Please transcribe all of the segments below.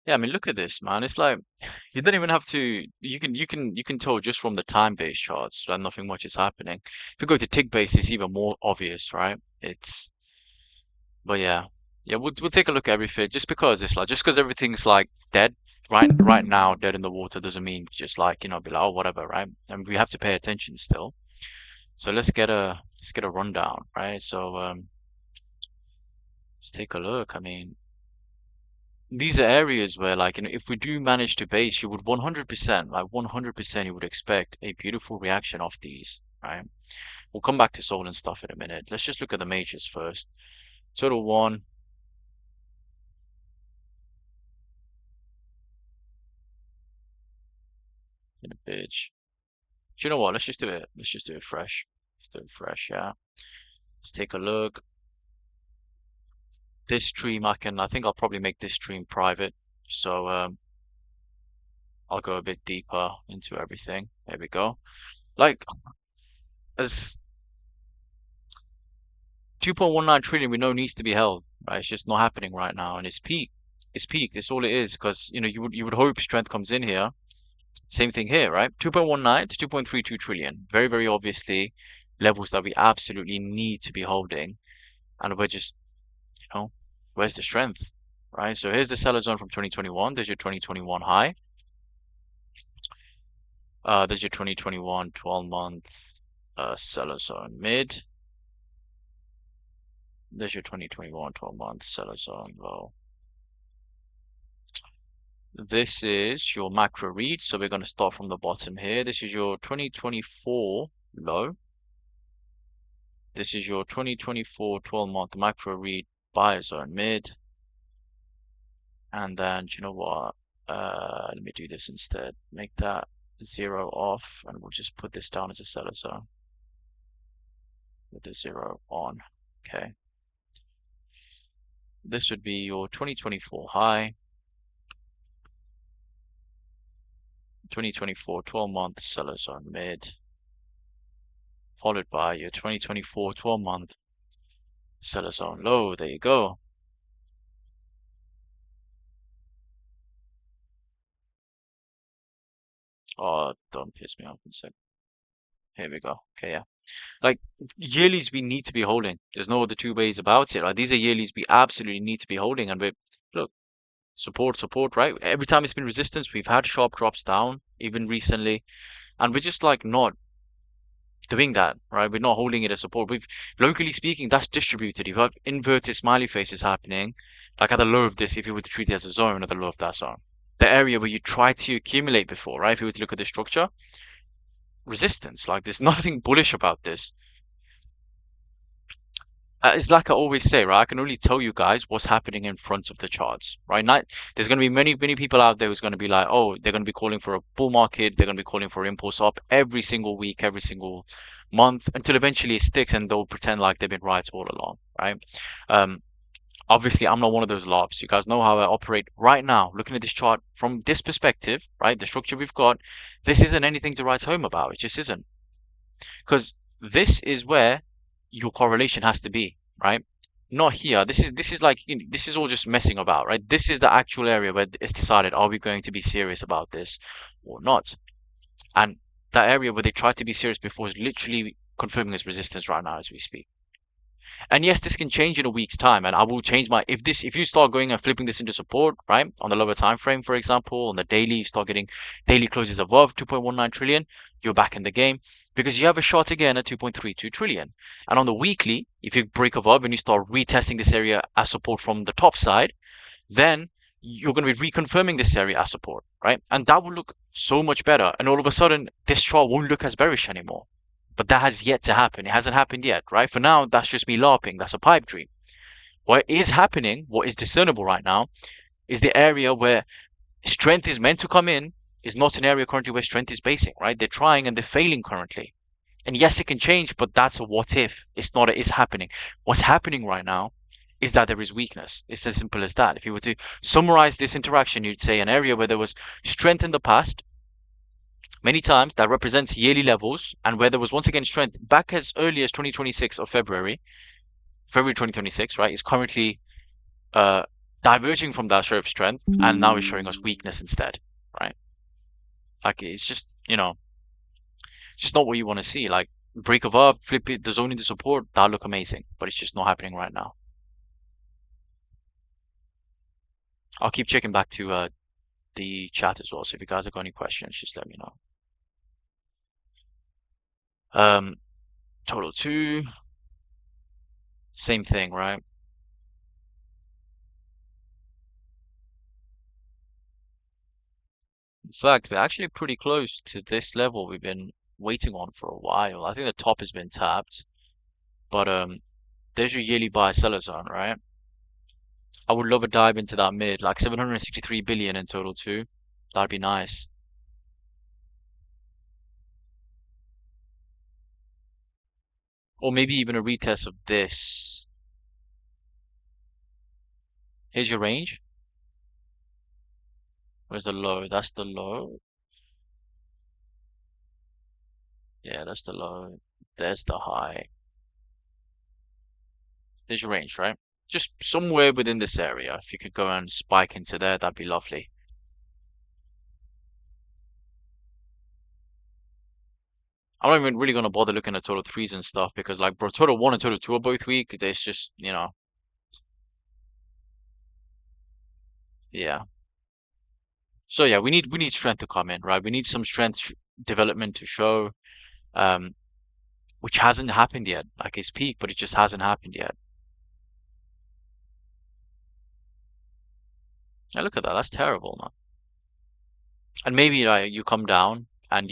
Yeah, I mean, look at this, man. It's like you don't even have to. You can tell just from the time-based charts that nothing much is happening. If you go to tick-based, it's even more obvious, right? But yeah, yeah. We'll take a look at everything. Just because it's like just because everything's like dead right now, dead in the water doesn't mean just like be like, oh, whatever, right? And we have to pay attention still. So let's get a rundown, right? So just take a look. I mean, these are areas where, like, if we do manage to base, you would 100%, like 100%, you would expect a beautiful reaction off these, right? We'll come back to Sol and stuff in a minute. Let's just look at the majors first. Total one, in a bitch. Do you know what? Let's just do it. Let's just do it fresh. Let's do it fresh, yeah. Let's take a look. This stream, I think I'll probably make this stream private. So, I'll go a bit deeper into everything. There we go. Like, as 2.19 trillion we know needs to be held, right? It's just not happening right now, and it's peak. It's peak. That's all it is. Because you would hope strength comes in here. Same thing here, right? 2.19 to 2.32 trillion. Very, very obviously levels that we absolutely need to be holding, and we're just, you know, where's the strength, right? So here's the seller zone from 2021. There's your 2021 high. There's your 2021 12-month seller zone mid. There's your 2021 12-month seller zone low. This is your macro read, so we're going to start from the bottom here. This is your 2024 low. This is your 2024 12-month macro read buyer zone mid. And then, you know what? Let me do this instead. Make that 0 off, and we'll just put this down as a seller zone with the 0 on. Okay. This would be your 2024 high. 2024 12-month seller zone mid, followed by your 2024 12-month seller zone low. There you go. Oh, don't piss me off in a sec. Here we go. Okay, yeah. Like, yearlies we need to be holding. There's no other two ways about it. Right? These are yearlies we absolutely need to be holding. And look, support, right? Every time it's been resistance, we've had sharp drops down, even recently. And we're just like not doing that, right? We're not holding it as support. Locally speaking, that's distributed. You have inverted smiley faces happening, like at the low of this, if you were to treat it as a zone, at the low of that zone. The area where you try to accumulate before, right? If you were to look at the structure, resistance. Like, there's nothing bullish about this. It's like I always say, right? I can only tell you guys what's happening in front of the charts, right? There's going to be many people out there who's going to be like, oh, they're going to be calling for a bull market. They're going to be calling for impulse up every single week, every single month, until eventually it sticks, and they'll pretend like they've been right all along, right? Um, Obviously, I'm not one of those lobs. You guys know how I operate right now. Looking at this chart from this perspective, right? The structure we've got, this isn't anything to write home about. It just isn't. Because this is where your correlation has to be, right? Not here. This is like this is all just messing about, right? This is the actual area where it's decided, are we going to be serious about this or not? And that area where they tried to be serious before is literally confirming as resistance right now as we speak. And yes, this can change in a week's time, and I will change my if you start going and flipping this into support, right, on the lower time frame, for example, on the daily, you start getting daily closes above 2.19 trillion, you're back in the game because you have a shot again at 2.32 trillion. And on the weekly, if you break above and you start retesting this area as support from the top side, then you're going to be reconfirming this area as support, right? And that will look so much better. And all of a sudden, this chart won't look as bearish anymore. But that has yet to happen. It hasn't happened yet, right? For now, that's just me LARPing. That's a pipe dream. What is happening, what is discernible right now, is the area where strength is meant to come in is not an area currently where strength is basing, right? They're trying and they're failing currently. And yes, it can change, but that's a what if. It's not it's happening. What's happening right now is that there is weakness. It's as simple as that. If you were to summarize this interaction, you'd say an area where there was strength in the past, many times that represents yearly levels, and where there was once again strength back as early as 2026 of February 2026, right, is currently diverging from that show of strength, and now it's showing us weakness instead, right? Like it's just, just not what you want to see. Like break above, flip it, the zone into support, that look amazing, but it's just not happening right now. I'll keep checking back to the chat as well. So if you guys have got any questions, just let me know. Total 2, same thing, right? In fact, we're actually pretty close to this level we've been waiting on for a while. I think the top has been tapped, but there's your yearly buy seller zone, right? I would love a dive into that mid, like 763 billion in total too. That'd be nice. Or maybe even a retest of this. Here's your range. Where's the low? That's the low. Yeah, that's the low. There's the high. There's your range, right? Just somewhere within this area. If you could go and spike into there, that'd be lovely. I'm not even really gonna bother looking at total threes and stuff because like bro, total one and total two are both weak. There's just, yeah. So yeah, we need strength to come in, right? We need some strength development to show, um, which hasn't happened yet. Like it's peak, but it just hasn't happened yet. Yeah, look at that. That's terrible, man. And maybe like you come down and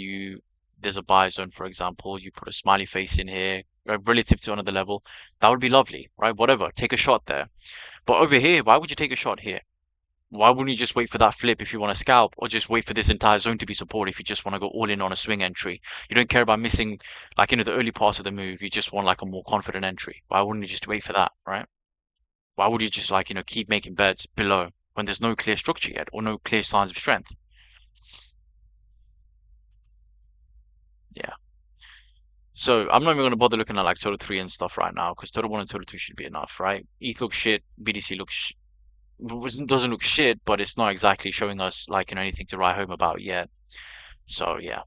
there's a buy zone, for example. You put a smiley face in here relative to another level. That would be lovely, right? Whatever. Take a shot there. But over here, why would you take a shot here? Why wouldn't you just wait for that flip if you want to scalp, or just wait for this entire zone to be supported if you just want to go all in on a swing entry? You don't care about missing, like, the early parts of the move. You just want like a more confident entry. Why wouldn't you just wait for that, right? Why would you just like, keep making bets below when there's no clear structure yet or no clear signs of strength? Yeah. So I'm not even going to bother looking at like total 3 and stuff right now because total 1 and total 2 should be enough, right? ETH looks shit, BTC looks doesn't look shit, but it's not exactly showing us like anything to write home about yet. So yeah.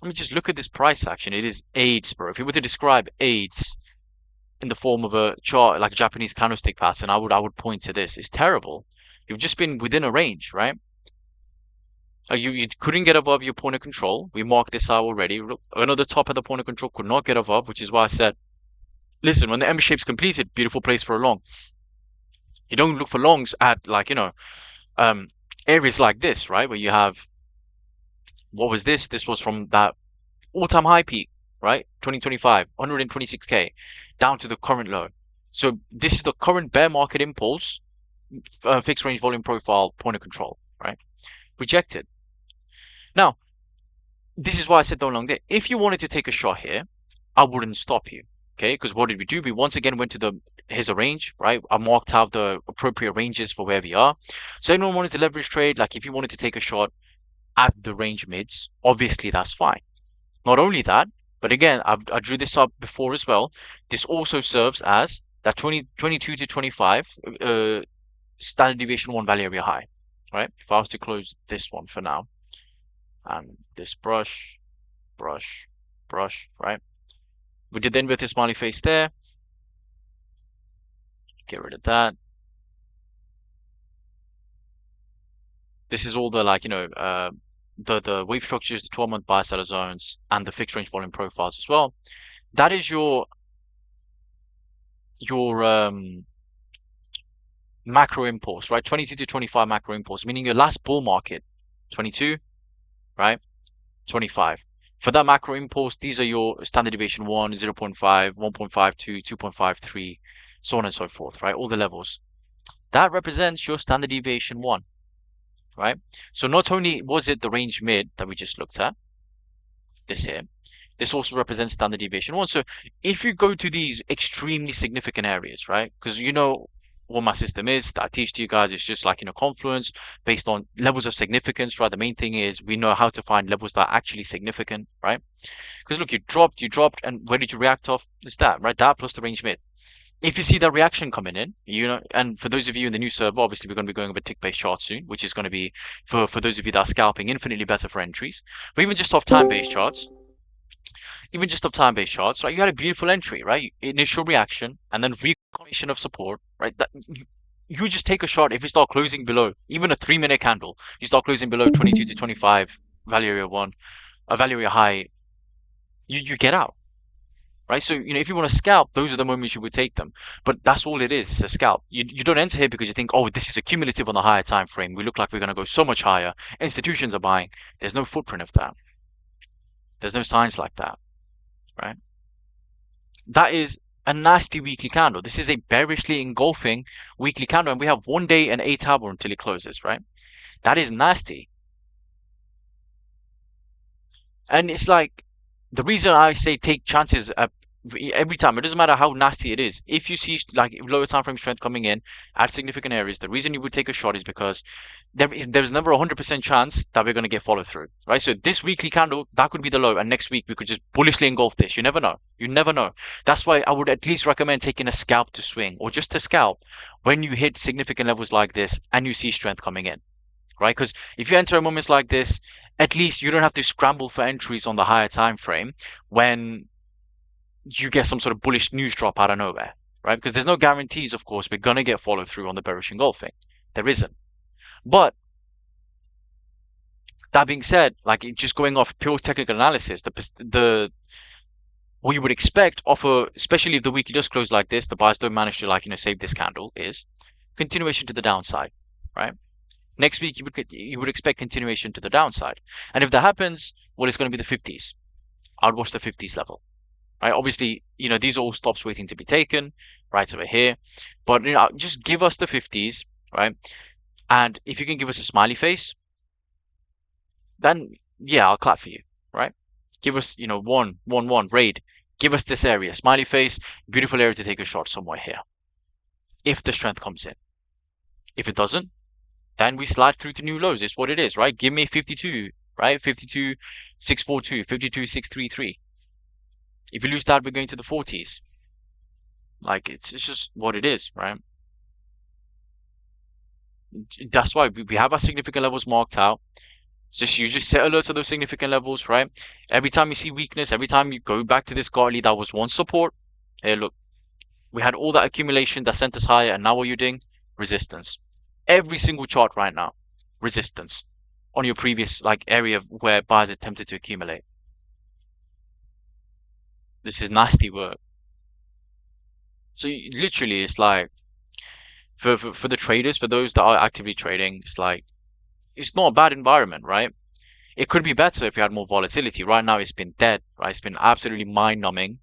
I mean, just look at this price action. It is AIDS, bro. If you were to describe AIDS in the form of a chart, like a Japanese candlestick pattern, I would point to this. It's terrible. You've just been within a range, right? You couldn't get above your point of control. We marked this out already. Another top of the point of control could not get above, which is why I said, listen, when the M shape's completed, beautiful place for a long. You don't look for longs at like, um, areas like this, right? Where you have, what was this? This was from that all-time high peak, right? 2025, 126K, down to the current low. So this is the current bear market impulse, fixed range volume profile, point of control, right? Rejected. Now, this is why I said don't long there. If you wanted to take a shot here, I wouldn't stop you, okay? Because what did we do? We once again went to here's a range, right? I marked out the appropriate ranges for where we are. So anyone wanted to leverage trade, like if you wanted to take a shot at the range mids, obviously that's fine. Not only that, but again, I drew this up before as well. This also serves as that 22 to 25 standard deviation 1 value area high, right? If I was to close this one for now, and this brush, brush, brush, right? We did then with the smiley face there. Get rid of that. This is all the like, the wave structures, the 12-month buy seller zones, and the fixed range volume profiles as well. That is your macro impulse, right? 22 to 25 macro impulse, meaning your last bull market, 22, right? 25. For that macro impulse, these are your standard deviation 1, 0.5, 1.52, 2.53, so on and so forth, right? All the levels. That represents your standard deviation 1, right? So not only was it the range mid that we just looked at, this here, this also represents standard deviation 1. So if you go to these extremely significant areas, right? Because what my system is that I teach to you guys, it's just like confluence based on levels of significance, right? The main thing is we know how to find levels that are actually significant, right? Because look, you dropped, and where did you react off? It's that, right? That plus the range mid. If you see that reaction coming in, and for those of you in the new server, obviously we're going to be going over tick-based charts soon, which is going to be for those of you that are scalping infinitely better for entries. But even just off time-based charts, right? You had a beautiful entry, right? Initial reaction and then reconfirmation of support, right? That you just take a shot if you start closing below, even a 3-minute candle, you start closing below 22 to 25 value area one, a value area high, you get out. Right, so if you want to scalp, those are the moments you would take them. But that's all it is. It's a scalp. You don't enter here because you think, oh, this is accumulative on the higher time frame. We look like we're going to go so much higher. Institutions are buying. There's no footprint of that. There's no signs like that. Right. That is a nasty weekly candle. This is a bearishly engulfing weekly candle, and we have 1 day and 8 hour until it closes, right? That is nasty. And it's like the reason I say take chances every time, it doesn't matter how nasty it is. If you see like lower time frame strength coming in at significant areas, the reason you would take a shot is because there's never a 100% chance that we're going to get follow through, right? So this weekly candle, that could be the low, and next week we could just bullishly engulf this. You never know. You never know. That's why I would at least recommend taking a scalp to swing, or just to scalp when you hit significant levels like this and you see strength coming in, right? Because if you enter at moments like this, at least you don't have to scramble for entries on the higher time frame when you get some sort of bullish news drop out of nowhere, right? Because there's no guarantees, of course, we're gonna get follow through on the bearish engulfing. There isn't. But that being said, like just going off pure technical analysis, the what you would expect of especially if the weekly does close like this, the buyers don't manage to save this candle, is continuation to the downside, right? Next week you would expect continuation to the downside, and if that happens, well, it's going to be the 50s. I'd watch the 50s level. Right? Obviously, these are all stops waiting to be taken right over here. But just give us the 50s, right? And if you can give us a smiley face, then yeah, I'll clap for you, right? Give us, 1 1 1 raid. Give us this area, smiley face, beautiful area to take a shot somewhere here. If the strength comes in. If it doesn't, then we slide through to new lows. It's what it is, right? Give me 52, right? 52 642, 52 633. If you lose that, we're going to the 40s. Like it's just what it is, right? That's why we have our significant levels marked out. So you just set alerts to those significant levels, right? Every time you see weakness, every time you go back to this Gartley that was once support, hey, look, we had all that accumulation that sent us higher, and now what you're doing? Resistance. Every single chart right now, resistance on your previous area where buyers attempted to accumulate. This is nasty work. So literally, it's like for the traders, for those that are actively trading, it's not a bad environment, right? It could be better if you had more volatility. Right now, it's been dead, right? It's been absolutely mind-numbing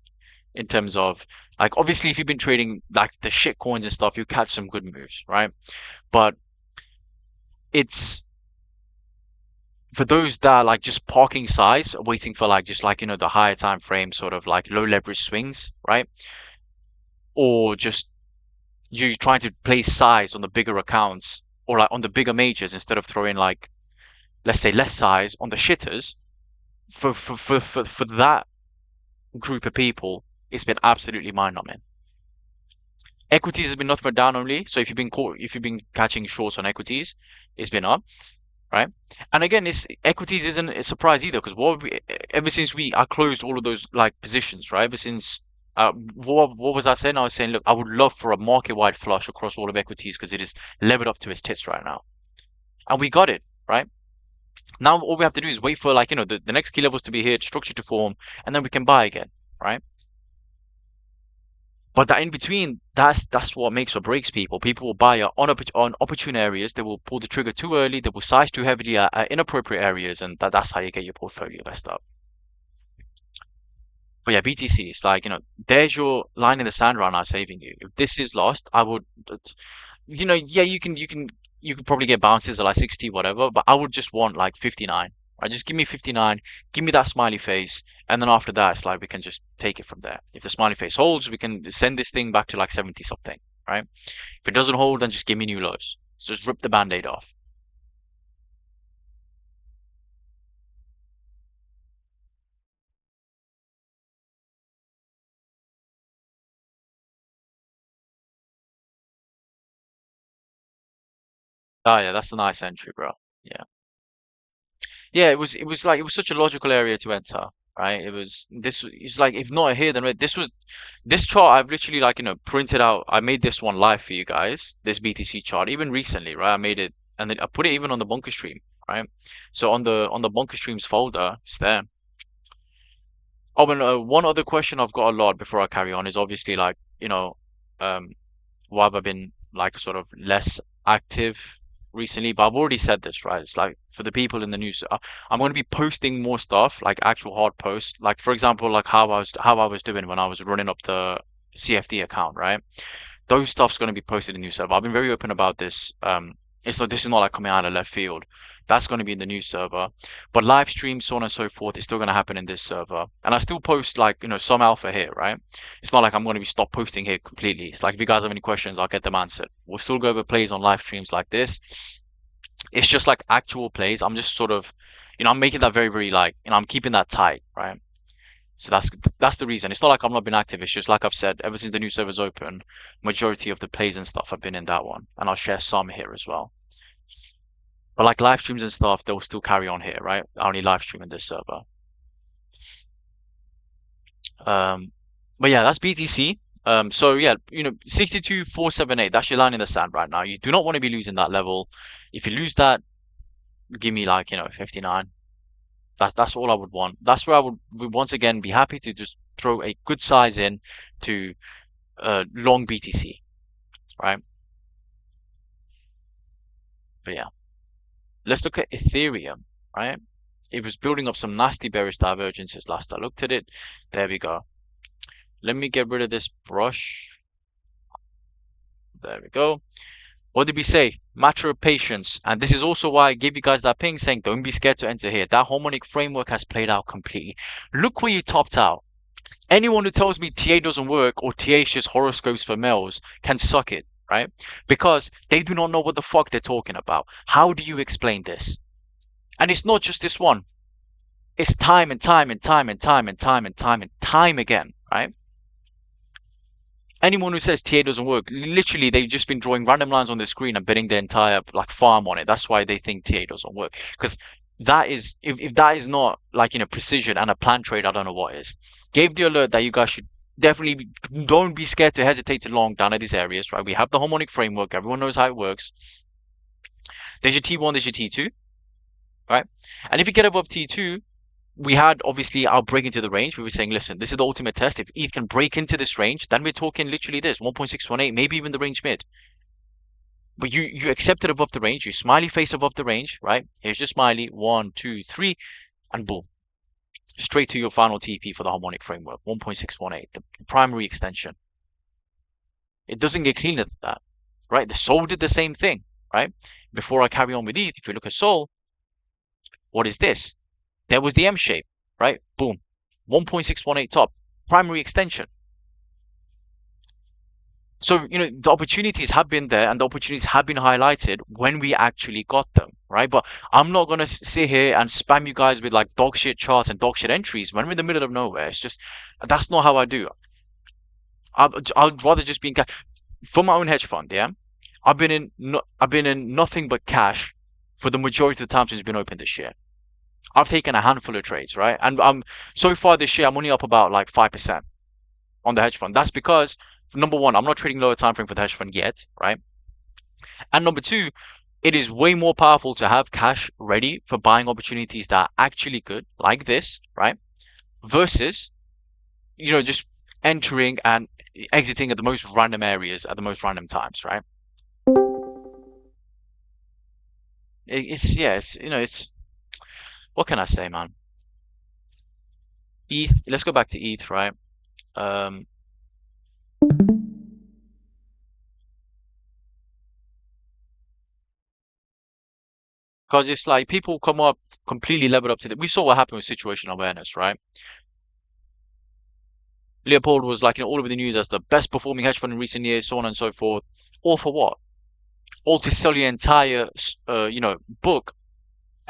in terms of obviously if you've been trading the shit coins and stuff, you catch some good moves, right? But it's for those that are just parking size, waiting for the higher time frame sort of low leverage swings, right? Or just you trying to place size on the bigger accounts or on the bigger majors instead of throwing let's say less size on the shitters. For that group of people, it's been absolutely mind-numbing. Equities has been nothing but down only. So if you've been catching shorts on equities, it's been up, right? And again, equities isn't a surprise either because ever since I closed all of those positions, right? Ever since what was I saying? I was saying, look, I would love for a market-wide flush across all of equities because it is levered up to its tits right now, and we got it, right? Now all we have to do is wait for the next key levels to be hit, structure to form, and then we can buy again, right? But that in between, that's what makes or breaks people. People will buy on opportune areas. They will pull the trigger too early. They will size too heavily at inappropriate areas, and that's how you get your portfolio messed up. But yeah, BTC, it's there's your line in the sand right now saving you. If this is lost, I would, yeah, you can probably get bounces at 60, whatever, but I would just want 59. Right? Just give me 59, give me that smiley face, and then after that, it's we can just take it from there. If the smiley face holds, we can send this thing back to 70 something, right? If it doesn't hold, then just give me new lows. So just rip the band-aid off. Oh yeah, that's a nice entry, bro. Yeah. Yeah, it was such a logical area to enter, right? It's like if not here, then where. This chart I've literally like, printed out. I made this one live for you guys, this BTC chart, even recently, right? I made it and then I put it even on the bunker stream, right? So on the bunker streams folder, it's there. Oh, and one other question I've got a lot before I carry on is obviously like, um, why have I been like sort of less active recently? But I've already said this, right? It's like for the people in the news, I'm going to be posting more stuff, like actual hard posts. Like for example, like how I was doing when I was running up the CFD account, right? Those stuff's going to be posted in the news server. I've been very open about this. This is not like coming out of left field. That's going to be in the news server, but live streams, so on and so forth, is still going to happen in this server. And I still post like some alpha here, right? It's not like I'm going to be stop posting here completely. It's like if you guys have any questions, I'll get them answered. We'll still go over plays on live streams like this. It's just like actual plays. I'm just sort of, I'm making that very, very like, I'm keeping that tight, right? So that's the reason. It's not like I've not been active. It's just like I've said, ever since the new server's open, majority of the plays and stuff have been in that one, and I'll share some here as well. But like live streams and stuff, they'll still carry on here, right? I only live stream in this server. Um, but yeah, that's BTC. So yeah, 62,478. That's your line in the sand right now. You do not want to be losing that level. If you lose that, give me like 59. That's all I would want. That's where I would once again be happy to just throw a good size in to long BTC, right? But yeah, let's look at Ethereum, right? It was building up some nasty bearish divergences last I looked at it. There we go. Let me get rid of this brush. There we go. What did we say? Matter of patience. And this is also why I gave you guys that ping saying don't be scared to enter here. That harmonic framework has played out completely. Look where you topped out. Anyone who tells me TA doesn't work or TA is just horoscopes for males can suck it, right? Because they do not know what the fuck they're talking about. How do you explain this? And it's not just this one. It's time and time and time and time and time and time and time again, right? Anyone who says TA doesn't work, literally they've just been drawing random lines on the screen and betting their entire like farm on it. That's why they think TA doesn't work. Because that is if that is not like precision and a plan trade, I don't know what is. Gave the alert that you guys should definitely don't be scared to hesitate to long down at these areas, right? We have the harmonic framework, everyone knows how it works. There's your T1, there's your T2, right? And if you get above T2, we had obviously our break into the range. We were saying, listen, this is the ultimate test. If ETH can break into this range, then we're talking literally this 1.618, maybe even the range mid. But you accepted above the range, you smiley face above the range, right? Here's your smiley, 1, 2, 3, and boom. Straight to your final TP for the harmonic framework, 1.618, the primary extension. It doesn't get cleaner than that, right? The Sol did the same thing, right? Before I carry on with ETH, if you look at Sol, what is this? There was the M shape, right? Boom. 1.618 top, primary extension. So, the opportunities have been there and the opportunities have been highlighted when we actually got them, right? But I'm not going to sit here and spam you guys with like dog shit charts and dog shit entries when we're in the middle of nowhere. It's just, that's not how I do. I'd rather just be in cash. For my own hedge fund, yeah? I've been in nothing but cash for the majority of the time since it's been open this year. I've taken a handful of trades, right? And so far this year, I'm only up about like 5% on the hedge fund. That's because number one, I'm not trading lower time frame for the hedge fund yet, right? And number two, it is way more powerful to have cash ready for buying opportunities that are actually good, like this, right? Versus, just entering and exiting at the most random areas at the most random times, right? It's what can I say, man? ETH. Let's go back to ETH, right? Um, because it's like people come up completely leveled up to it. We saw what happened with situational awareness, right? Leopold was like all over the news as the best performing hedge fund in recent years, so on and so forth. All for what? All to sell your entire, book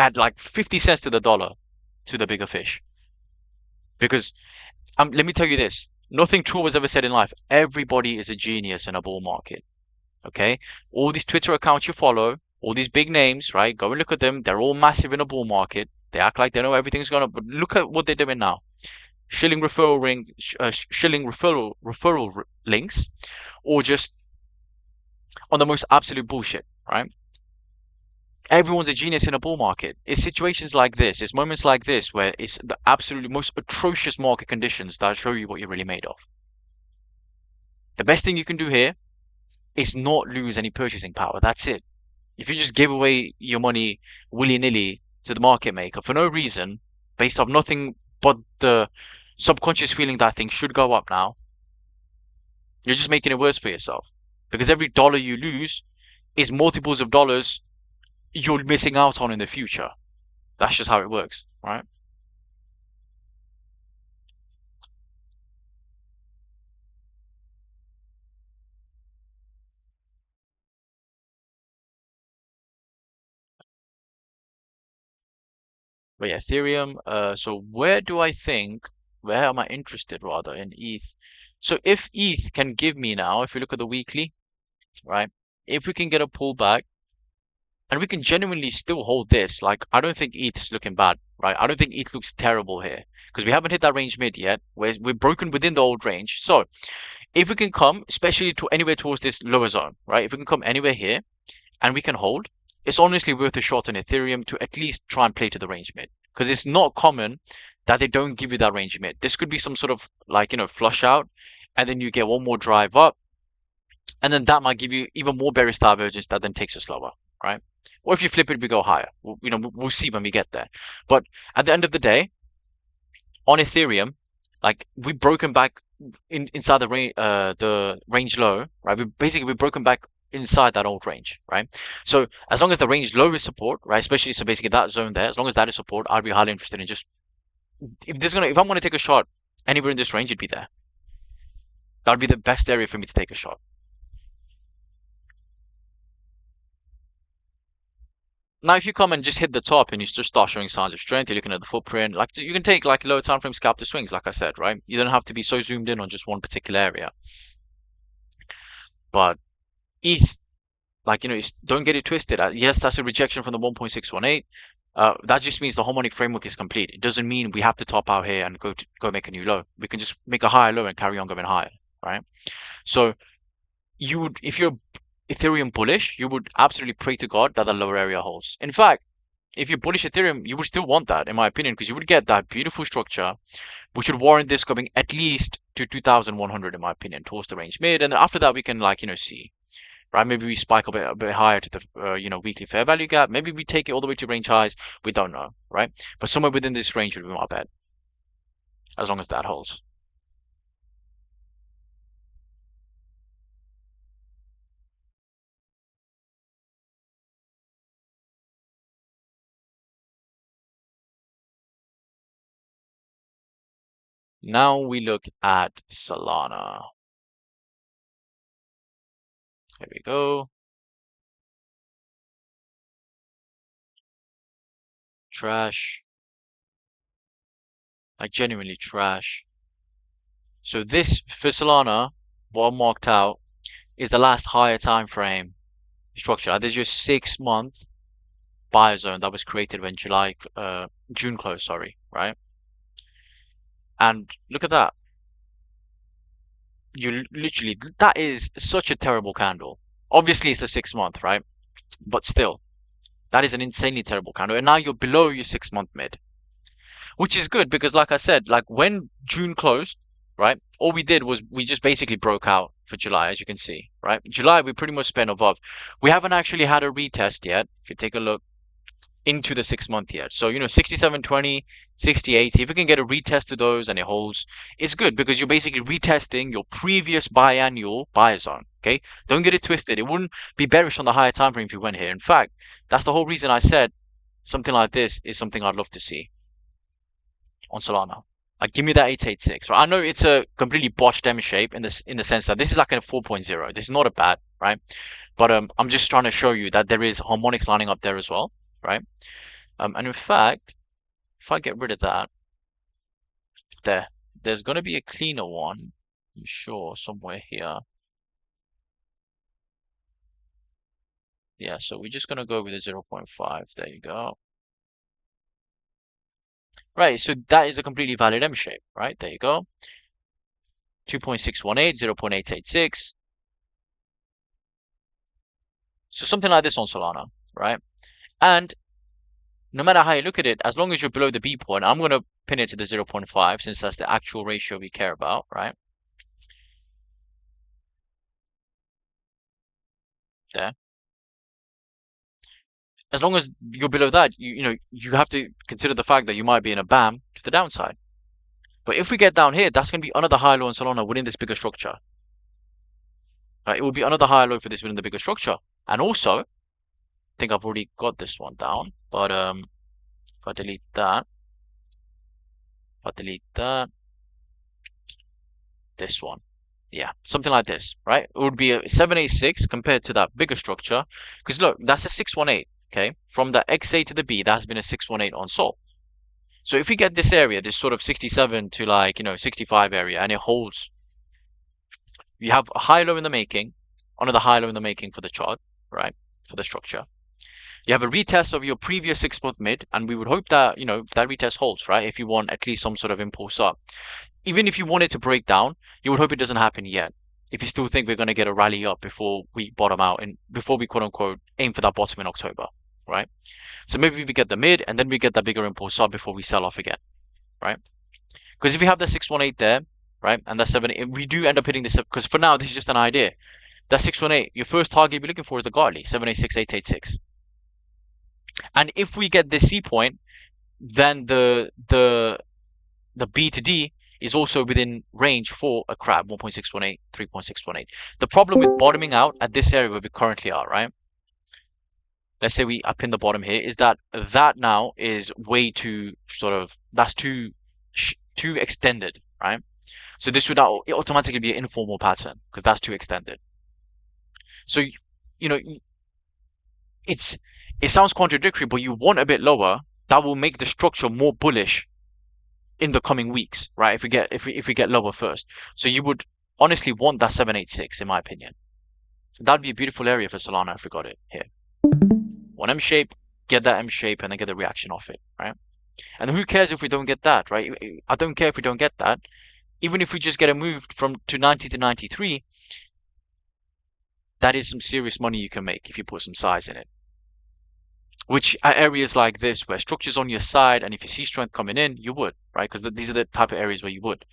at like 50 cents to the dollar to the bigger fish. Because let me tell you this: nothing true was ever said in life. Everybody is a genius in a bull market. Okay, all these Twitter accounts you follow, All these big names, right? Go and look at them. They're all massive in a bull market. They act like they know everything's going on, but look at what they're doing now. Shilling referral shilling referral links, or just on the most absolute bullshit, right? Everyone's a genius in a bull market. It's situations like this, it's moments like this where it's the absolutely most atrocious market conditions that show you what you're really made of. The best thing you can do here is not lose any purchasing power. That's it. If you just give away your money willy-nilly to the market maker for no reason, based off nothing but the subconscious feeling that things should go up now, you're just making it worse for yourself. Because every dollar you lose is multiples of dollars you're missing out on in the future. That's just how it works, right? But yeah, Ethereum. So where am I interested rather in ETH? So if ETH can give me now, if you look at the weekly, right? If we can get a pullback and we can genuinely still hold this, like I don't think ETH's looking bad, right? I don't think ETH looks terrible here because we haven't hit that range mid yet. We're broken within the old range. So if we can come, especially to anywhere towards this lower zone, right? If we can come anywhere here and we can hold, it's honestly worth a shot on Ethereum to at least try and play to the range mid because it's not common that they don't give you that range mid. This could be some sort of like, flush out and then you get one more drive up and then that might give you even more bearish divergence that then takes us lower, right? Or if you flip it, we go higher. We'll see when we get there. But at the end of the day, on Ethereum, like we've broken back inside the range low, right? We've broken back inside that old range, right? So as long as the range low is support, right? Especially so basically that zone there, as long as that is support, I'd be highly interested in just if I'm gonna take a shot anywhere in this range, it'd be there. That'd be the best area for me to take a shot. Now, if you come and just hit the top and you just start showing signs of strength, you're looking at the footprint, like you can take like lower time frame scalp to swings, like I said, right? You don't have to be so zoomed in on just one particular area. But ETH, like don't get it twisted. Yes, that's a rejection from the 1.618. That just means the harmonic framework is complete. It doesn't mean we have to top out here and go make a new low. We can just make a higher low and carry on going higher, right? So you would, if you're Ethereum bullish, you would absolutely pray to God that the lower area holds. In fact, if you're bullish Ethereum, you would still want that, in my opinion, because you would get that beautiful structure, which would warrant this coming at least to 2,100, in my opinion, towards the range mid. And then after that, we can see, right? Maybe we spike a bit higher to the weekly fair value gap. Maybe we take it all the way to range highs. We don't know, right? But somewhere within this range would be my bet, as long as that holds. Now we look at Solana. Here we go. Trash. Like genuinely trash. So this for Solana, what I marked out is the last higher time frame structure. There's your 6 month buyer zone that was created when June closed, sorry, right? And look at that. You literally, that is such a terrible candle. Obviously, it's the 6 month, right? But still, that is an insanely terrible candle. And now you're below your 6 month mid, which is good because, like I said, like when June closed, right? All we did was we just basically broke out for July, as you can see, right? July, we pretty much spent above. We haven't actually had a retest yet. If you take a look into the 6 month yet. So, 67.20, 60.80. If you can get a retest to those and it holds, it's good because you're basically retesting your previous biannual buyer zone. Okay. Don't get it twisted. It wouldn't be bearish on the higher time frame if you went here. In fact, that's the whole reason I said something like this is something I'd love to see on Solana. Like, give me that 886. Right? I know it's a completely botched M shape in the sense that this is like a 4.0. This is not a bad, right? But I'm just trying to show you that there is harmonics lining up there as well, right? And in fact, if I get rid of that, there's going to be a cleaner one, I'm sure, somewhere here. Yeah, so we're just gonna go with a 0.5. There you go. Right, so that is a completely valid M shape, right? There you go. 2.618, 0.886. So something like this on Solana, right? And no matter how you look at it, as long as you're below the B point, I'm going to pin it to the 0.5 since that's the actual ratio we care about, right? There. As long as you're below that, you have to consider the fact that you might be in a BAM to the downside. But if we get down here, that's going to be another high low on Solana within this bigger structure. Right? It will be another high low for this within the bigger structure. And also, I think I've already got this one down, but if I delete that, this one. Yeah, something like this, right? It would be a 786 compared to that bigger structure. Because look, that's a 618, okay? From the XA to the B, that's been a 618 on Sol. So if we get this area, this sort of 67 to 65 area, and it holds, you have a high low in the making, another high low in the making for the chart, right? For the structure. You have a retest of your previous 6-month mid, and we would hope that, that retest holds, right? If you want at least some sort of impulse up. Even if you want it to break down, you would hope it doesn't happen yet. If you still think we're going to get a rally up before we bottom out and before we quote unquote aim for that bottom in October, right? So maybe we get the mid and then we get that bigger impulse up before we sell off again, right? Because if we have the 618 there, right, and that 7, we do end up hitting this, because for now this is just an idea. That 618, your first target you'll be looking for is the Gartley, 786, 886. And if we get this C point, then the B to D is also within range for a crab, 1.618, 3.618. The problem with bottoming out at this area where we currently are, right? Let's say we up in the bottom here, is that now is way too that's too extended, right? So this would automatically be an informal pattern because that's too extended. So you know it sounds contradictory, but you want a bit lower. That will make the structure more bullish in the coming weeks, right? If we get lower first, so you would honestly want that 786, in my opinion. That'd be a beautiful area for Solana if we got it here. One M shape, get that M shape, and then get the reaction off it, right? And who cares if we don't get that, right? I don't care if we don't get that. Even if we just get a move from to 90 to 93, that is some serious money you can make if you put some size in it. Which are areas like this where structure's on your side, and if you see strength coming in, you would, right? Because these are the type of areas where you would.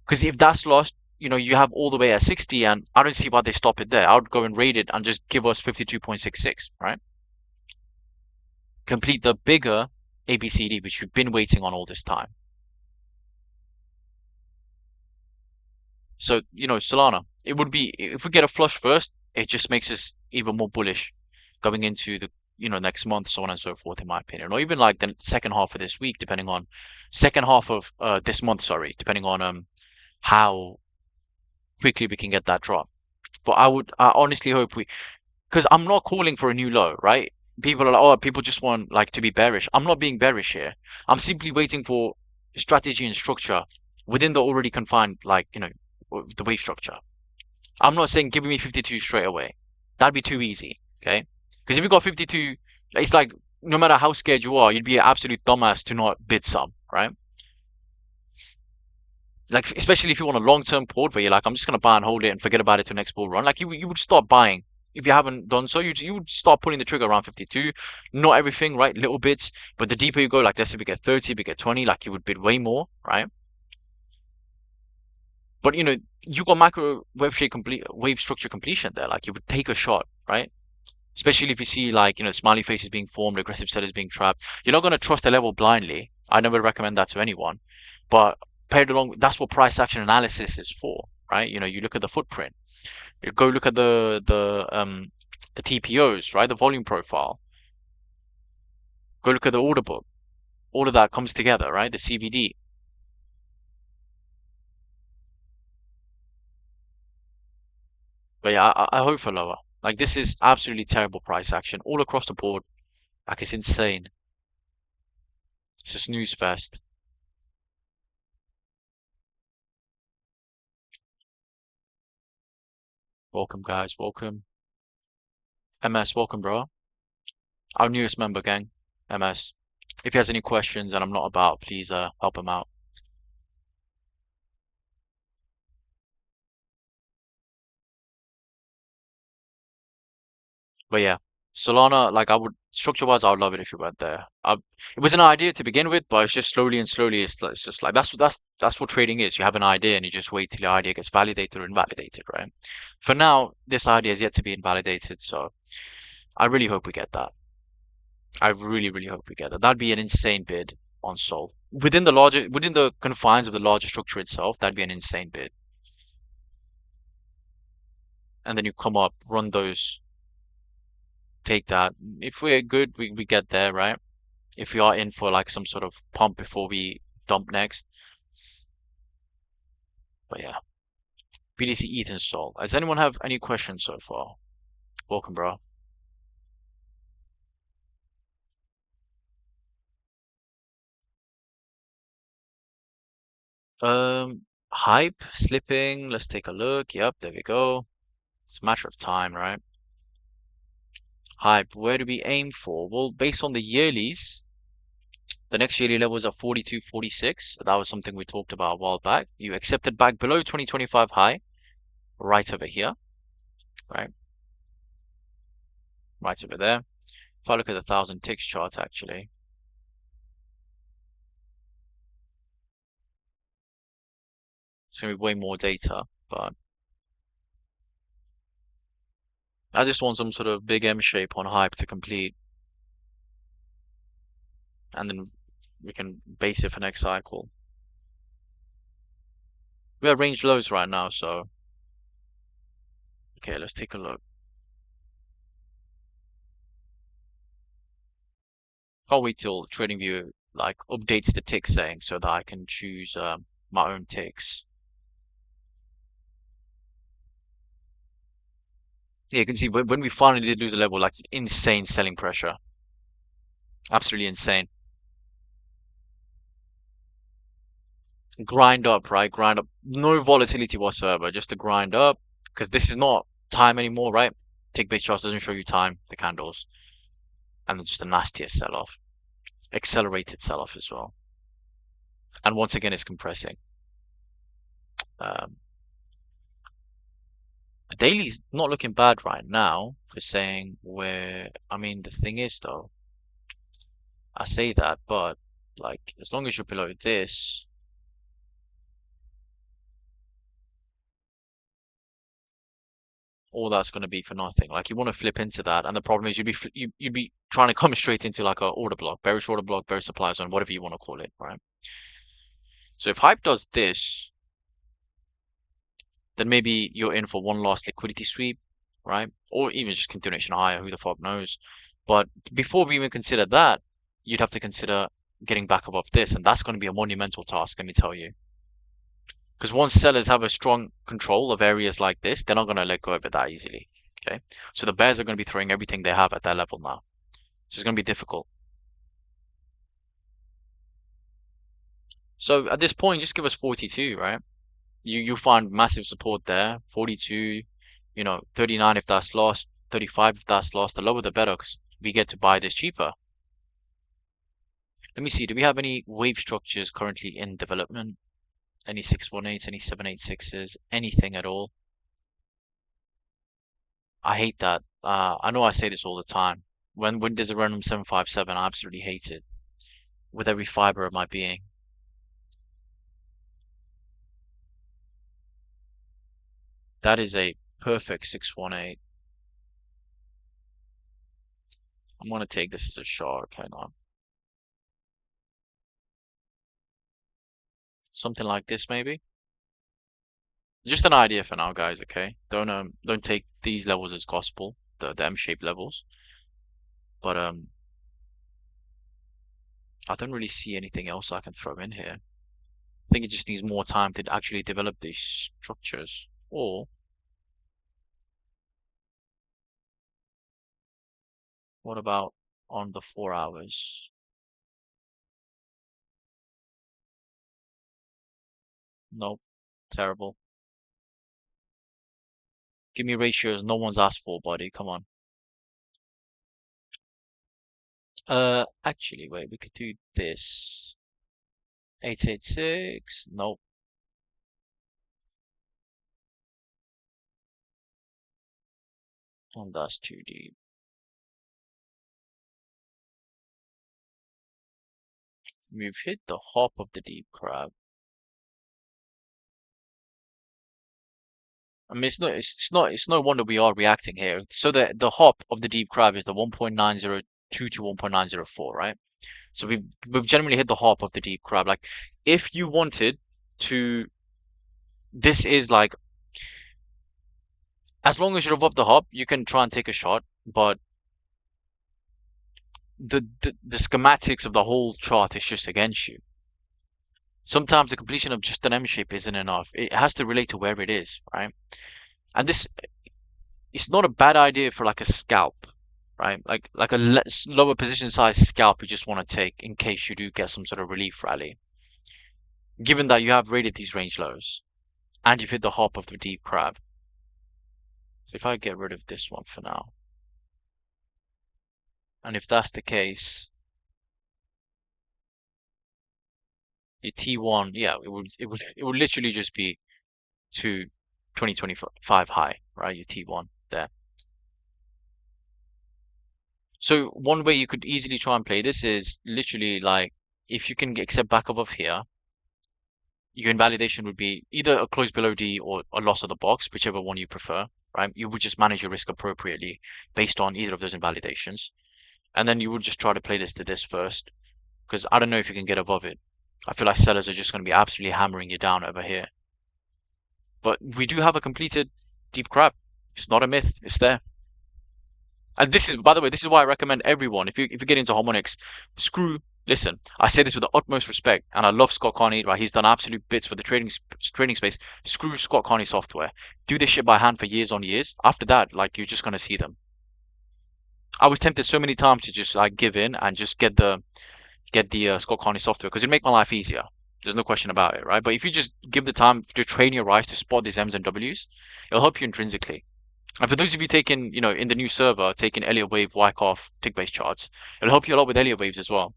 Because if that's lost, you have all the way at 60, and I don't see why they stop it there. I would go and rate it and just give us 52.66, right? Complete the bigger ABCD, which we've been waiting on all this time. So, Solana, it would be, if we get a flush first, it just makes us even more bullish going into the, next month, so on and so forth, in my opinion. Or even like the second half of this week, depending on, second half of this month, sorry, depending on how quickly we can get that drop. But I honestly hope because I'm not calling for a new low, right? People are like, oh, people just want like to be bearish. I'm not being bearish here. I'm simply waiting for strategy and structure within the already confined, like, the wave structure. I'm not saying give me 52 straight away. That'd be too easy, okay? Because if you got 52, it's like no matter how scared you are, you'd be an absolute dumbass to not bid some, right? Like especially if you want a long-term port where you're like, I'm just gonna buy and hold it and forget about it till next bull run. Like you would start buying if you haven't done so. You would start pulling the trigger around 52. Not everything, right? Little bits, but the deeper you go, like let's say we get 30, we get 20, like you would bid way more, right? But you got macro wave structure completion there. Like you would take a shot, right? Especially if you see like smiley faces being formed, aggressive sellers being trapped. You're not gonna trust the level blindly. I never recommend that to anyone, but paired along, that's what price action analysis is for, right? You look at the footprint. You go look at the TPOs, right? The volume profile. Go look at the order book. All of that comes together, right? The CVD. But yeah, I hope for lower. Like this is absolutely terrible price action all across the board. Like it's insane. It's a snooze fest. Welcome, guys. Welcome. MS, welcome, bro. Our newest member, gang. MS. If he has any questions and I'm not about, please help him out. But yeah, Solana, like I would structure-wise, I would love it if you went there. It was an idea to begin with, but it's just slowly and slowly. It's just like that's what trading is. You have an idea and you just wait till the idea gets validated or invalidated, right? For now, this idea is yet to be invalidated, so I really hope we get that. I really, really hope we get that. That'd be an insane bid on Sol. Within the confines of the larger structure itself, that'd be an insane bid. And then you come up, run those, take that. If we're good, we get there, right? If we are in for like some sort of pump before we dump next. But yeah, BTC ETH and Sol. Does anyone have any questions so far? Welcome, bro. Hype slipping. Let's take a look. Yep, there we go. It's a matter of time, right? Hype. Where do we aim for? Well, based on the yearlies, the next yearly levels are 42, 46. That was something we talked about a while back. You accepted back below 2025 high, right over here, right? Right over there. If I look at the 1,000 ticks chart, actually, it's going to be way more data, but I just want some sort of big M shape on hype to complete, and then we can base it for next cycle. We have range lows right now, so okay, let's take a look. Can't wait till TradingView like updates the tick saying so that I can choose my own ticks. Yeah, you can see when we finally did lose a level, like insane selling pressure, absolutely insane. Grind up, right? Grind up, no volatility whatsoever, just to grind up because this is not time anymore, right? Tick-based charts doesn't show you time, the candles, and then just a nastiest sell-off, accelerated sell-off as well. And once again, it's compressing. Um, Daily's not looking bad right now for saying where. I mean, the thing is though, I say that, but like as long as you're below this, all that's going to be for nothing. Like you want to flip into that, and the problem is you'd be trying to come straight into like a order block, bearish order block, bearish supply zone, whatever you want to call it, right? So if hype does this, then maybe you're in for one last liquidity sweep, right? Or even just continuation higher, who the fuck knows? But before we even consider that, you'd have to consider getting back above this, and that's going to be a monumental task, let me tell you. Because once sellers have a strong control of areas like this, they're not going to let go of it that easily. Okay, so the bears are going to be throwing everything they have at that level now. So it's going to be difficult. So at this point, just give us 42, right? You find massive support there. 42, 39 if that's lost, 35 if that's lost. The lower the better, because we get to buy this cheaper. Let me see. Do we have any wave structures currently in development? Any 618s, any 786s, anything at all? I hate that. I know I say this all the time. When there's a random 757, I absolutely hate it with every fiber of my being. That is a perfect 618. I'm gonna take this as a shark. Hang on. Something like this maybe. Just an idea for now, guys, okay? Don't take these levels as gospel, the M-shaped levels. But I don't really see anything else I can throw in here. I think it just needs more time to actually develop these structures. Or what about on the 4 hours? Nope. Terrible. Give me ratios no one's asked for, buddy. Come on. Actually, wait, we could do this. 886. Nope. And that's too deep. We've hit the hop of the deep crab. I mean, it's no wonder we are reacting here. So the hop of the deep crab is the 1.902 to 1.904, right? So we've generally hit the hop of the deep crab. Like, if you wanted to, this is like, as long as you're above the hop, you can try and take a shot. But the schematics of the whole chart is just against you. Sometimes the completion of just an M shape isn't enough. It has to relate to where it is, right? And this, it's not a bad idea for like a scalp, right? Like a lower position size scalp you just want to take in case you do get some sort of relief rally. Given that you have rated these range lows and you've hit the hop of the deep crab. So if I get rid of this one for now, and if that's the case, your T1, yeah, it would literally just be to 2025 high, right? Your T1 there. So one way you could easily try and play this is literally like, if you can accept back above here, your invalidation would be either a close below D or a loss of the box, whichever one you prefer, right? You would just manage your risk appropriately based on either of those invalidations. And then you would just try to play this to this first, because I don't know if you can get above it. I feel like sellers are just going to be absolutely hammering you down over here. But we do have a completed deep crab. It's not a myth. It's there. And this is, by the way, this is why I recommend everyone, if you get into harmonics, listen, I say this with the utmost respect, and I love Scott Carney, right? He's done absolute bits for the trading space. Screw Scott Carney software. Do this shit by hand for years on years. After that, like, you're just gonna see them. I was tempted so many times to just like give in and just get the Scott Carney software because it'd make my life easier. There's no question about it, right? But if you just give the time to train your eyes to spot these M's and W's, it'll help you intrinsically. And for those of you taking, in the new server, taking Elliott wave, Wyckoff, tick-based charts, it'll help you a lot with Elliott waves as well.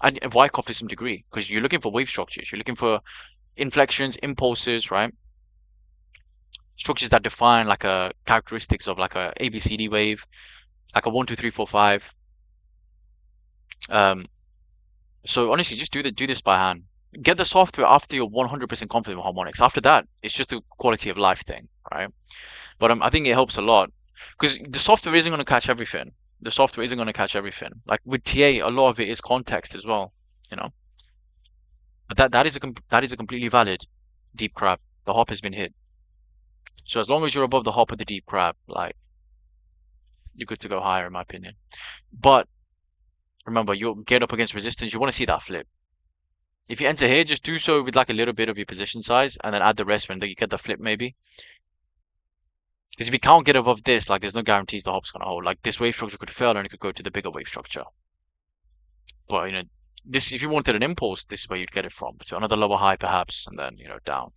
And Wyckoff to some degree, because you're looking for wave structures. You're looking for inflections, impulses, right? Structures that define like a characteristics of like a ABCD wave, like a 1, 2, 3, 4, 5. Um, so honestly, just do this by hand. Get the software after you're 100% confident with harmonics. After that, it's just a quality of life thing, right? But I think it helps a lot because the software isn't going to catch everything. The software isn't going to catch everything. Like with TA, a lot of it is context as well, you know. But that is a completely valid deep crab. The hop has been hit. So as long as you're above the hop of the deep crab, like, you're good to go higher, in my opinion. But remember, you'll get up against resistance. You want to see that flip. If you enter here, just do so with like a little bit of your position size, and then add the rest when you get the flip, maybe. Because if you can't get above this, like, there's no guarantees the hop's gonna hold. Like, this wave structure could fail and it could go to the bigger wave structure. But this, if you wanted an impulse, this is where you'd get it from. To another lower high perhaps, and then down.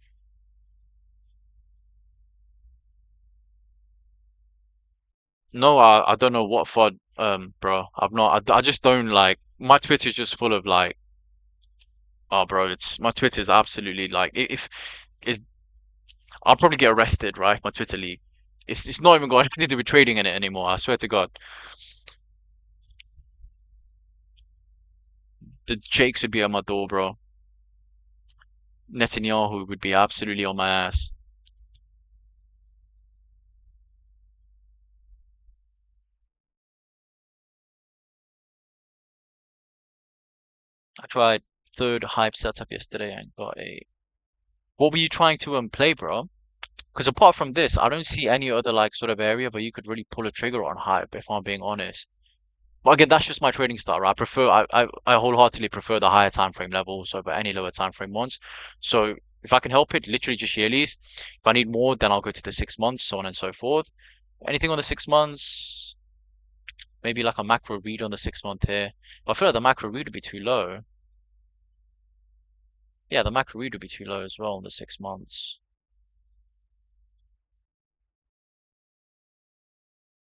No, I don't know what FUD, bro. I've not. I just don't like. My Twitter's just full of like, oh, bro. It's my Twitter's absolutely like, if is I'll probably get arrested, right? My Twitter league. It's not even got anything to do with trading in it anymore. I swear to God. The Jakes would be at my door, bro. Netanyahu would be absolutely on my ass. I tried third hype setup yesterday and got a. What were you trying to play, bro? Because apart from this, I don't see any other like sort of area where you could really pull a trigger on hype, if I'm being honest. But again, that's just my trading style, right? I wholeheartedly prefer the higher time frame levels over any lower time frame ones. So if I can help it, literally just yearlies. If I need more, then I'll go to the 6 months, so on and so forth. Anything on the 6 months, maybe like a macro read on the 6 month here. But I feel like the macro read would be too low. Yeah, the macro read would be too low as well in the 6 months.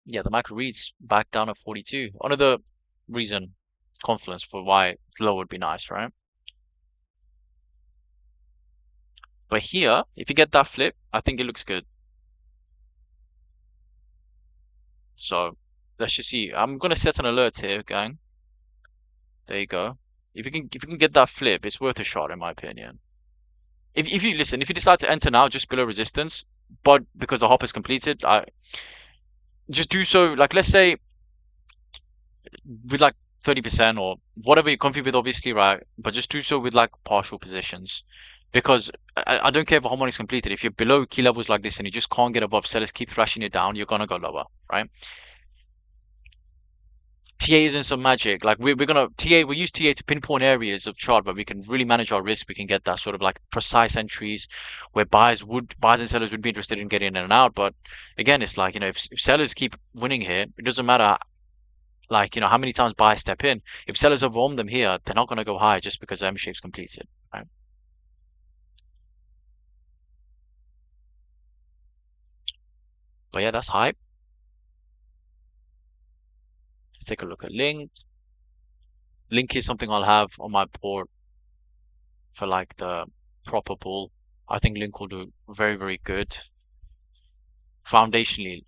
Yeah, the macro read's back down at 42. Another reason confluence for why low would be nice, right? But here, if you get that flip, I think it looks good. So let's just see. I'm gonna set an alert here, gang. There you go. If you can get that flip, it's worth a shot in my opinion. If you listen, if you decide to enter now just below resistance, but because the hop is completed, I just do so. Like let's say with like 30% or whatever you're comfy with, obviously, right? But just do so with like partial positions. Because I don't care if a harmonic is completed. If you're below key levels like this and you just can't get above, sellers keep thrashing it down, you're gonna go lower, right? TA isn't some magic. Like we're gonna TA, we use TA to pinpoint areas of chart where we can really manage our risk. We can get that sort of like precise entries where buyers and sellers would be interested in getting in and out. But again, it's like, if sellers keep winning here, it doesn't matter like, how many times buyers step in. If sellers overwhelm them here, they're not gonna go high just because the M shape's completed, right? But yeah, that's hype. Let's take a look at Link. Link is something I'll have on my port for like the proper bull. I think Link will do very, very good. Fundamentally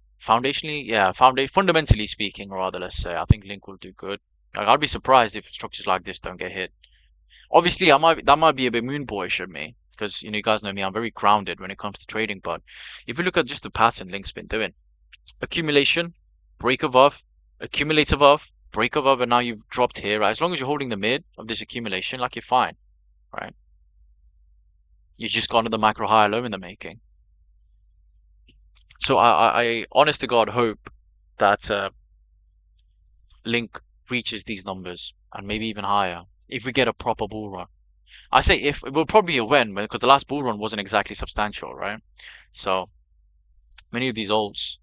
speaking, rather, let's say, I think Link will do good. Like, I'd be surprised if structures like this don't get hit. Obviously, that might be a bit moon boyish of me, because you guys know me, I'm very grounded when it comes to trading. But if you look at just the pattern Link's been doing, accumulation, break above, accumulate above, break above, and now you've dropped here, right? As long as you're holding the mid of this accumulation, like you're fine, right? You just got another macro higher low in the making. So I honest to God hope that Link reaches these numbers and maybe even higher if we get a proper bull run. I say if it will probably be a when because the last bull run wasn't exactly substantial, right? So many of these alts,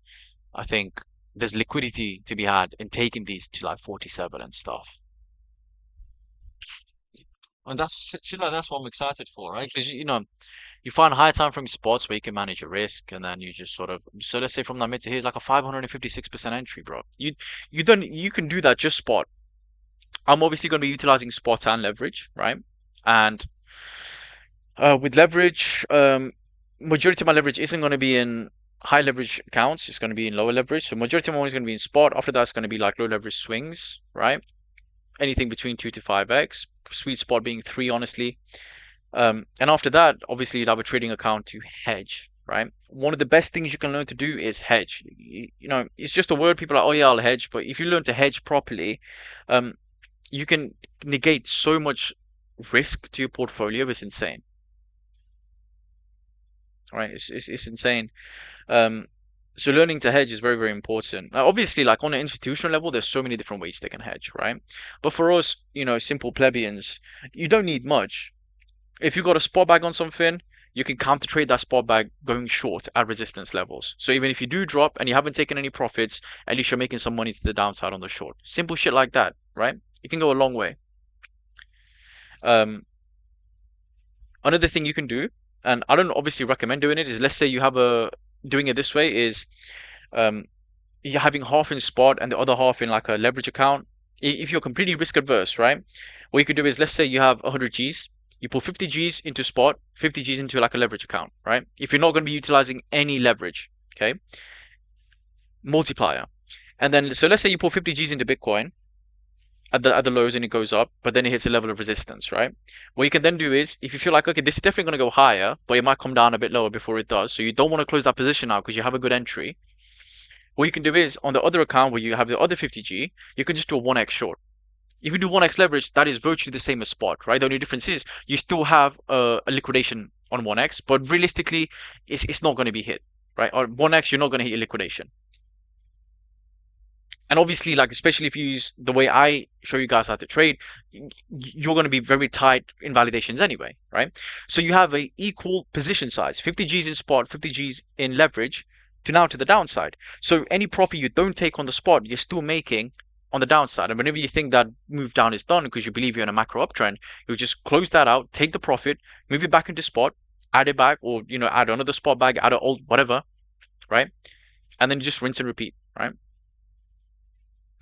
I think there's liquidity to be had in taking these to like 47 and stuff. And that's what I'm excited for, right? Because you find higher time frame spots where you can manage your risk, and then you just sort of so let's say from that mid to here is like a 556% entry, bro. You can do that just spot. I'm obviously going to be utilizing spot and leverage, right? And with leverage, majority of my leverage isn't going to be in high leverage accounts. It's going to be in lower leverage. So majority of my money is going to be in spot. After that, it's going to be like low leverage swings, right? Anything between 2 to 5x. Sweet spot being 3, honestly. And after that, obviously, you'd have a trading account to hedge, right? One of the best things you can learn to do is hedge. It's just a word. People are like, oh yeah, I'll hedge. But if you learn to hedge properly, um, you can negate so much risk to your portfolio. It's insane, right? It's insane. Um, so learning to hedge is very, very important. Now, obviously, like on an institutional level, there's so many different ways they can hedge, right? But for us, simple plebeians, you don't need much. If you got a spot bag on something, you can counter trade that spot bag going short at resistance levels. So even if you do drop and you haven't taken any profits, at least you're making some money to the downside on the short. Simple shit like that, right? It can go a long way. Um, Another thing you can do, and I don't obviously recommend doing it, is let's say you have doing it this way is um, you're having half in spot and the other half in like a leverage account. If you're completely risk adverse, right? What you could do is let's say you have 100 G's, you put 50 G's into spot, 50 G's into like a leverage account, right? If you're not going to be utilizing any leverage, okay? Multiplier. And then so let's say you put 50 G's into Bitcoin at the lows and it goes up, but then it hits a level of resistance, right? What you can then do is, if you feel like, okay, this is definitely going to go higher, but it might come down a bit lower before it does, so you don't want to close that position now because you have a good entry. What you can do is, on the other account where you have the other 50G, you can just do a 1x short. If you do 1x leverage, that is virtually the same as spot, right? The only difference is you still have a liquidation on 1x, but realistically, it's not going to be hit, right? On 1x, you're not going to hit your liquidation. And obviously, like especially if you use the way I show you guys how to trade, you're going to be very tight in validations anyway, right? So you have a equal position size, 50 G's in spot, 50 G's in leverage, to the downside. So any profit you don't take on the spot, you're still making on the downside. And whenever you think that move down is done because you believe you're in a macro uptrend, you just close that out, take the profit, move it back into spot, add it back, or add another spot bag, add an old whatever, right? And then just rinse and repeat, right?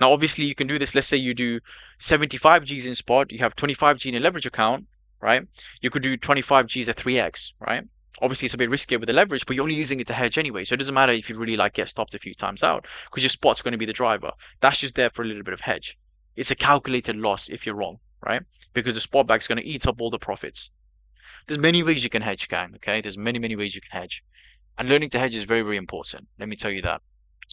Now, obviously, you can do this. Let's say you do 75 Gs in spot, you have 25 G in a leverage account, right? You could do 25 Gs at 3x, right? Obviously, it's a bit riskier with the leverage, but you're only using it to hedge anyway. So it doesn't matter if you really like get stopped a few times out because your spot's going to be the driver. That's just there for a little bit of hedge. It's a calculated loss if you're wrong, right? Because the spot back's going to eat up all the profits. There's many ways you can hedge, gang. Okay, there's many ways you can hedge, and learning to hedge is very important. Let me tell you that.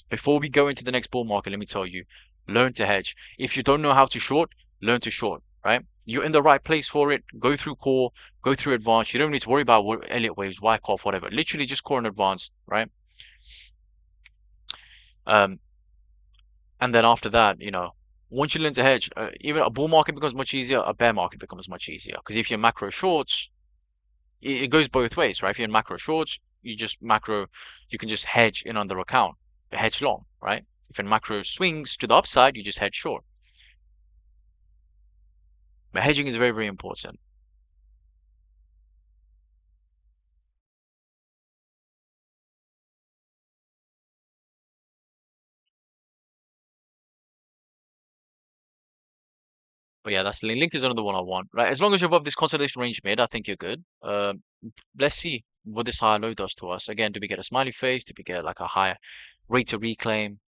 Before we go into the next bull market, let me tell you, learn to hedge. If you don't know how to short, learn to short, right? You're in the right place for it. Go through core, go through advanced. You don't need to worry about what Elliott waves, Wyckoff, whatever. Literally just core and advanced, right? Um, and then after that, once you learn to hedge, even a bull market becomes much easier. A bear market becomes much easier because if you're macro shorts, it goes both ways, right? If you're in macro shorts, you can just hedge in on their account, hedge long, right? If in macro swings to the upside, you just hedge short. But hedging is very important. But yeah, that's link is another one I want, right? As long as you're above this consolidation range mid, I think you're good. Let's see what this high low does to us. Again, do we get a smiley face? Do we get like a higher rate to reclaim?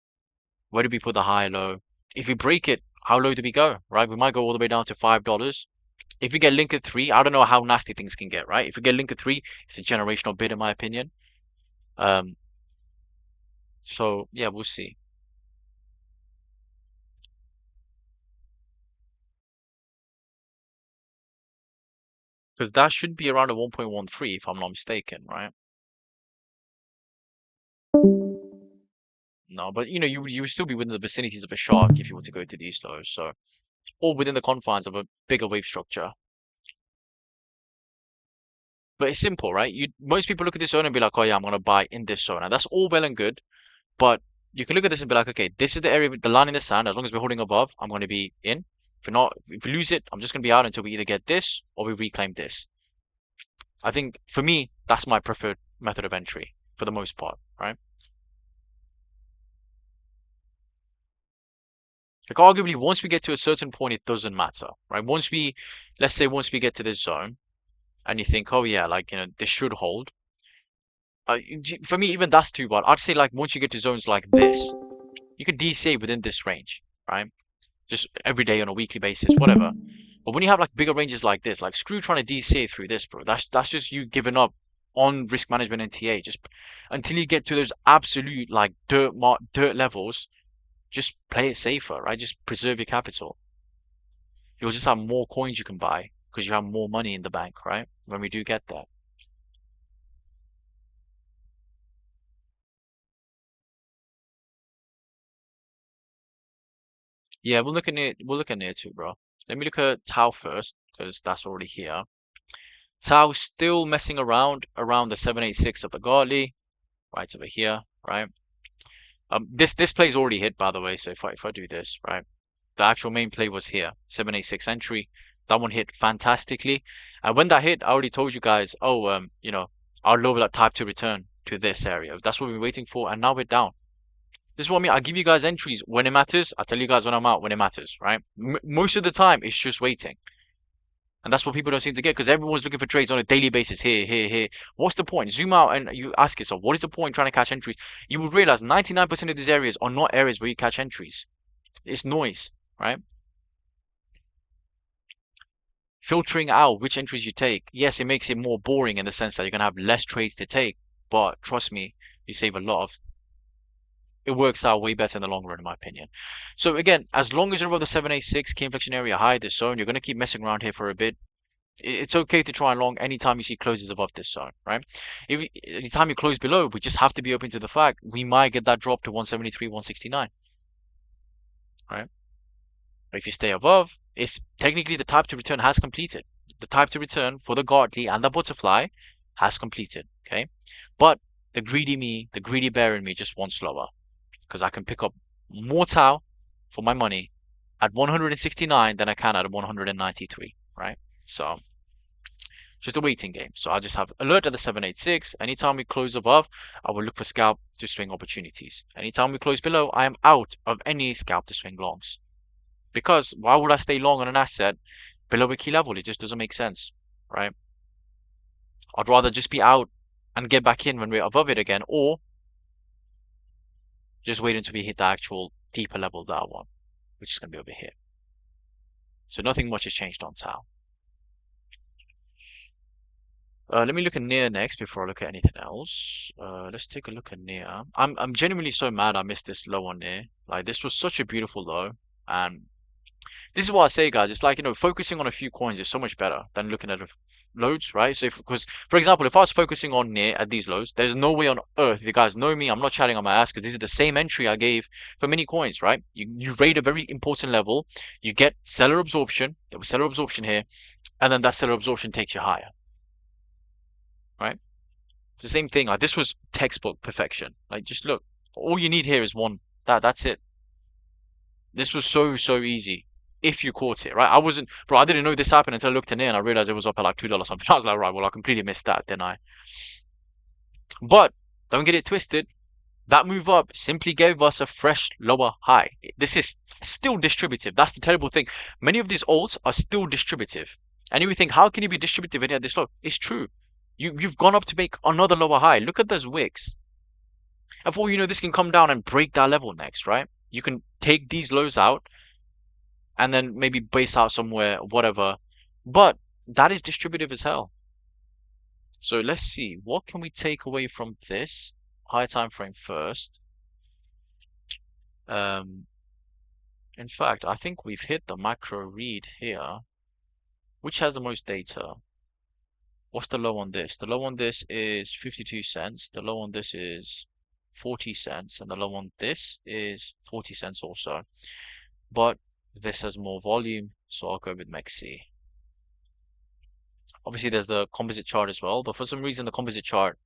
Where do we put the high low? If we break it, how low do we go, right? We might go all the way down to $5. If we get link at 3, I don't know how nasty things can get, right? If we get link at 3, it's a generational bid in my opinion. Um, so yeah, we'll see. Because that should be around a 1.13 if I'm not mistaken, right? No, but you would still be within the vicinities of a shark if you were to go to these lows. So all within the confines of a bigger wave structure. But it's simple, right? Most people look at this zone and be like, oh yeah, I'm gonna buy in this zone. And that's all well and good. But you can look at this and be like, okay, this is the area, the line in the sand. As long as we're holding above, I'm going to be in. If we lose it, I'm just going to be out until we either get this or we reclaim this. I think for me, that's my preferred method of entry for the most part, right? Like arguably, once we get to a certain point, it doesn't matter, right? Let's say once we get to this zone and you think, oh yeah, like, this should hold. For me, even that's too bad. I'd say like once you get to zones like this, you can DCA within this range, right? Just every day on a weekly basis, whatever. But when you have like bigger ranges like this, like screw trying to DCA through this, bro. That's just you giving up on risk management and TA. Just until you get to those absolute like dirt levels, just play it safer, right? Just preserve your capital. You'll just have more coins you can buy because you have more money in the bank, right? When we do get that. Yeah, we'll look at near two, bro. Let me look at Tau first, because that's already here. Tau still messing around the 786 of the Gartley, right over here, right? This play's already hit, by the way. So if I do this, right, the actual main play was here, 786 entry. That one hit fantastically, and when that hit, I already told you guys, oh, I'll lower that type to return to this area. That's what we're waiting for, and now we're down. This is what I mean. I give you guys entries when it matters. I tell you guys when I'm out when it matters, right? Most of the time, it's just waiting. And that's what people don't seem to get because everyone's looking for trades on a daily basis. Here. What's the point? Zoom out and you ask yourself, what is the point trying to catch entries? You will realize 99% of these areas are not areas where you catch entries. It's noise, right? Filtering out which entries you take. Yes, it makes it more boring in the sense that you're going to have less trades to take. But trust me, you save a lot of. It works out way better in the long run, in my opinion. So again, as long as you're above the 786 key inflection area high, this zone, you're going to keep messing around here for a bit. It's okay to try and long anytime you see closes above this zone, right? If anytime you close below, we just have to be open to the fact we might get that drop to 173, 169, right? But if you stay above, it's technically the type to return has completed. The type to return for the Gartley and the butterfly has completed, okay? But the greedy bear in me just wants lower because I can pick up more Tau for my money at 169 than I can at 193, right? So just a waiting game. So I just have alert at the 786. Anytime we close above, I will look for scalp to swing opportunities. Anytime we close below, I am out of any scalp to swing longs. Because why would I stay long on an asset below a key level? It just doesn't make sense, right? I'd rather just be out and get back in when we're above it again, or just wait until we hit the actual deeper level that I want, which is going to be over here. So nothing much has changed on Tau. Let me look at near next before I look at anything else. Let's take a look at near. I'm genuinely so mad I missed this low on near. Like this was such a beautiful low, and this is what I say, guys. It's like, focusing on a few coins is so much better than looking at loads, right? So because, for example, if I was focusing on near at these lows, there's no way on earth, you guys know me, I'm not chatting on my ass because this is the same entry I gave for many coins, right? You raid a very important level, you get seller absorption, there was seller absorption here, and then that seller absorption takes you higher, right? It's the same thing. Like this was textbook perfection. Like just look, all you need here is one. That's it. This was so easy if you caught it, right? I wasn't, bro. I didn't know this happened until I looked in here and I realized it was up at like $2 something. I was like, right, well, I completely missed that, didn't I? But don't get it twisted. That move up simply gave us a fresh lower high. This is still distributive. That's the terrible thing. Many of these alts are still distributive. And you would think, how can you be distributive at this low? It's true. You've gone up to make another lower high. Look at those wicks. And for all you know, this can come down and break that level next, right? You can take these lows out and then maybe base out somewhere, whatever. But that is distributive as hell. So let's see, what can we take away from this high time frame first? In fact, I think we've hit the macro read here. Which has the most data? What's the low on this? The low on this is 52 cents. The low on this is 40 cents. And the low on this is 40 cents also. But this has more volume, so I'll go with MEXC. Obviously, there's the composite chart as well, but for some reason, the composite chart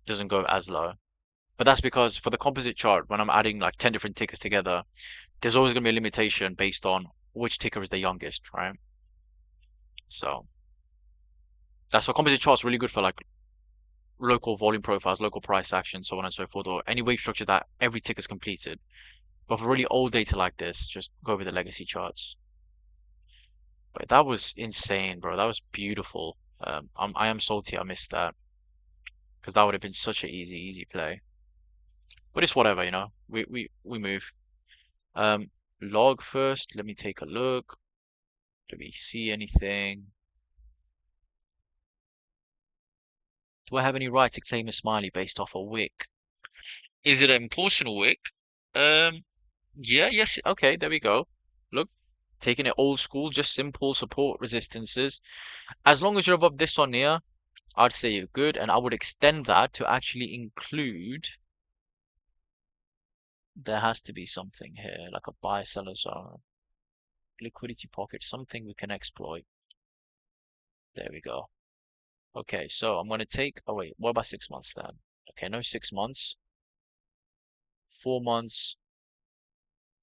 doesn't go as low. But that's because for the composite chart, when I'm adding like 10 different tickers together, there's always going to be a limitation based on which ticker is the youngest, right? So that's why composite charts really good for like local volume profiles, local price action, so on and so forth, or any wave structure that every ticker is completed. But for really old data like this, just go with the legacy charts. But that was insane, bro. That was beautiful. I am salty I missed that because that would have been such an easy play. But it's whatever, We move. Log first. Let me take a look. Do we see anything? Do I have any right to claim a smiley based off a wick? Is it an impulsional wick? Yeah, yes. Okay, there we go. Look, taking it old school, just simple support resistances. As long as you're above this on here, I'd say you're good, and I would extend that to actually include. There has to be something here, like a buy-seller zone, liquidity pocket, something we can exploit. There we go. Okay, so I'm going to take, oh wait, what about 6 months then? Okay, no 6 months. 4 months,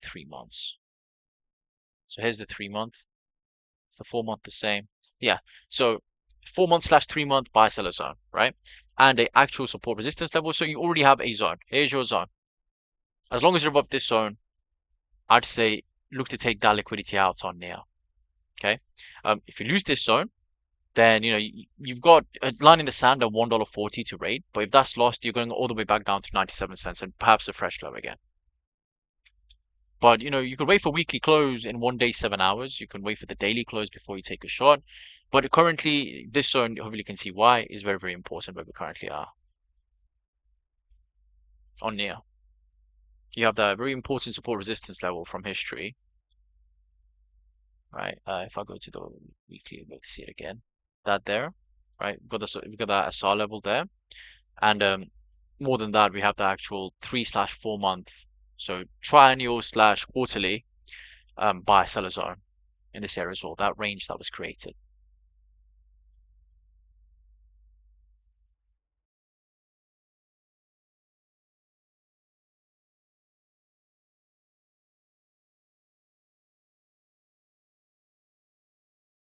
3 months. So here's the 3 month. Is the 4 month the same? Yeah, so 4 month / 3 month buy-seller zone, right? And a actual support resistance level, so you already have a zone. Here's your zone. As long as you're above this zone, I'd say look to take that liquidity out on near. Okay. If you lose this zone, then you've got a line in the sand at $1.40 to rate. But if that's lost, you're going all the way back down to 97 cents and perhaps a fresh low again. But you could wait for weekly close in 1 day, 7 hours. You can wait for the daily close before you take a shot. But currently, this zone, hopefully you can see why, is very important where we currently are on near. You have that very important support resistance level from history. Right, if I go to the weekly, we'll see it again. That there, right? We've got that SR level there, and more than that, we have the actual 3/4 month, so triennial / quarterly buy seller zone in this area as well. That range that was created.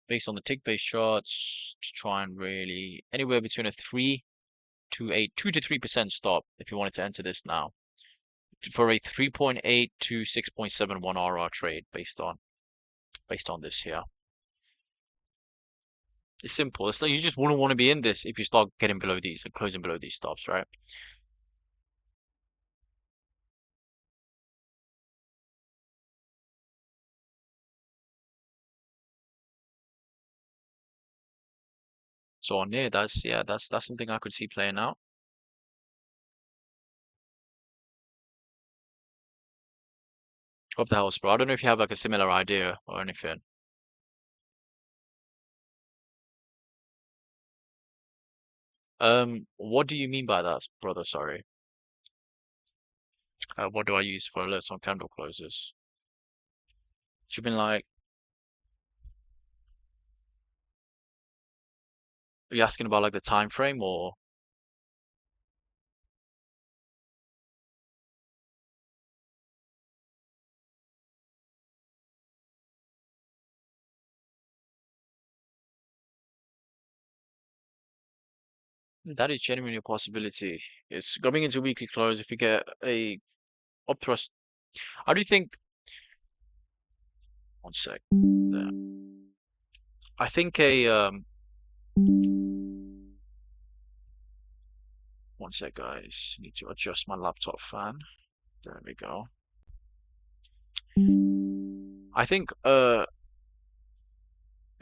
based on the tick-based charts to try and really anywhere between a 2 to 3% stop if you wanted to enter this now for a 3.8 to 6.71 RR trade based on this here. It's simple. It's like you just wouldn't want to be in this if you start getting below these and closing below these stops, right? So on here, that's something I could see playing out. Hope that helps, bro. I don't know if you have like a similar idea or anything. What do you mean by that, brother? Sorry. What do I use for alerts on candle closes? Do you mean like, are you asking about like the time frame or? That is genuinely a possibility. It's coming into weekly close. If you get a up thrust, how do you think? One sec. There. I think a one sec, guys. Need to adjust my laptop fan. There we go. I think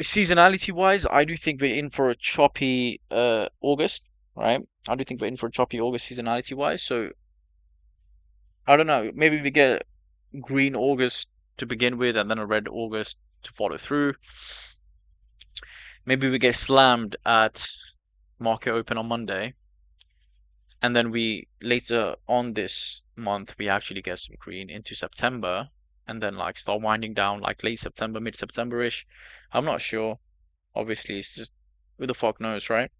seasonality wise, I do think we're in for a choppy August, right? I do think we're in for a choppy August seasonality wise. So I don't know. Maybe we get green August to begin with, and then a red August to follow through. Maybe we get slammed at market open on Monday, and then we later on this month we actually get some green into September, and then like start winding down like late September, mid September-ish. I'm not sure. Obviously, it's just who the fuck knows, right?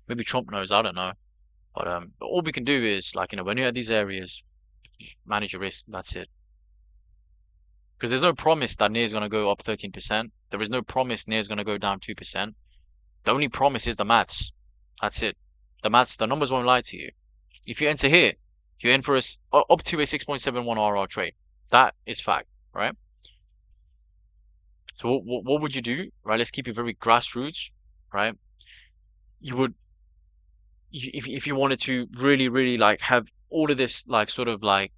Maybe Trump knows. I don't know. But all we can do is like when you're at these areas, manage your risk. That's it. Because there's no promise that NIR is going to go up 13%. There is no promise NIR is going to go down 2%. The only promise is the maths. That's it. The maths, the numbers won't lie to you. If you enter here, you're in for up to a 6.71 RR trade. That is fact, right? So what would you do, right? Let's keep it very grassroots, right? You would, if you wanted to really like have all of this like sort of like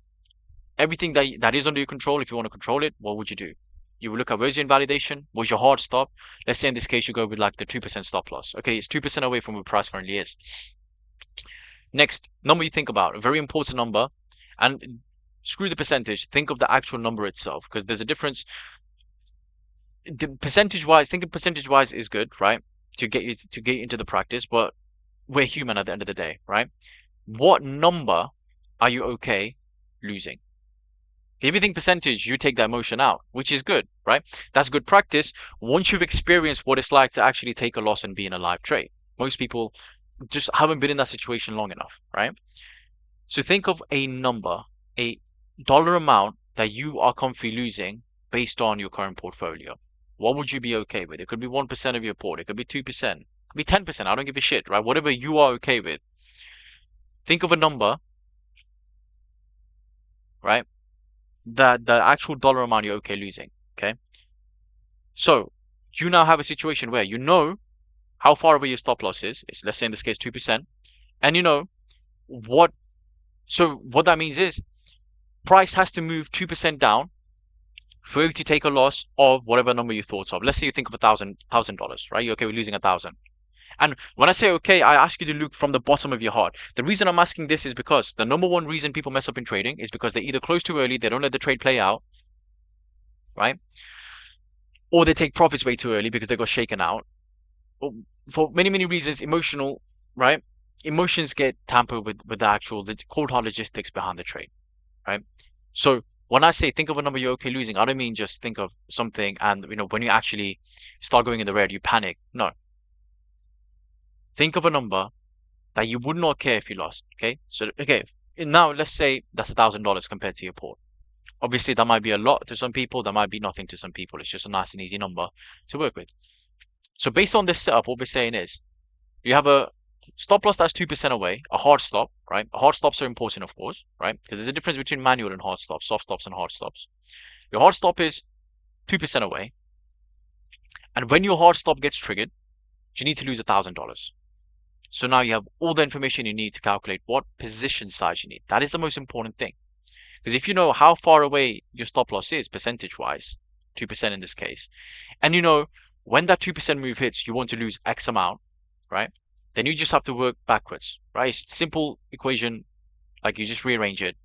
everything that is under your control, if you want to control it, what would you do? You would look at where's your invalidation, where's your hard stop. Let's say in this case you go with like the 2% stop loss. Okay, it's 2% away from where price currently is. Next number you think about, a very important number, and screw the percentage. Think of the actual number itself, because there's a difference. Percentage wise, thinking percentage wise is good, right? To get you into the practice, but we're human at the end of the day, right? What number are you okay losing? If you think percentage, you take that emotion out, which is good, right? That's good practice once you've experienced what it's like to actually take a loss and be in a live trade. Most people just haven't been in that situation long enough, right? So think of a number, a dollar amount that you are comfy losing based on your current portfolio. What would you be okay with? It could be 1% of your port, it could be 2%, it could be 10%. I don't give a shit, right? Whatever you are okay with. Think of a number, right? The actual dollar amount you're okay losing. Okay. So you now have a situation where you know how far away your stop loss is. It's, let's say in this case 2%. And you know what what that means is price has to move 2% down for you to take a loss of whatever number you thought of. Let's say you think of $1,000, right? You're okay with losing 1,000. And when I say okay, I ask you to look from the bottom of your heart. The reason I'm asking this is because the number one reason people mess up in trading is because they either close too early, they don't let the trade play out, right? Or they take profits way too early because they got shaken out. For many reasons, emotional, right? Emotions get tampered with the actual cold hard logistics behind the trade, right? So when I say think of a number you're okay losing, I don't mean just think of something and when you actually start going in the red, you panic. No. Think of a number that you would not care if you lost. Okay. So okay, now let's say that's $1,000 compared to your port. Obviously, that might be a lot to some people, that might be nothing to some people. It's just a nice and easy number to work with. So based on this setup, what we're saying is you have a stop loss that's 2% away, a hard stop, right? Hard stops are important, of course, right? Because there's a difference between manual and hard stops, soft stops and hard stops. Your hard stop is 2% away. And when your hard stop gets triggered, you need to lose $1,000. So now you have all the information you need to calculate what position size you need. That is the most important thing. Because if you know how far away your stop loss is, percentage wise, 2% in this case, and you know when that 2% move hits, you want to lose X amount, right? Then you just have to work backwards, right? It's simple equation, like you just rearrange it.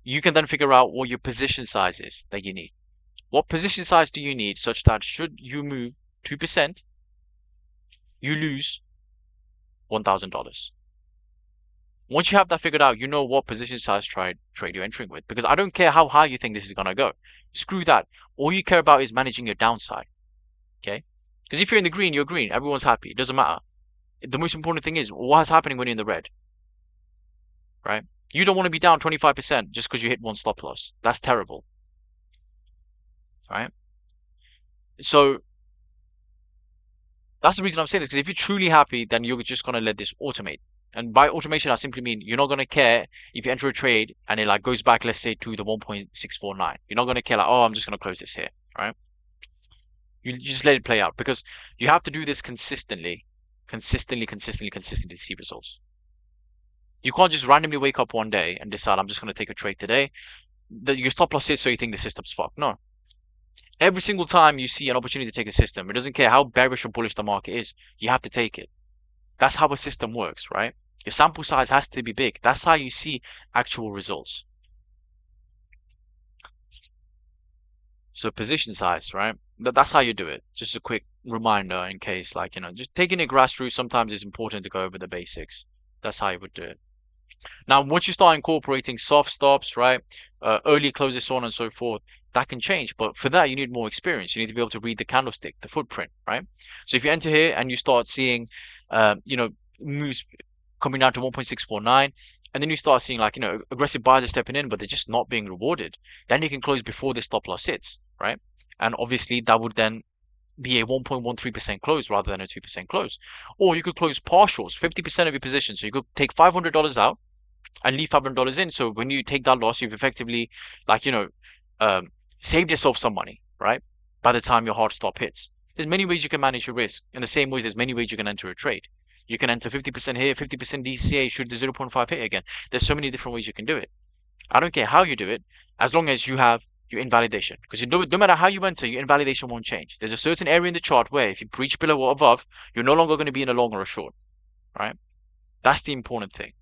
You can then figure out what your position size is that you need. What position size do you need such that should you move 2%, you lose $1,000. Once you have that figured out, you know what position size trade you're entering with. Because I don't care how high you think this is going to go. Screw that. All you care about is managing your downside. Okay? Because if you're in the green, you're green. Everyone's happy. It doesn't matter. The most important thing is what's happening when you're in the red. Right? You don't want to be down 25% just because you hit one stop loss. That's terrible. Right? So that's the reason I'm saying this. Because if you're truly happy, then you're just going to let this automate. And by automation, I simply mean you're not going to care if you enter a trade and it like goes back, let's say, to the 1.649. You're not going to care like, oh, I'm just going to close this here, right? You just let it play out because you have to do this consistently to see results. You can't just randomly wake up one day and decide I'm just going to take a trade today. Your stop loss is so you think the system's fucked. No. Every single time you see an opportunity to take a system, it doesn't care how bearish or bullish the market is, you have to take it. That's how a system works, right? Your sample size has to be big. That's how you see actual results. So position size, right? That's how you do it. Just a quick reminder in case, like, just taking a grassroots, sometimes it's important to go over the basics. That's how you would do it. Now, once you start incorporating soft stops, right, early closes, so on and so forth, that can change. But for that, you need more experience. You need to be able to read the candlestick, the footprint, right? So if you enter here and you start seeing, moves coming down to 1.649, and then you start seeing like, aggressive buyers are stepping in, but they're just not being rewarded, then you can close before the stop loss hits, right? And obviously that would then be a 1.13% close rather than a 2% close. Or you could close partials, 50% of your position. So you could take $500 out and leave $500 in. So when you take that loss, you've effectively, like, saved yourself some money, right? By the time your hard stop hits. There's many ways you can manage your risk. In the same ways, there's many ways you can enter a trade. You can enter 50% here, 50% DCA, should the 0.5 hit again. There's so many different ways you can do it. I don't care how you do it, as long as you have your invalidation. Because no matter how you enter, your invalidation won't change. There's a certain area in the chart where if you breach below or above, you're no longer going to be in a long or a short, right? That's the important thing.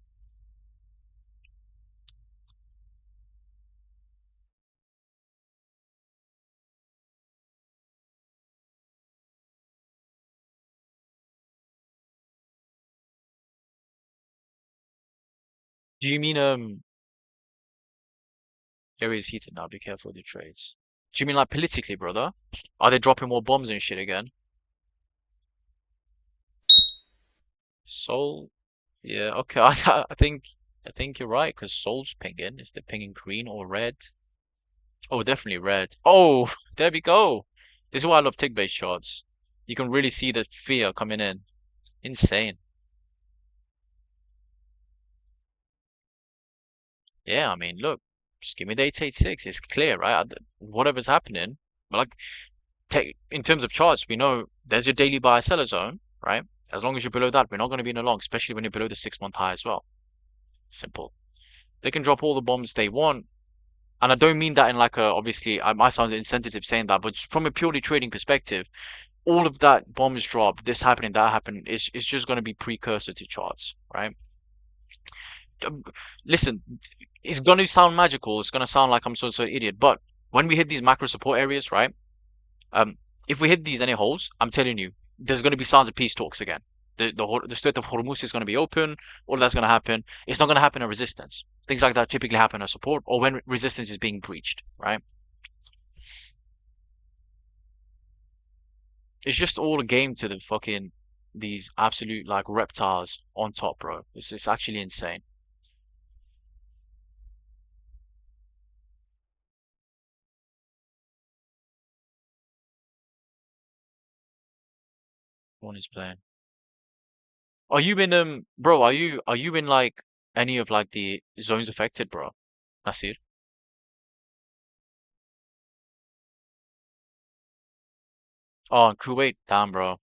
Do you mean area is heated now, be careful with your trades. Do you mean like politically, brother? Are they dropping more bombs and shit again? Seoul? Yeah, okay. I think you're right, because Seoul's pinging. Is the pinging green or red? Oh, definitely red. Oh, there we go. This is why I love tick-based charts. You can really see the fear coming in. Insane. Yeah, I mean, look, just give me the 886. It's clear, right? Whatever's happening, but like, in terms of charts, we know there's your daily buy seller zone, right? As long as you're below that, we're not going to be in a long, especially when you're below the 6-month high as well. Simple. They can drop all the bombs they want. And I don't mean that in like a, obviously, I might sound insensitive saying that, but from a purely trading perspective, all of that bombs drop, this happening, that happened, is just going to be precursor to charts, right? Listen, it's going to sound magical. It's going to sound like I'm so idiot. But when we hit these macro support areas, right? Um, if we hit these and it holds, I'm telling you, there's going to be signs of peace talks again. The Strait of Hormuz is going to be open. All that's going to happen. It's not going to happen at resistance. Things like that typically happen at support or when resistance is being breached, right? It's just all a game to the fucking these absolute like reptiles on top, bro. It's actually insane. One is playing. Are you in bro, are you in like any of like the zones affected, bro? Nasir? Oh, Kuwait, damn, bro.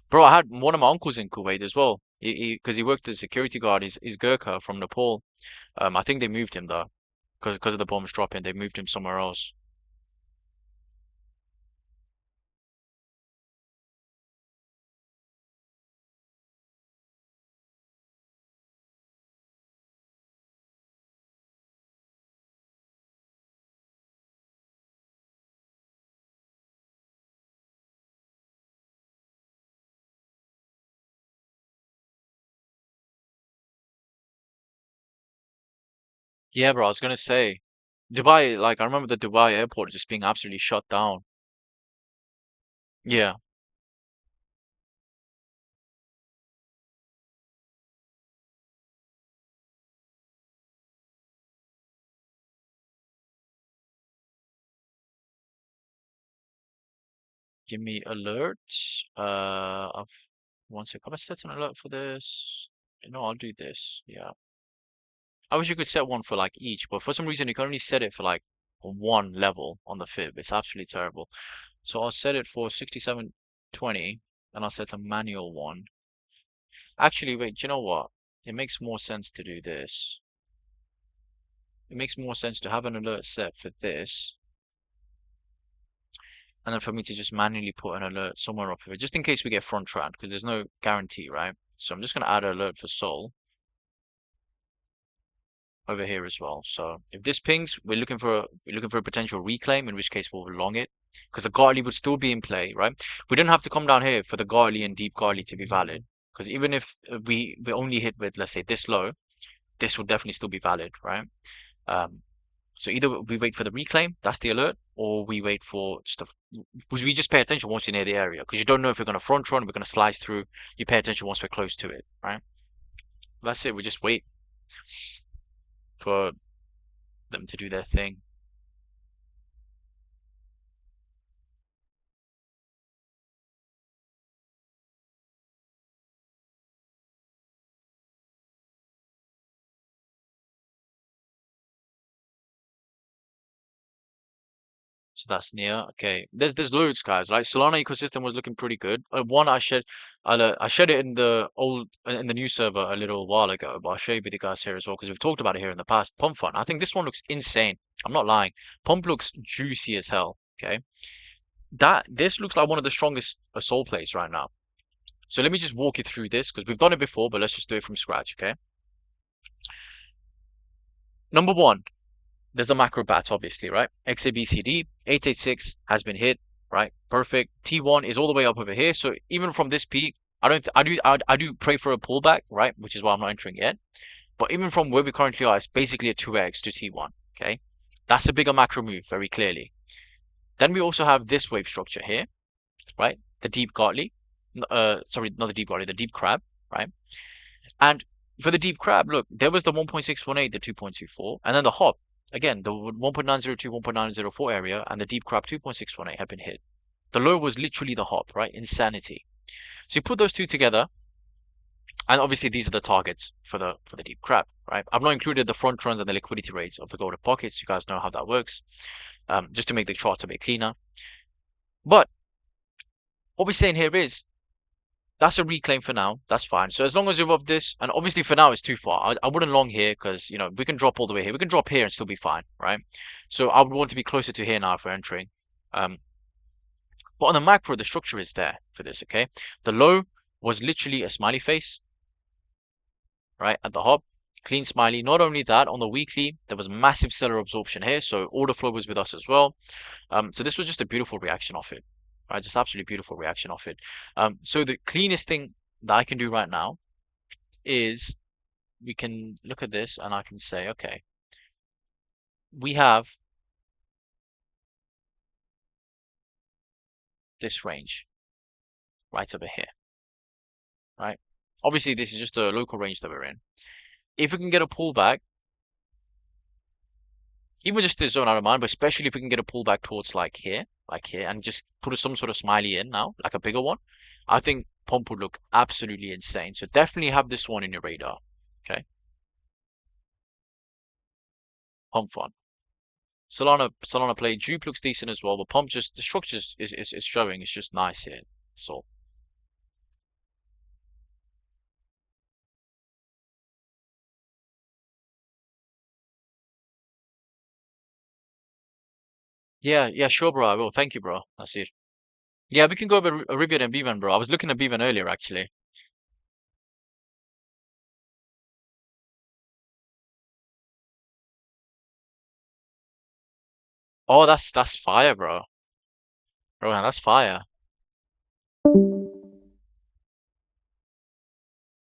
Bro, I had one of my uncles in Kuwait as well. Because he worked as a security guard. He's Gurkha from Nepal. I think they moved him though, because of the bombs dropping. They moved him somewhere else. Yeah, bro. I was gonna say, Dubai. Like I remember the Dubai airport just being absolutely shut down. Yeah, give me alert. I've one sec. Have I set an alert for this? No, I'll do this. Yeah. I wish you could set one for like each, but for some reason you can only set it for like one level on the fib. It's absolutely terrible. So I'll set it for 6720 and I'll set a manual one. Actually, wait, do you know what? It makes more sense to do this. It makes more sense to have an alert set for this and then for me to just manually put an alert somewhere up here, just in case we get front ran, because there's no guarantee, right? So I'm just going to add an alert for Seoul over here as well. So if this pings, we're looking for a potential reclaim, in which case we'll long it, because the Gartley would still be in play, right? We don't have to come down here for the Gartley and deep Gartley to be valid, because even if we only hit with, let's say, this low, this will definitely still be valid, right? Um, so either we wait for the reclaim, that's the alert, or we wait for stuff. We just pay attention once you're near the area, because you don't know if we're going to front run, we're going to slice through. You pay attention once we're close to it, right? That's it. We just wait for them to do their thing. So that's near. Okay. There's loads, guys. Like Solana ecosystem was looking pretty good. One I shared it in the new server a little while ago, but I'll show you the guys here as well because we've talked about it here in the past. Pump Fun. I think this one looks insane. I'm not lying. Pump looks juicy as hell. Okay. This looks like one of the strongest soul plays right now. So let me just walk you through this because we've done it before, but let's just do it from scratch. Okay. Number one. There's the macro bats, obviously, right? XABCD 886 has been hit, right? Perfect. T1 is all the way up over here. So even from this peak, I don't, I do pray for a pullback, right? Which is why I'm not entering yet. But even from where we currently are, it's basically a 2x to T1. Okay, that's a bigger macro move, very clearly. Then we also have this wave structure here, right? The deep Gartley, sorry, not the deep Gartley, the deep crab, right? And for the deep crab, look, there was the 1.618, the 2.24, and then the hop. Again, the 1.902, 1.904 area and the deep crab 2.618 have been hit. The low was literally the hop, right? Insanity. So you put those two together, and obviously these are the targets for the deep crab, right? I've not included the front runs and the liquidity rates of the golden pockets. You guys know how that works, just to make the chart a bit cleaner. But what we're saying here is that's a reclaim for now. That's fine. So as long as you're above this, and obviously for now it's too far. I wouldn't long here because we can drop all the way here. We can drop here and still be fine, right? So I would want to be closer to here now if we're entering. Um, but on the macro, the structure is there for this. Okay, the low was literally a smiley face, right at the hop, clean smiley. Not only that, on the weekly there was massive seller absorption here, so order flow was with us as well. So this was just a beautiful reaction off it, right? Just absolutely beautiful reaction off it. So the cleanest thing that I can do right now is we can look at this and I can say, okay, we have this range right over here, right? Obviously, this is just a local range that we're in. If we can get a pullback, even just this zone, I don't mind, but especially if we can get a pullback towards like here, and just put some sort of smiley in now, like a bigger one, I think Pump would look absolutely insane. So definitely have this one in your radar. Okay, Pump fun. Solana play. Jupe looks decent as well, but Pump just the structure is showing. It's just nice here. So yeah, yeah, sure, bro. I will. Thank you, bro. That's it. Yeah, we can go over Rivian and Bevan, bro. I was looking at Bevan earlier, actually. Oh, that's fire, bro. Bro, man, that's fire.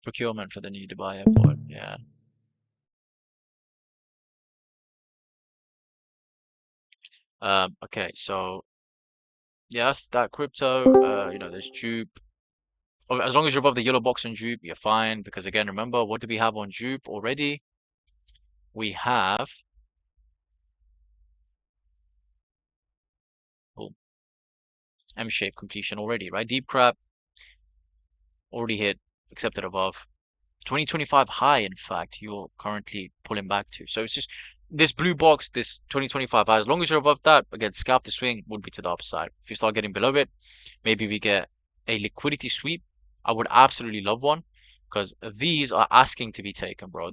Procurement for the new Dubai airport. Yeah. Okay, so yes, that crypto. There's Jupe. Oh, as long as you're above the yellow box on Jupe, you're fine. Because again, remember, what do we have on Jupe already? We have oh, M-shape completion already, right? Deep crap already hit, accepted above. 2025 high, in fact, you're currently pulling back to. So it's just this blue box, this 2025 high. As long as you're above that, again, scalp the swing would be to the upside. If you start getting below it, maybe we get a liquidity sweep. I would absolutely love one because these are asking to be taken, bro.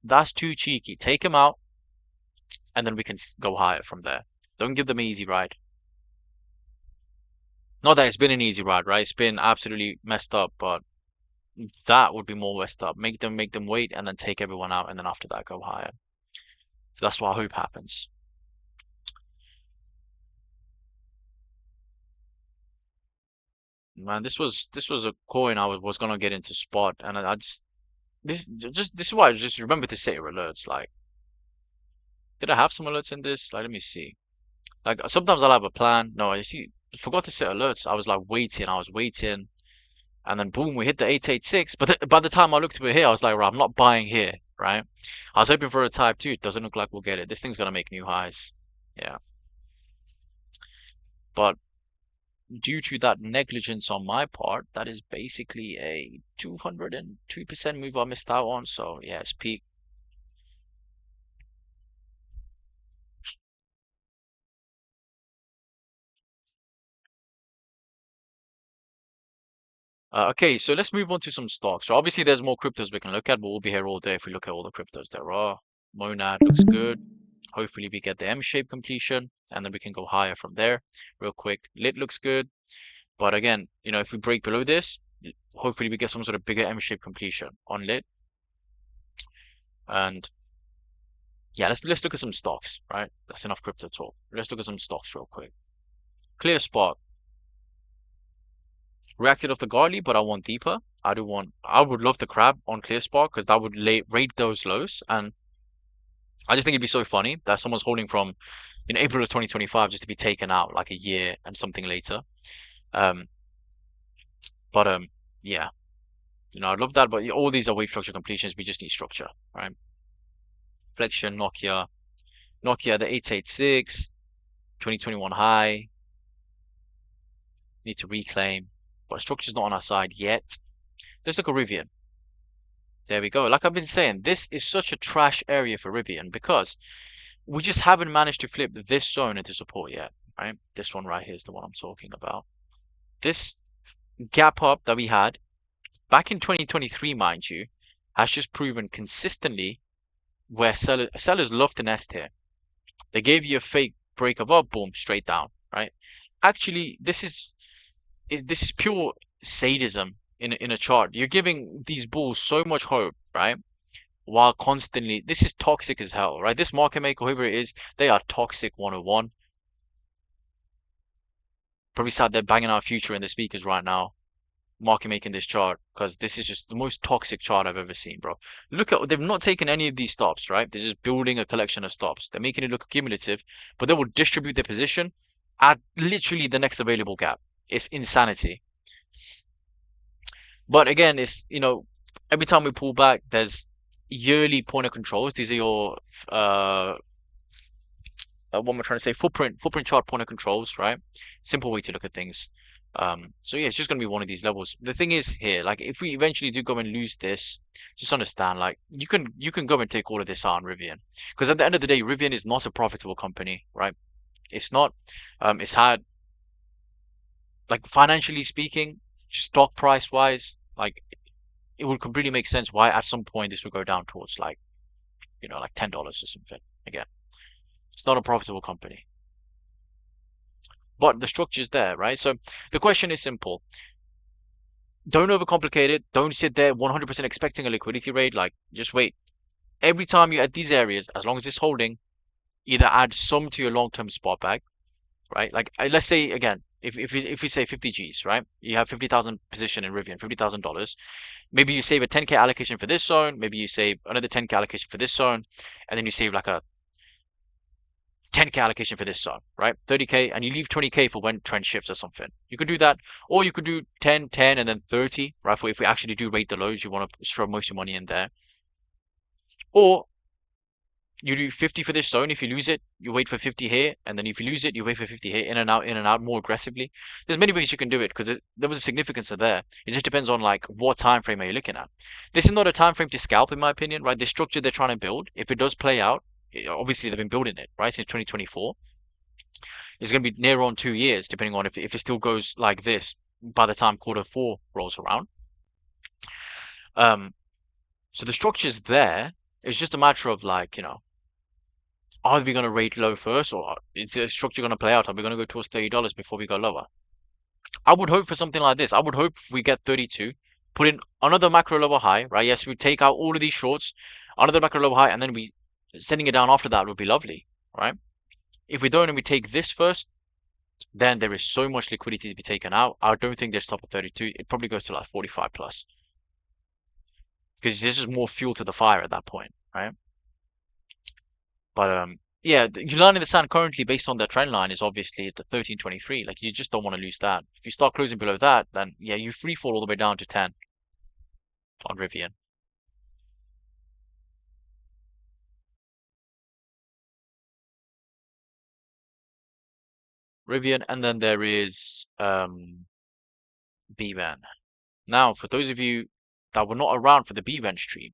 That's too cheeky. Take them out, and then we can go higher from there. Don't give them an easy ride. Not that it's been an easy ride, right? It's been absolutely messed up, but that would be more messed up. Make them wait, and then take everyone out, and then after that go higher. So that's what I hope happens. Man, this was a coin I was gonna get into spot, and I just this is why I just remember to set your alerts. Like, did I have some alerts in this? Like, let me see. Like sometimes I'll have a plan. No, I see. Forgot to set alerts. I was like waiting. I was waiting, and then boom, we hit the 886. But by the time I looked over here, I was like, right, I'm not buying here, right? I was hoping for a type 2. It doesn't look like we'll get it. This thing's gonna make new highs. Yeah, but due to that negligence on my part, that is basically a 202% move I missed out on. So yeah, it's peak. Okay, so let's move on to some stocks. So obviously there's more cryptos we can look at, but we'll be here all day if we look at all the cryptos there are. Monad looks good. Hopefully we get the M-shape completion, and then we can go higher from there real quick. Lit looks good, but again, if we break below this, hopefully we get some sort of bigger M-shape completion on Lit. And yeah, let's look at some stocks, right? That's enough crypto talk. Let's look at some stocks real quick. ClearSpark reacted off the Garley, but I want deeper. I would love the crab on ClearSpark because that would rate those lows, and I just think it'd be so funny that someone's holding from April of 2025 just to be taken out like a year and something later. Um, but yeah, I'd love that. But all these are wave structure completions. We just need structure, right? Flexion, Nokia, the 886, 2021 high. Need to reclaim, but structure's not on our side yet. Let's look at Rivian. There we go. Like I've been saying, this is such a trash area for Rivian because we just haven't managed to flip this zone into support yet, right? This one right here is the one I'm talking about. This gap up that we had back in 2023, mind you, has just proven consistently where sellers love to nest here. They gave you a fake break above, boom, straight down, right? Actually, this is pure sadism in a chart. You're giving these bulls so much hope, right? While constantly, this is toxic as hell, right? This market maker, whoever it is, they are toxic 101. Probably sat there banging out future in the speakers right now, market making this chart because this is just the most toxic chart I've ever seen, bro. Look at they've not taken any of these stops, right? They're just building a collection of stops. They're making it look cumulative, but they will distribute their position at literally the next available gap. It's insanity. But again, every time we pull back, there's yearly point of controls. These are your what am I trying to say? Footprint chart point of controls, right? Simple way to look at things. So yeah, it's just gonna be one of these levels. The thing is here, like if we eventually do go and lose this, just understand like you can go and take all of this out on Rivian. Because at the end of the day, Rivian is not a profitable company, right? It's not. It's had like financially speaking, stock price wise, like it would completely make sense why at some point this would go down towards like, like $10 or something. Again, it's not a profitable company. But the structure's there, right? So the question is simple. Don't overcomplicate it. Don't sit there 100% expecting a liquidity rate. Like, just wait. Every time you're at these areas, as long as it's holding, either add some to your long-term spot bag, right? Like, let's say again, if we say 50 G's, right? You have 50,000 position in Rivian, $50,000. Maybe you save a 10K allocation for this zone. Maybe you save another 10K allocation for this zone, and then you save like a 10K allocation for this zone, right? 30K, and you leave 20K for when trend shifts or something. You could do that, or you could do 10, 10, and then 30, right? For if we actually do rate the lows, you want to throw most of your money in there. Or you do 50 for this zone. If you lose it, you wait for 50 here, and then if you lose it, you wait for 50 here, in and out more aggressively. There's many ways you can do it because there was a significance there. It just depends on like what time frame are you looking at. This is not a time frame to scalp, in my opinion, right? The structure they're trying to build, if it does play out, obviously they've been building it right since 2024. It's going to be near on 2 years, depending on if it still goes like this by the time quarter 4 rolls around. So the structure's there. It's just a matter of like, are we going to rate low first, or is the structure going to play out? Are we going to go towards $30 before we go lower? I would hope for something like this. I would hope if we get 32, put in another macro lower high, right? Yes, we take out all of these shorts, another macro lower high, and then we sending it down after that would be lovely, right? If we don't and we take this first, then there is so much liquidity to be taken out. I don't think there's top of 32. It probably goes to like 45 plus. Because this is more fuel to the fire at that point, right? But yeah, your line in the sand currently based on the trend line is obviously the 13.23. Like you just don't want to lose that. If you start closing below that, then yeah, you free fall all the way down to 10 on Rivian. Rivian, and then there is BVAN. Now, for those of you that were not around for the BVAN stream,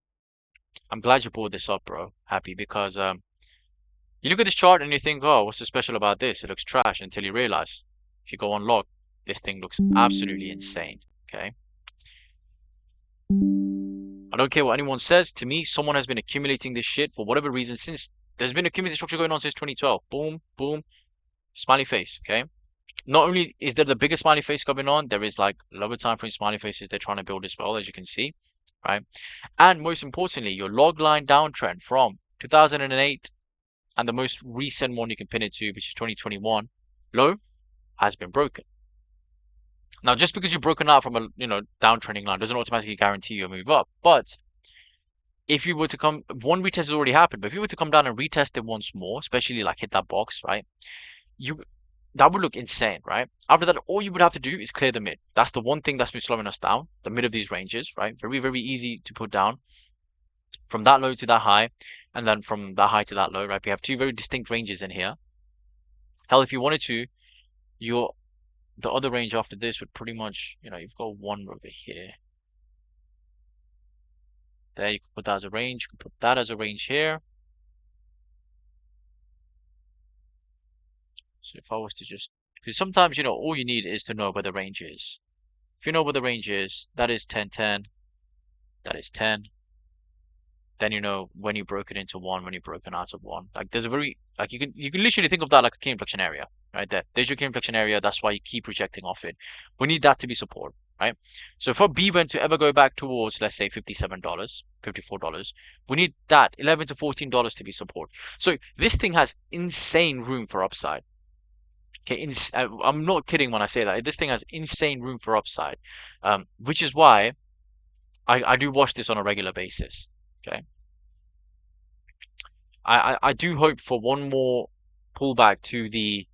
I'm glad you brought this up, bro. Happy because you look at this chart and you think, oh, what's so special about this? It looks trash until you realize if you go on log, this thing looks absolutely insane. Okay. I don't care what anyone says. To me, someone has been accumulating this shit for whatever reason since there's been accumulated structure going on since 2012. Boom, boom, smiley face. Okay. Not only is there the biggest smiley face going on, there is like lower time frame smiley faces they're trying to build as well, as you can see, right? And most importantly, your log line downtrend from 2008 and the most recent one you can pin it to, which is 2021 low, has been broken. Now, just because you're broken out from a downtrending line doesn't automatically guarantee you a move up. But if you were to come, one retest has already happened, but if you were to come down and retest it once more, especially like hit that box, right? That would look insane, right? After that, all you would have to do is clear the mid. That's the one thing that's been slowing us down, the mid of these ranges, right? Very, very easy to put down from that low to that high, and then from that high to that low, right? We have two very distinct ranges in here. Hell, if you wanted to, the other range after this would pretty much, you've got one over here. There, you can put that as a range. You can put that as a range here. So if I was to just, because sometimes, all you need is to know where the range is. If you know where the range is, that is 10, 10. That is 10. Then you know when you broke it into one, when you broken out of one. Like there's a very, like you can literally think of that like a key inflection area, right there. There's your key inflection area. That's why you keep rejecting off it. We need that to be support, right? So for BVAN to ever go back towards, let's say $57, $54, we need that $11 to $14 to be support. So this thing has insane room for upside. Okay, I'm not kidding when I say that. This thing has insane room for upside, which is why I do watch this on a regular basis. Okay, I do hope for one more pullback to the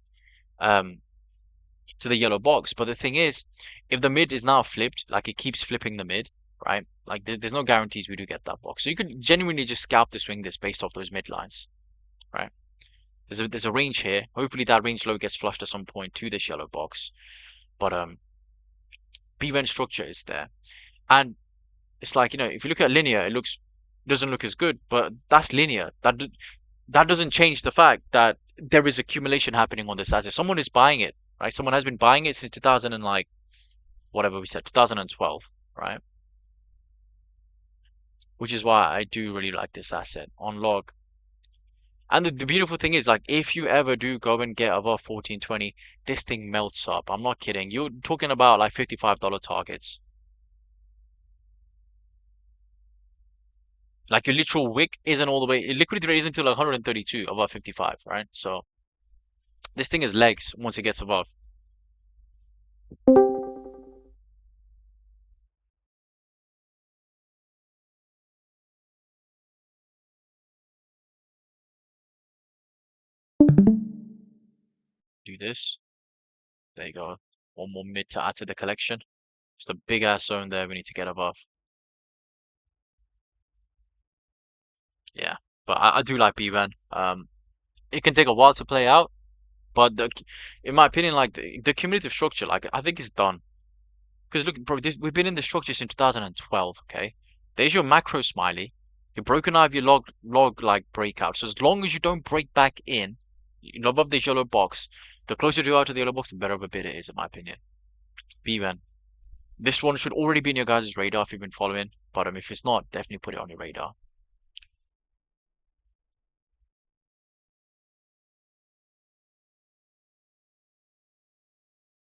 yellow box. But the thing is, if the mid is now flipped, like it keeps flipping the mid, right? Like there's no guarantees we do get that box. So you could genuinely just scalp the swing this based off those mid lines, right? There's a range here. Hopefully that range low gets flushed at some point to this yellow box. But B-Vent structure is there. And it's like, if you look at linear, doesn't look as good, but that's linear. That doesn't change the fact that there is accumulation happening on this asset. Someone is buying it, right? Someone has been buying it since 2000 and like whatever we said, 2012, right? Which is why I do really like this asset on log. And the beautiful thing is, like, if you ever do go and get above 1420, this thing melts up. I'm not kidding. You're talking about like $55 targets. Like your literal wick isn't all the way, liquidity rate isn't until like 132 above 55, right? So this thing is legs once it gets above. Do this. There you go. One more mid to add to the collection. Just a big ass zone there we need to get above. Yeah. But I do like B-Van. It can take a while to play out, but in my opinion, like the cumulative structure, like I think it's done. Because look, bro, we've been in the structure since 2012. Okay, there's your macro smiley, your broken ivy log like breakout. So as long as you don't break back in, above this yellow box, the closer you are to the yellow box, the better of a bid it is, in my opinion. B-Van. This one should already be in your guys' radar if you've been following, but if it's not, definitely put it on your radar.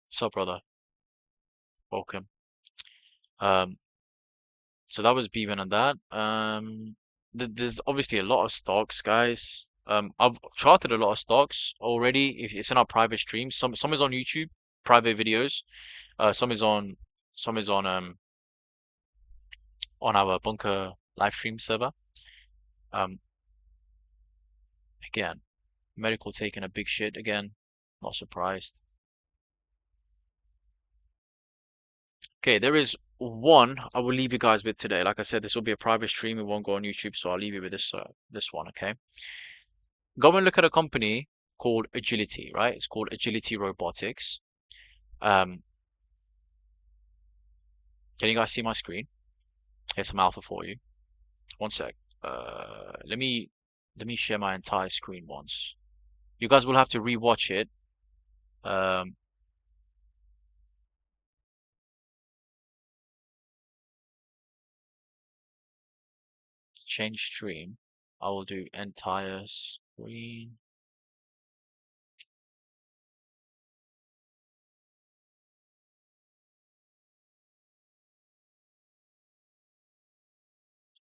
So, brother, welcome. Um, so that was B-Van on that. There's obviously a lot of stocks, guys. I've charted a lot of stocks already. If it's in our private stream, some is on YouTube, private videos. Some is on our bunker live stream server. Um, again, medical taking a big shit again. Not surprised. Okay, there is one I will leave you guys with today. Like I said, this will be a private stream. It won't go on YouTube, so I'll leave you with this one. Okay, go and look at a company called Agility. Right, it's called Agility Robotics. Um, can you guys see my screen? Here's some alpha for you. One sec. Let me share my entire screen once. You guys will have to rewatch it. Um, change stream. I will do entire screen.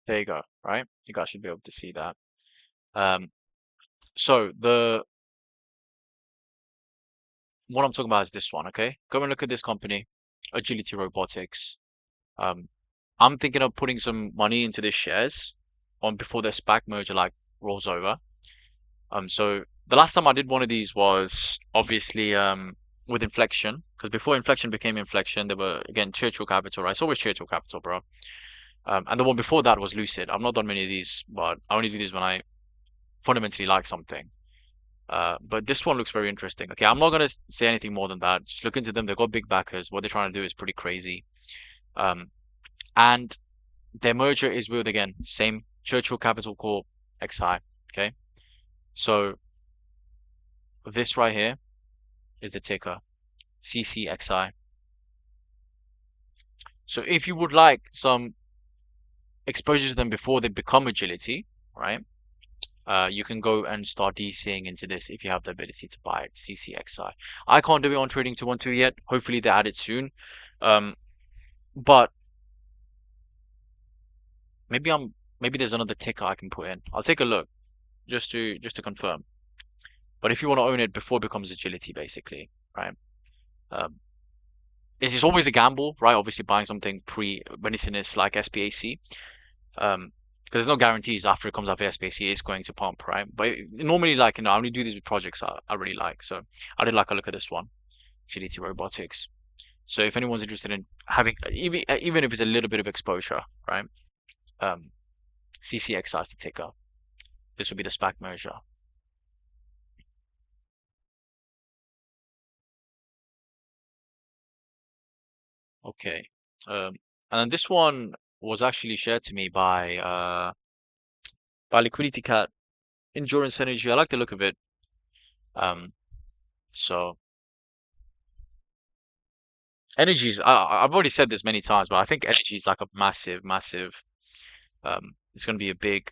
There you go. Right, you guys should be able to see that. Um, so the what I'm talking about is this one. Okay, go and look at this company, Agility Robotics. Um, I'm thinking of putting some money into this shares on before their SPAC merger like rolls over. So the last time I did one of these was obviously with Inflection, because before Inflection became Inflection, there were again Churchill Capital, right? It's always Churchill Capital, bro. And the one before that was Lucid. I've not done many of these, but I only do these when I fundamentally like something. But this one looks very interesting. Okay, I'm not gonna say anything more than that. Just look into them. They've got big backers. What they're trying to do is pretty crazy. Um, and their merger is with again same Churchill Capital Corp XI. Okay, so this right here is the ticker CCXI. So if you would like some exposure to them before they become Agility, right? You can go and start DCing into this if you have the ability to buy it, CCXI. I can't do it on Trading 212 yet. Hopefully they add it soon. Um, but maybe there's another ticker I can put in. I'll take a look just to confirm. But if you want to own it before it becomes Agility, basically, right? Um, it's always a gamble, right? Obviously buying something pre when it's in its like SPAC. Because there's no guarantees after it comes out of SPAC it's going to pump, right? But normally, like, I only do these with projects I really like. So I did like a look at this one, Agility Robotics. So if anyone's interested in having, even if it's a little bit of exposure, right? Um, CCXI is the ticker. This would be the SPAC merger. Okay. Um, and then this one was actually shared to me by Liquidity Cat. Endurance Energy. I like the look of it. Um, so energies. I've already said this many times, but I think energy is like a massive, massive. It's going to be a big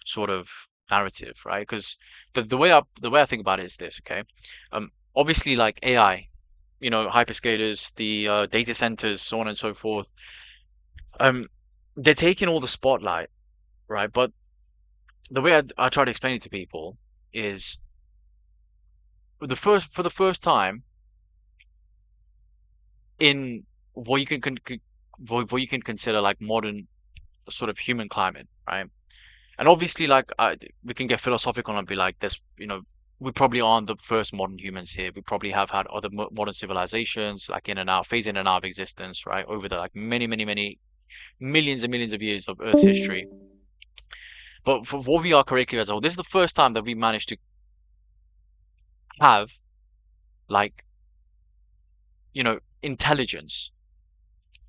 sort of narrative, right? Because the way I think about it is this. Okay. Obviously, like AI, hyperscalers, the data centers, so on and so forth. Um, they're taking all the spotlight, right? But the way I try to explain it to people is for the first time in what you can what you can consider like modern sort of human climate, right? And obviously, like we can get philosophical and be like, this, we probably aren't the first modern humans here. We probably have had other modern civilizations, like in and out, phase in and out of existence, right? Over the like many, many, many millions and millions of years of Earth's history. But for what we are correctly as a whole, this is the first time that we managed to have like, intelligence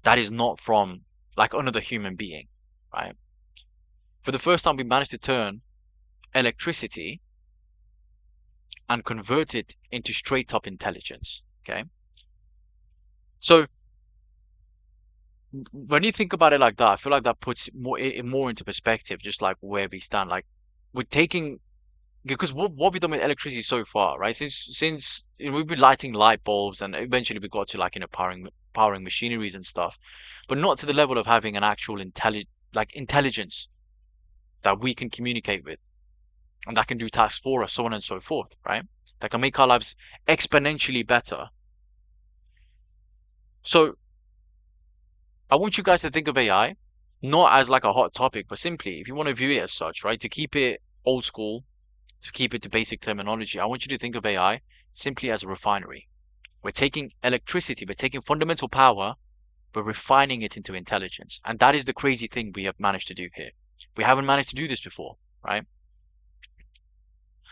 that is not from like another human being, right? For the first time, we managed to turn electricity and convert it into straight up intelligence. Okay. So when you think about it like that, I feel like that puts more into perspective, just like where we stand. Like we're taking because what we've done with electricity so far, right? Since we've been lighting light bulbs and eventually we got to like powering machineries and stuff, but not to the level of having an actual intelligence that we can communicate with and that can do tasks for us, so on and so forth, right? That can make our lives exponentially better. So I want you guys to think of AI not as like a hot topic, but simply if you want to view it as such, right? To keep it old school, to keep it to basic terminology, I want you to think of AI simply as a refinery. We're taking electricity, we're taking fundamental power, we're refining it into intelligence. And that is the crazy thing we have managed to do here. We haven't managed to do this before, right?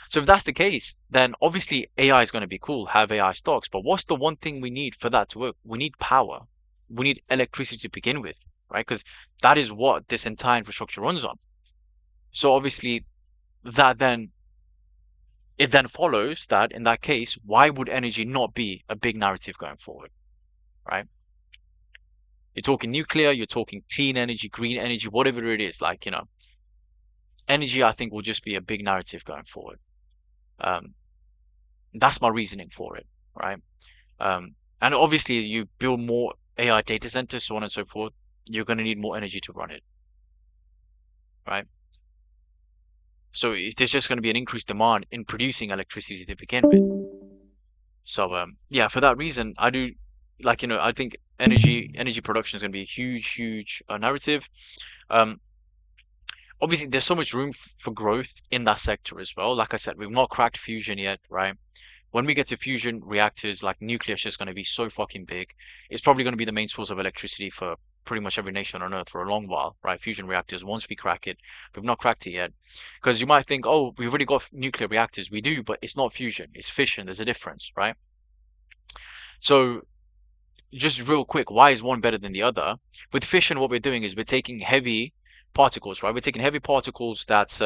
So if that's the case, then obviously AI is going to be cool, have AI stocks, but what's the one thing we need for that to work? We need power. We need electricity to begin with, right? Because that is what this entire infrastructure runs on. So obviously that then it then follows that in that case, why would energy not be a big narrative going forward, right? You're talking nuclear, you're talking clean energy, green energy, whatever it is, like, energy, I think will just be a big narrative going forward. Um, that's my reasoning for it, right? And obviously, you build more AI data centers, so on and so forth, you're going to need more energy to run it, right? So there's just going to be an increased demand in producing electricity to begin with. So yeah, for that reason, I do like I think energy production is going to be a huge, huge narrative. Um, Obviously, there's so much room for growth in that sector as well. Like I said, we've not cracked fusion yet, right? When we get to fusion reactors, like nuclear is just going to be so fucking big. It's probably going to be the main source of electricity for pretty much every nation on Earth for a long while, right? Fusion reactors, once we crack it, we've not cracked it yet. Because you might think, oh, we've already got nuclear reactors. We do, but it's not fusion, it's fission. There's a difference, right? So, just real quick, why is one better than the other? With fission, what we're doing is we're taking heavy particles, right? We're taking heavy particles that's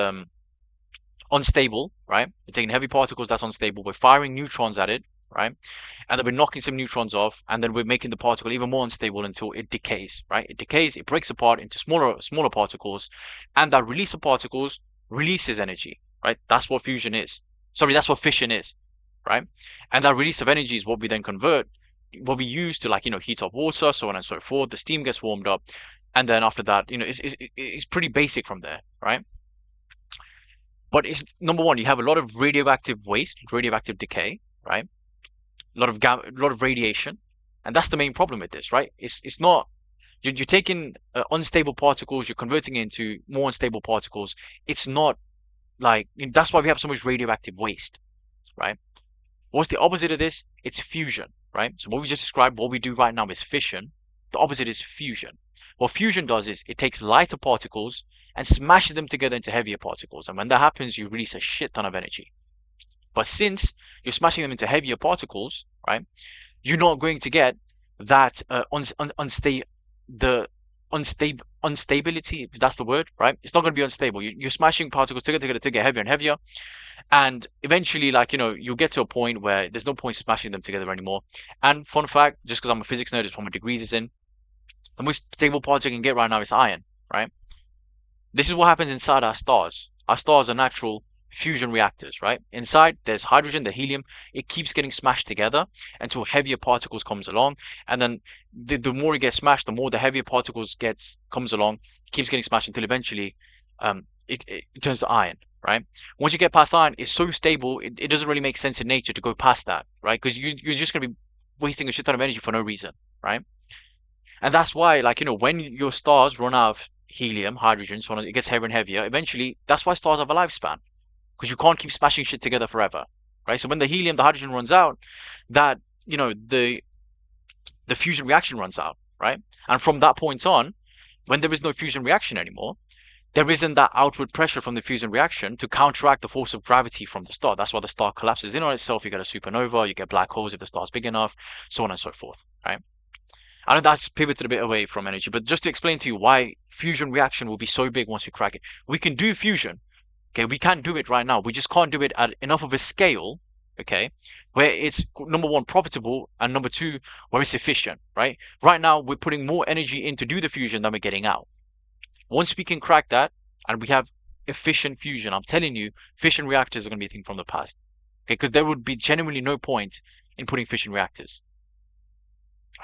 unstable, right? We're taking heavy particles that's unstable. We're firing neutrons at it, right? And then we're knocking some neutrons off, and then we're making the particle even more unstable until it decays, right? It decays, it breaks apart into smaller particles, and that release of particles releases energy, right? That's what fusion is. Sorry, that's what fission is, right? And that release of energy is what we then convert, what we use to like heat up water, so on and so forth. The steam gets warmed up, and then after that, it's pretty basic from there, right? But it's number one, you have a lot of radioactive waste, radioactive decay, right? A lot of radiation, and that's the main problem with this, right? It's not you're taking unstable particles, you're converting it into more unstable particles. It's not like that's why we have so much radioactive waste, right? What's the opposite of this? It's fusion, right? So what we just described, what we do right now is fission. The opposite is fusion. What fusion does is it takes lighter particles and smashes them together into heavier particles. And when that happens, you release a shit ton of energy. But since you're smashing them into heavier particles, right, you're not going to get that the unstability, if that's the word, right? It's not going to be unstable. You're smashing particles together to get heavier and heavier, and eventually, like, you'll get to a point where there's no point smashing them together anymore. And fun fact, just because I'm a physics nerd, it's what my degrees is in. The most stable particle you can get right now is iron, right? This is what happens inside our stars. Our stars are natural fusion reactors, right? Inside there's hydrogen, the helium. It keeps getting smashed together until heavier particles comes along, and then the more it gets smashed, the more the heavier particles gets comes along. It keeps getting smashed until eventually, it turns to iron, right? Once you get past iron, it's so stable, it doesn't really make sense in nature to go past that, right? Because you're just going to be wasting a shit ton of energy for no reason, right? And that's why, like, when your stars run out of helium, hydrogen, so on, it gets heavier and heavier. Eventually, that's why stars have a lifespan, because you can't keep smashing shit together forever, right? So when the helium, the hydrogen runs out, that the fusion reaction runs out, right? And from that point on, when there is no fusion reaction anymore, there isn't that outward pressure from the fusion reaction to counteract the force of gravity from the star. That's why the star collapses in on itself. You get a supernova, you get black holes if the star's big enough, so on and so forth, right? I know that's pivoted a bit away from energy, but just to explain to you why fusion reaction will be so big once we crack it. We can do fusion, okay? We can do it right now. We just can't do it at enough of a scale, okay, where it's number one profitable and number two where it's efficient, right? Right now we're putting more energy in to do the fusion than we're getting out. Once we can crack that and we have efficient fusion, I'm telling you, fission reactors are going to be a thing from the past, okay? Because there would be genuinely no point in putting fission reactors.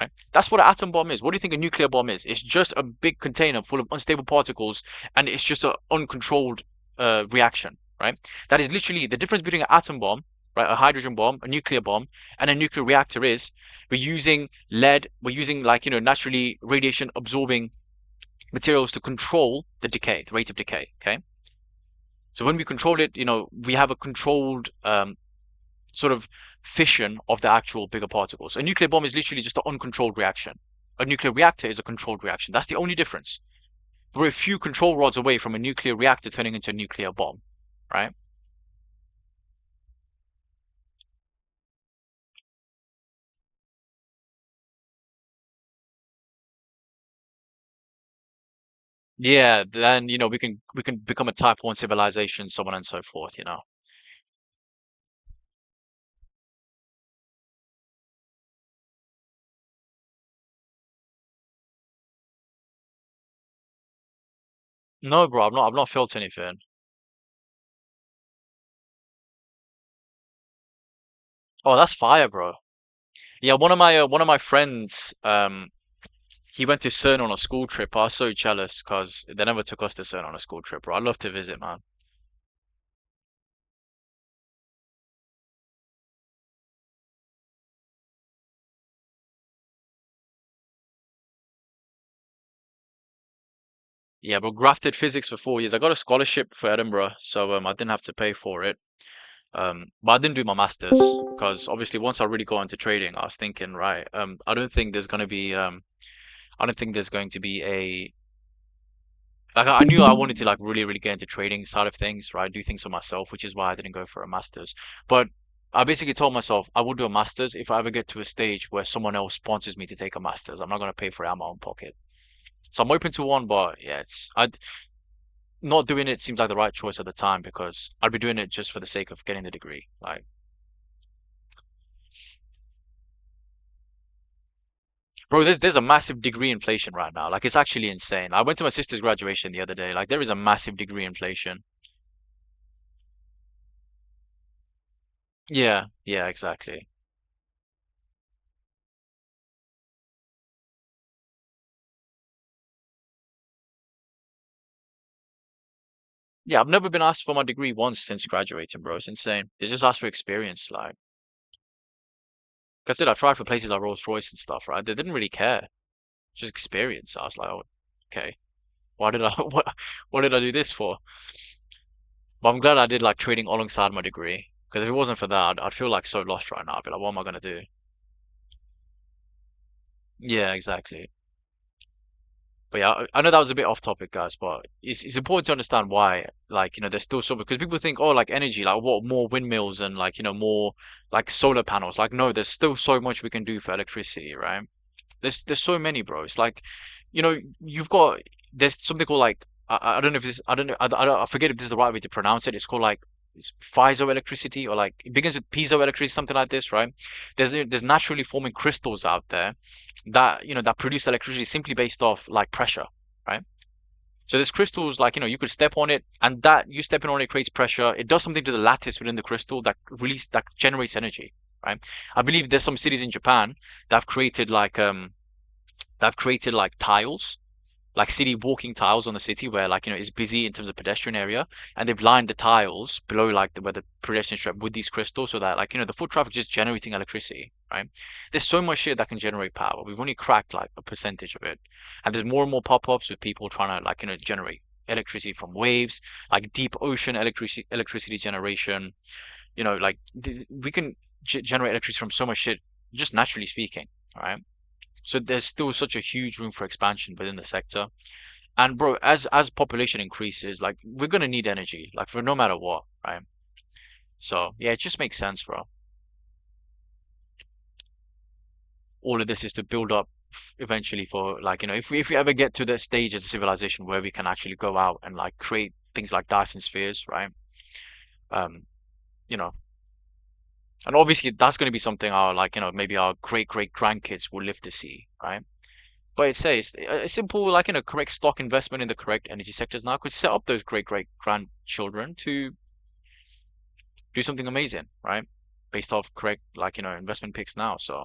Right? That's what an atom bomb is. What do you think a nuclear bomb is? It's just a big container full of unstable particles, and it's just an uncontrolled reaction, right? That is literally the difference between an atom bomb, right, a hydrogen bomb, a nuclear bomb, and a nuclear reactor is we're using lead, we're using, like, naturally radiation absorbing materials to control the decay, the rate of decay, okay? So when we control it, we have a controlled sort of fission of the actual bigger particles. A nuclear bomb is literally just an uncontrolled reaction. A nuclear reactor is a controlled reaction. That's the only difference. We're a few control rods away from a nuclear reactor turning into a nuclear bomb, right? Yeah, then we can become a type 1 civilization, so on and so forth. No, bro, I've not felt anything. Oh, that's fire, bro. Yeah, one of my friends, he went to CERN on a school trip. I was so jealous because they never took us to CERN on a school trip, bro. I'd love to visit, man. Yeah, but grafted physics for 4 years. I got a scholarship for Edinburgh, so I didn't have to pay for it. But I didn't do my masters because obviously once I really got into trading, I was thinking, right, I don't think there's going to be a like I knew I wanted to, like, really really get into trading side of things, right? Do things for myself, which is why I didn't go for a masters. But I basically told myself I will do a masters if I ever get to a stage where someone else sponsors me to take a masters. I'm not going to pay for it out of my own pocket. So I'm open to one, but yeah, I not doing it seems like the right choice at the time because I'd be doing it just for the sake of getting the degree. Like, bro, there's a massive degree inflation right now. Like, it's actually insane. I went to my sister's graduation the other day. Like, there is a massive degree inflation. Yeah, yeah, exactly. Yeah, I've never been asked for my degree once since graduating, bro. It's insane. They just asked for experience. Like I said, I tried for places like Rolls-Royce and stuff, right? They didn't really care. Just experience. I was like, oh, okay. Why did I what did I do this for? But I'm glad I did, like, trading alongside my degree. Because if it wasn't for that, I'd feel like so lost right now. I'd be like, what am I gonna do? Yeah, exactly. But yeah, I know that was a bit off topic, guys, but it's important to understand why, like, there's still so, because people think, oh, like energy, like what, more windmills and, like, more like solar panels. Like, no, there's still so much we can do for electricity, right? There's so many, bro. It's like, you've got there's something called like I don't know if this I don't know I forget if this is the right way to pronounce it. It's called like it's piezoelectricity or like it begins with piezoelectricity, something like this, right? There's naturally forming crystals out there that that produce electricity simply based off like pressure, right? So there's crystals like you could step on it, and that you stepping on it creates pressure. It does something to the lattice within the crystal that generates energy, right? I believe there's some cities in Japan that have created like tiles, like city walking tiles on the city where like it's busy in terms of pedestrian area, and they've lined the tiles below like where the pedestrian strip with these crystals so that like the foot traffic just generating electricity, right? There's so much shit that can generate power. We've only cracked like a percentage of it, and there's more and more pop-ups with people trying to like generate electricity from waves, like deep ocean electricity generation. Like we can generate electricity from so much shit just naturally speaking, right? So there's still such a huge room for expansion within the sector. And bro, as population increases, like we're gonna need energy, like for no matter what, right? So yeah, it just makes sense, bro. All of this is to build up eventually for like, if we ever get to the stage as a civilization where we can actually go out and like create things like Dyson spheres, right? Um, you know, and obviously that's going to be something our like, maybe our great grandkids will live to see, right? But it says a simple, like, correct stock investment in the correct energy sectors now could set up those great grandchildren to do something amazing, right? Based off correct, like, investment picks now. So,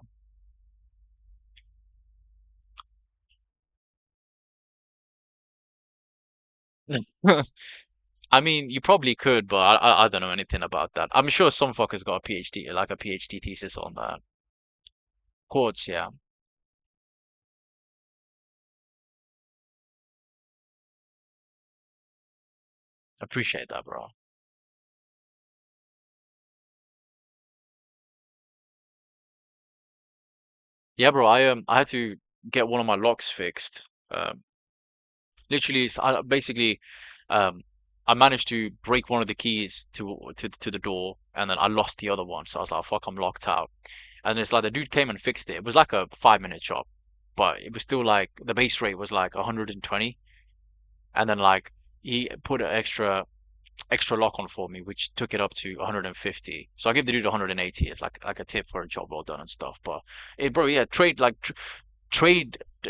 I mean, you probably could, but I don't know anything about that. I'm sure some fucker's got a PhD, like a PhD thesis on that. Quartz, yeah. Appreciate that, bro. Yeah, bro. I had to get one of my locks fixed. Literally, basically, um, I managed to break one of the keys to the door, and then I lost the other one. So I was like, "Fuck, I'm locked out." And it's like the dude came and fixed it. It was like a 5 minute job, but it was still like the base rate was like 120, and then like he put an extra lock on for me, which took it up to 150. So I give the dude 180 as like a tip for a job well done and stuff. But bro, yeah, trade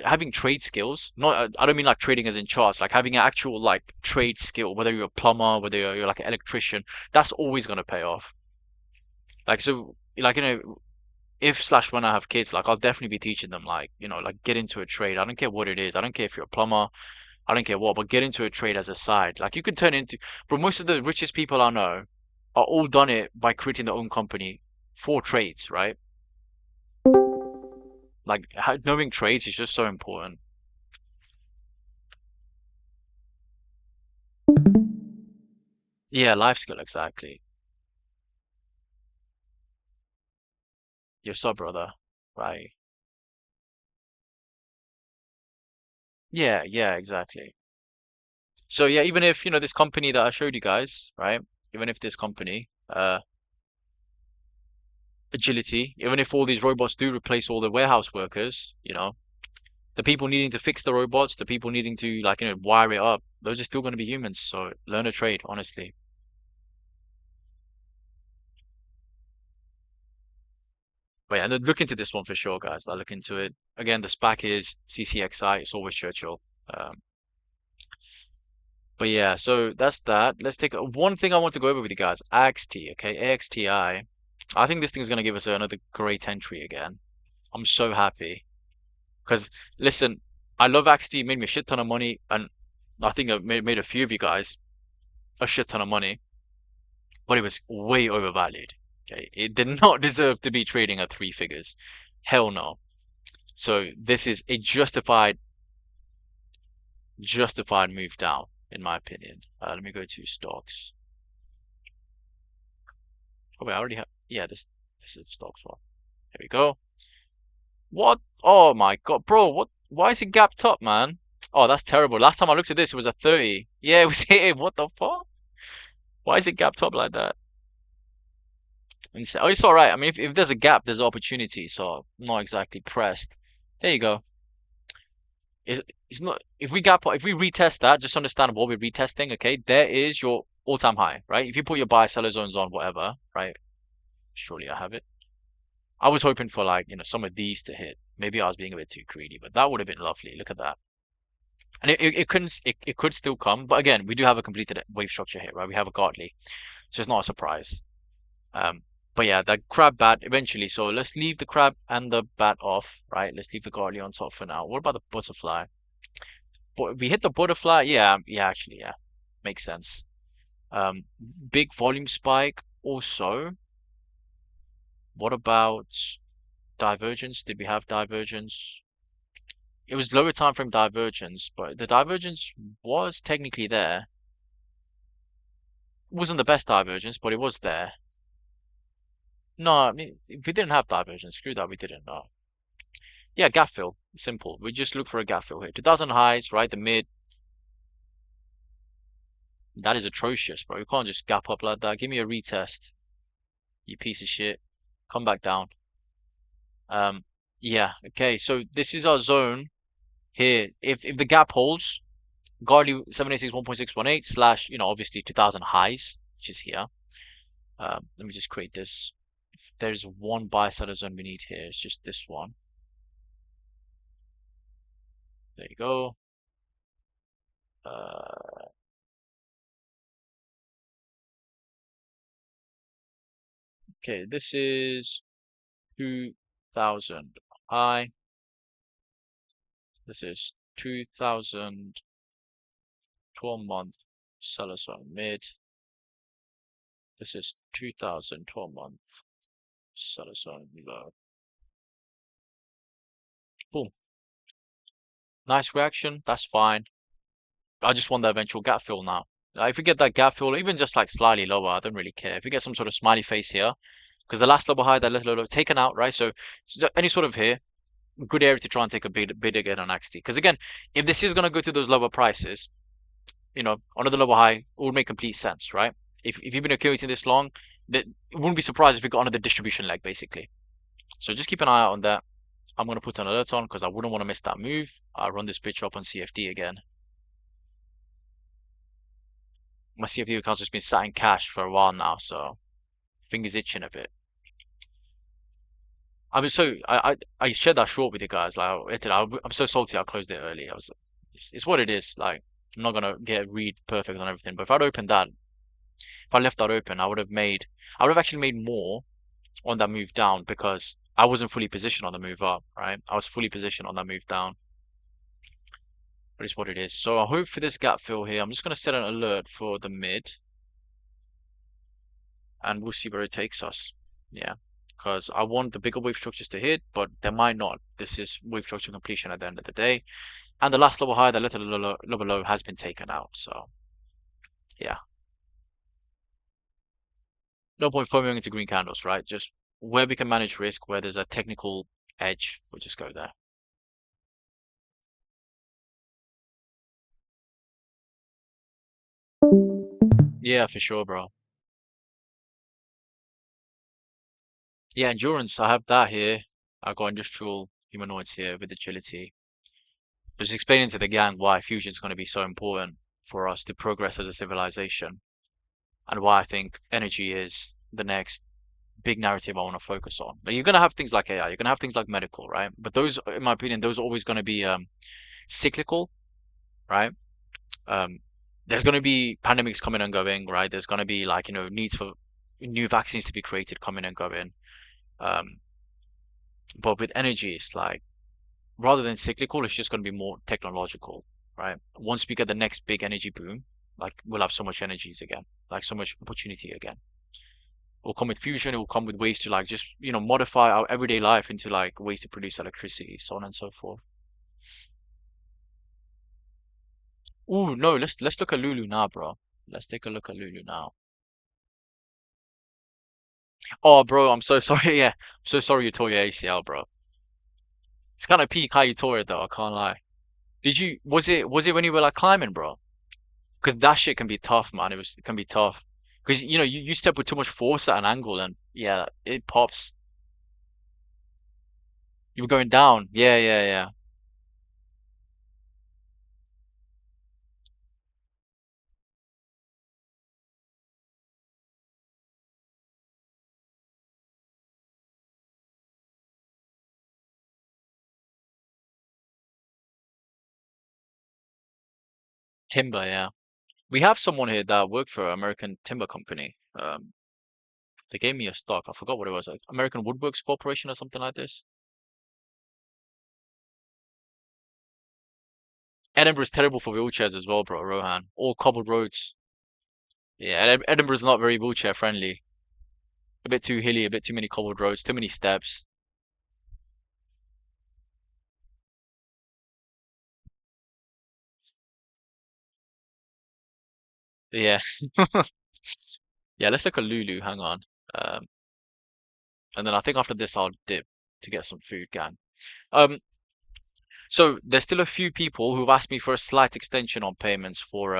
having trade skills, not I don't mean like trading as in charts, like having an actual like trade skill, whether you're a plumber, whether you're like an electrician, that's always going to pay off. Like, so like if slash when I have kids, like I'll definitely be teaching them like like get into a trade. I don't care what it is. I don't care if you're a plumber. I don't care what, but get into a trade as a side. Like you could turn into, but most of the richest people I know are all done it by creating their own company for trades, right? Like knowing trades is just so important. Yeah, life skill, exactly. Your sub brother, right? Yeah, yeah, exactly. So yeah, even if this company that I showed you guys, right? Even if this company, Agility, even if all these robots do replace all the warehouse workers, the people needing to fix the robots, the people needing to like wire it up, those are still going to be humans. So learn a trade, honestly. But yeah, and look into this one for sure, guys. I'll look into it. Again, the SPAC is CCXI. It's always Churchill. But yeah, so that's that. Let's take one thing I want to go over with you guys. AXT, okay? AXTI. I think this thing's gonna give us another great entry again. I'm so happy. Because listen, I love AXT, it made me a shit ton of money, and I think it made a few of you guys a shit ton of money, but it was way overvalued. Okay. It did not deserve to be trading at three figures. Hell no. So this is a justified move down, in my opinion. Let me go to stocks. Oh wait, I already have. Yeah, this is the stocks one. Here we go. What? Oh my God, bro! What? Why is it gapped up, man? Oh, that's terrible. Last time I looked at this, it was a 30. Yeah, it was hitting. What the fuck? Why is it gapped up like that? And so, oh, it's all right. I mean, if there's a gap, there's opportunity. So I'm not exactly pressed. There you go. It's not if we retest that, just understand what we're retesting, okay? There is your all-time high, right? If you put your buy seller zones on whatever, right? Surely I have it. I was hoping for like, some of these to hit. Maybe I was being a bit too greedy, but that would have been lovely. Look at that. And it could still come, but again, we do have a completed wave structure here, right? We have a Gartley, so it's not a surprise. Um, but yeah, that crab bat eventually. So let's leave the crab and the bat off, right? Let's leave the Gartley on top for now. What about the butterfly? But if we hit the butterfly, yeah, actually, yeah, makes sense. Um, Big volume spike. Also, what about divergence? Did we have divergence? It was lower time frame divergence, but the divergence was technically there. It wasn't the best divergence, but it was there. No, I mean, if we didn't have divergence, screw that, we didn't know. Yeah, gap fill. Simple. We just look for a gap fill here. 2000 highs, right? The mid. That is atrocious, bro. You can't just gap up like that. Give me a retest, you piece of shit. Come back down. Um, yeah, okay. So this is our zone here. If the gap holds, Gartley 786 1.618 slash, obviously 2000 highs, which is here. Let me just create this. If there's one buy seller zone we need here, it's just this one. There you go. Okay, this is 2000 high. This is 2000 12-month seller zone mid. This is 2000 12-month seller zone low. Boom. Nice reaction. That's fine. I just want the eventual gap fill now. If we get that gap fill, even just like slightly lower, I don't really care. If we get some sort of smiley face here, because the last level high, that little low taken out, right? So any sort of here, good area to try and take a bid again on XT. Because again, if this is gonna go to those lower prices, another lower high, it would make complete sense, right? If you've been accumulating this long, that it wouldn't be surprised if we got another distribution leg, basically. So just keep an eye out on that. I'm gonna put an alert on because I wouldn't want to miss that move. I'll run this picture up on CFD again. My CFD account's just been sat in cash for a while now, so fingers itching a bit. I shared that short with you guys. Like I'm so salty. I closed it early. It's what it is. Like I'm not gonna get read perfect on everything. But if I left that open, I would have actually made more on that move down because I wasn't fully positioned on the move up. Right, I was fully positioned on that move down. But it's what it is. So I hope for this gap fill here. I'm just gonna set an alert for the mid, and we'll see where it takes us. Yeah. Because I want the bigger wave structures to hit, but they might not. This is wave structure completion at the end of the day. And the last level high, the little level low has been taken out. So, yeah. No point foaming into green candles, right? Just where we can manage risk, where there's a technical edge, we'll just go there. Yeah, for sure, bro. Yeah, endurance, I have that here. I've got industrial humanoids here with agility. I was explaining to the gang why fusion is going to be so important for us to progress as a civilization, and why I think energy is the next big narrative I want to focus on. Like, you're going to have things like AI, you're going to have things like medical, right? But those, in my opinion, those are always going to be cyclical, right? Um, there's going to be pandemics coming and going, right? There's going to be like, needs for new vaccines to be created coming and going. Um, but with energy, it's like rather than cyclical, it's just going to be more technological, right? Once we get the next big energy boom, like we'll have so much energies again, like so much opportunity again. It will come with fusion, it will come with ways to like just, modify our everyday life into like ways to produce electricity, so on and so forth. Ooh, no, let's look at Lulu now, bro. Let's take a look at Lulu now. Oh, bro, I'm so sorry. Yeah, I'm so sorry you tore your ACL, bro. It's kind of peak how you tore it though. I can't lie. Was it when you were like climbing, bro? Because that shit can be tough, man. It can be tough. Because you step with too much force at an angle, and yeah, it pops. You were going down. Yeah, yeah, yeah. Timber, yeah. We have someone here that worked for American Timber Company. They gave me a stock. I forgot what it was. Like American Woodworks Corporation or something like this. Edinburgh's terrible for wheelchairs as well, bro, Rohan. All cobbled roads. Yeah, Edinburgh's not very wheelchair friendly. A bit too hilly, a bit too many cobbled roads, too many steps. Yeah. Yeah, let's look at Lulu. Hang on. Um, and then I think after this I'll dip to get some food, gang. Um, so there's still a few people who've asked me for a slight extension on payments for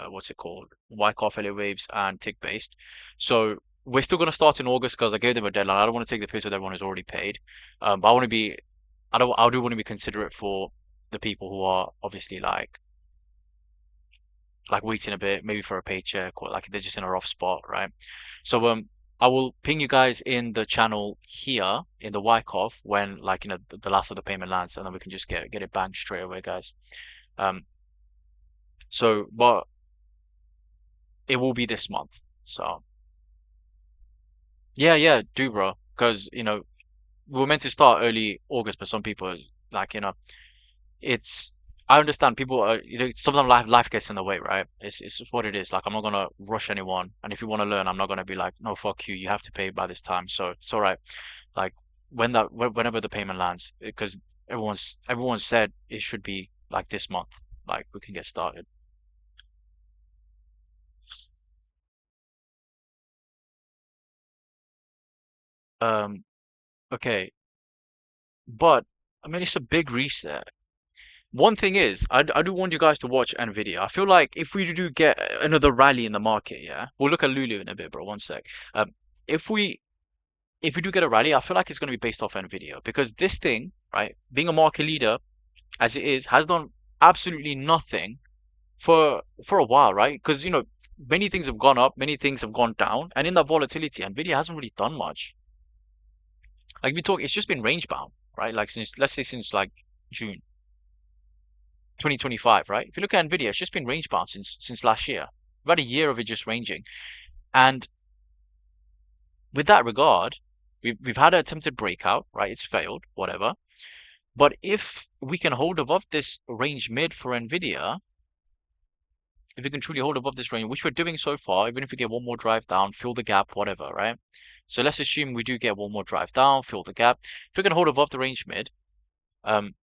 what's it called? Wyckoff, LA Waves, and Tick Based. So we're still gonna start in August because I gave them a deadline. I don't want to take the piss with everyone who's already paid. But I do want to be considerate for the people who are obviously like waiting a bit, maybe for a paycheck or like they're just in a rough spot, right? So I will ping you guys in the channel here in the Wyckoff when like the last of the payment lands, and then we can just get it banked straight away, guys. Um, but it will be this month. So yeah, yeah, do bro, because we were meant to start early August, but some people like it's I understand people are sometimes life gets in the way, right? It's just what it is. Like I'm not gonna rush anyone, and if you want to learn, I'm not gonna be like, no, fuck you, you have to pay by this time. So it's all right. Like whenever the payment lands, because everyone's said it should be like this month. Like we can get started. Um, okay, but I mean it's a big reset. One thing is, I do want you guys to watch Nvidia. I feel like if we do get another rally in the market, yeah, we'll look at Lulu in a bit, bro. One sec. If we do get a rally, I feel like it's going to be based off Nvidia because this thing, right, being a market leader as it is, has done absolutely nothing for a while, right? Because many things have gone up, many things have gone down, and in that volatility, Nvidia hasn't really done much. Like we talk, it's just been range bound, right? Like since let's say since like June 2025, right? If you look at Nvidia, it's just been range bound since last year. About a year of it just ranging. And with that regard, we've had an attempted breakout, right? It's failed, whatever. But if we can hold above this range mid for Nvidia, if we can truly hold above this range, which we're doing so far, even if we get one more drive down, fill the gap, whatever, right? So let's assume we do get one more drive down, fill the gap. If we can hold above the range mid, um,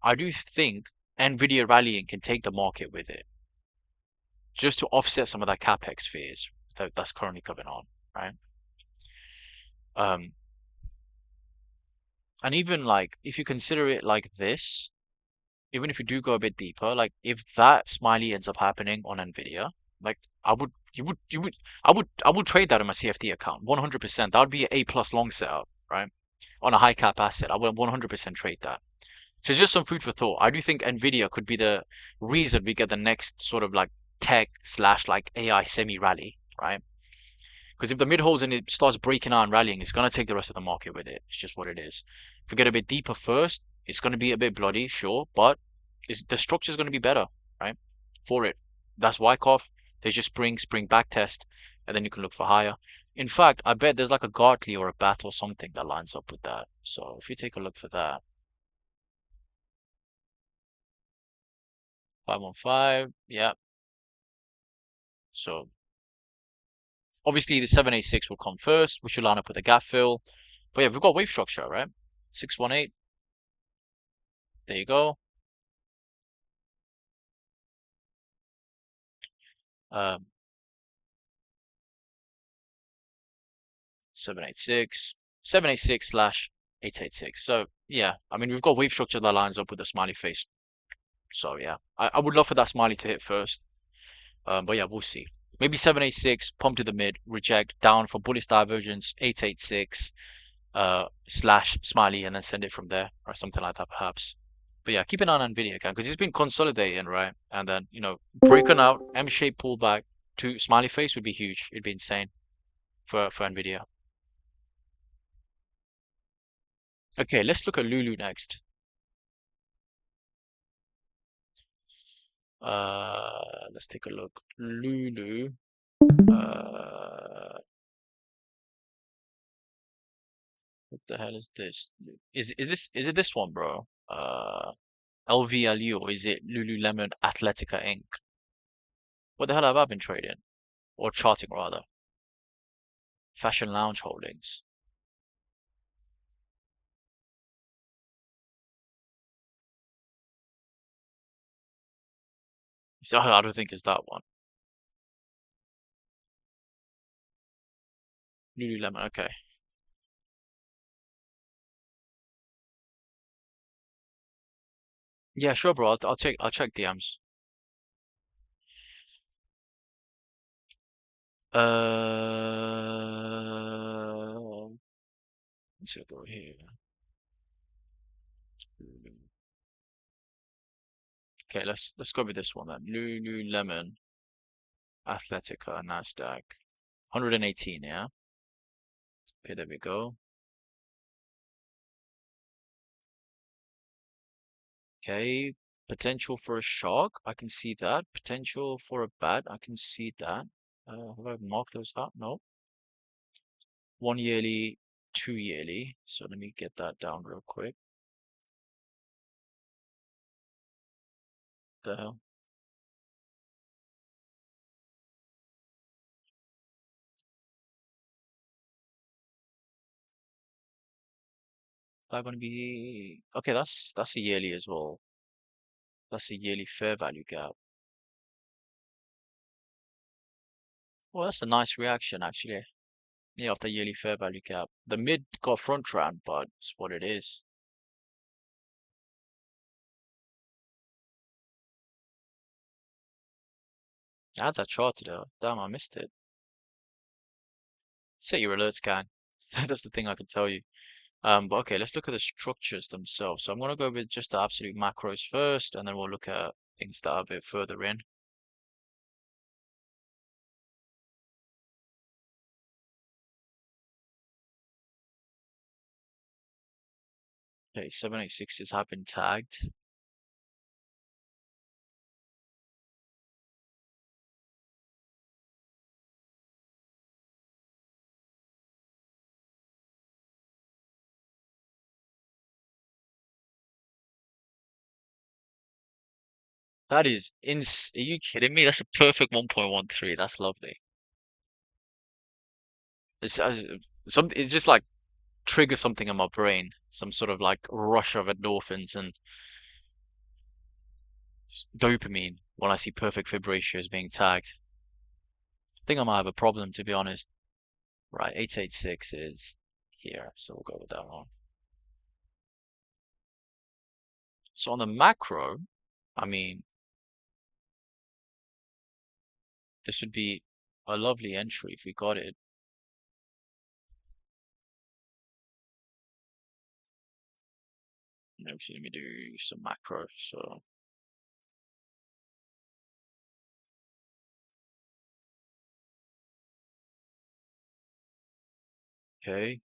I do think Nvidia rallying can take the market with it, just to offset some of that capex fears that's currently going on, right? Um, and even like if you consider it like this, even if you do go a bit deeper, like if that smiley ends up happening on Nvidia, like I would trade that in my CFD account 100%. That would be an A plus long setup, right? On a high cap asset, I would 100% trade that. So just some food for thought. I do think Nvidia could be the reason we get the next sort of like tech slash like AI semi rally, right? Because if the mid holds and it starts breaking out and rallying, it's gonna take the rest of the market with it. It's just what it is. If we get a bit deeper first, it's gonna be a bit bloody, sure, but the structure's gonna be better, right? For it. That's Wyckoff. There's just spring back test, and then you can look for higher. In fact, I bet there's like a Gartley or a Bat or something that lines up with that. So if you take a look for that, 515, yeah. So obviously the 786 will come first, which will line up with the gap fill. But yeah, we've got wave structure, right? 618. There you go. Um, 786, 786 slash 886. So yeah, I mean we've got wave structure that lines up with the smiley face. So yeah, I would love for that smiley to hit first. But yeah, we'll see. Maybe 786, pump to the mid, reject, down for bullish divergence, 886. slash smiley and then send it from there or something like that perhaps. But yeah, keep an eye on Nvidia again because it's been consolidating, right? And then, breaking out M-shaped pullback to smiley face would be huge. It'd be insane for Nvidia. Okay, let's look at Lulu next. Let's take a look. Lulu. Uh, what the hell is this? Is it this one, bro? LVLU, or is it Lululemon Athletica Inc? What the hell have I been trading? Or charting rather? Fashion Lounge Holdings. So I don't think it's that one. Lululemon, okay. Yeah, sure, bro. I'll check DMs. Let's go here. Okay, let's go with this one then. Lululemon Athletica Nasdaq. 118, yeah. Okay, there we go. Okay, potential for a shock. I can see that. Potential for a bat. I can see that. Have I marked those up? No. 1 yearly, 2 yearly. So let me get that down real quick. The hell? That gonna be okay? That's a yearly as well. That's a yearly fair value gap. Well, that's a nice reaction actually. Yeah, of the yearly fair value gap. The mid got front ran, but it's what it is. I had that charted out. Damn, I missed it. Set your alerts, gang. That's the thing I can tell you. But okay, let's look at the structures themselves. So I'm gonna go with just the absolute macros first, and then we'll look at things that are a bit further in. Okay, 786s have been tagged. That is ins. Are you kidding me? That's a perfect 1.13. That's lovely. It's it just like triggers something in my brain, some sort of like rush of endorphins and dopamine when I see perfect fib ratios being tagged. I think I might have a problem to be honest. Right, 886 is here, so we'll go with that one. So on the macro, I mean, this would be a lovely entry if we got it. Let me do some macro. So, okay.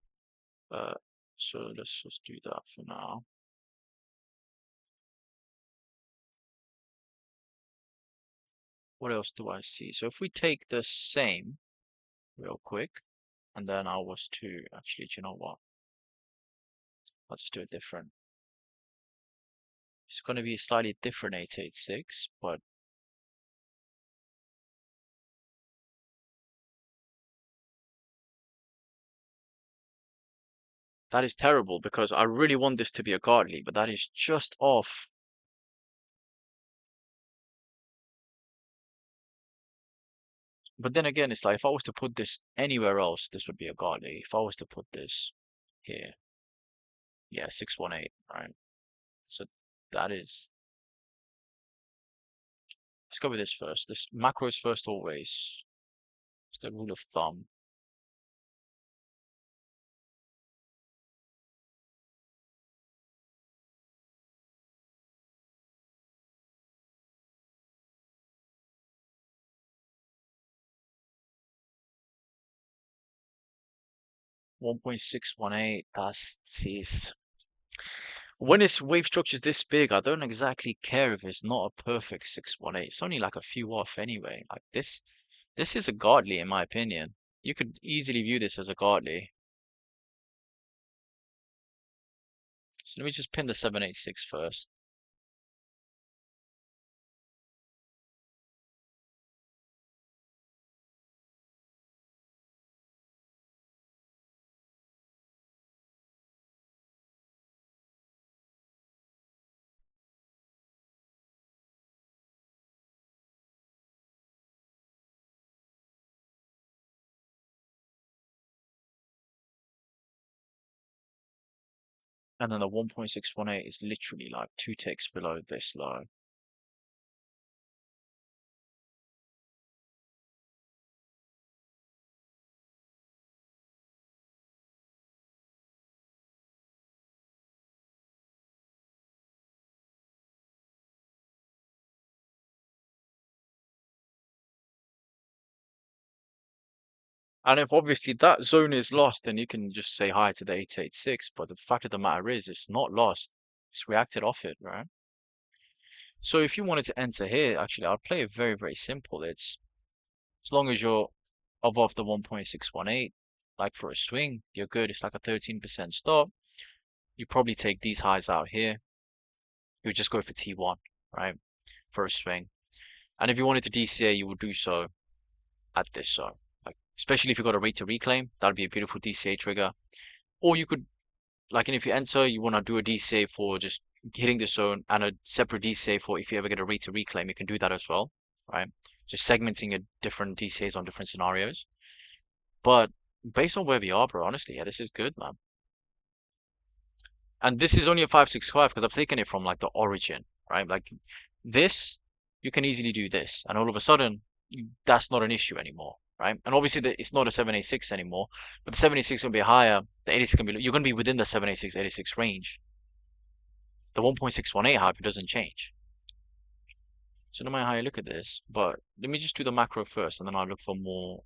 Uh, so let's just do that for now. What else do I see? So if we take the same real quick, and then I was to actually, do you know what? I'll just do it different. It's going to be a slightly different 886, but that is terrible because I really want this to be a godly, but that is just off. But then again, it's like if I was to put this anywhere else, this would be a godly. If I was to put this here, yeah, 618, right? So that is, let's go with this first. This macros first always. It's the rule of thumb. 1.618. That's when it's wave structures this big, I don't exactly care if it's not a perfect 618. It's only like a few off anyway. Like this is a godly in my opinion. You could easily view this as a godly. So let me just pin the 786 first. And then the 1.618 is literally like 2 ticks below this low. And if obviously that zone is lost, then you can just say hi to the 886. But the fact of the matter is, it's not lost. It's reacted off it, right? So if you wanted to enter here, actually, I'll play it very, very simple. It's as long as you're above the 1.618, like for a swing, you're good. It's like a 13% stop. You probably take these highs out here. You would just go for T1, right? For a swing. And if you wanted to DCA, you would do so at this zone. Like, especially if you got a rate to reclaim, that'd be a beautiful DCA trigger. Or you could, like, and if you enter, you want to do a DCA for just hitting the zone and a separate DCA for if you ever get a rate to reclaim, you can do that as well, right? Just segmenting your different DCAs on different scenarios. But based on where we are, bro, honestly, yeah, this is good, man. And this is only a 565 because I've taken it from like the origin, right? Like this, you can easily do this, and all of a sudden, that's not an issue anymore, right? And obviously, it's not a 786 anymore, but the 786 is going to be higher. The 86 can be you're going to be within the 786 86 range. The 1.618 however doesn't change. So no matter how you look at this, but let me just do the macro first, and then I'll look for more.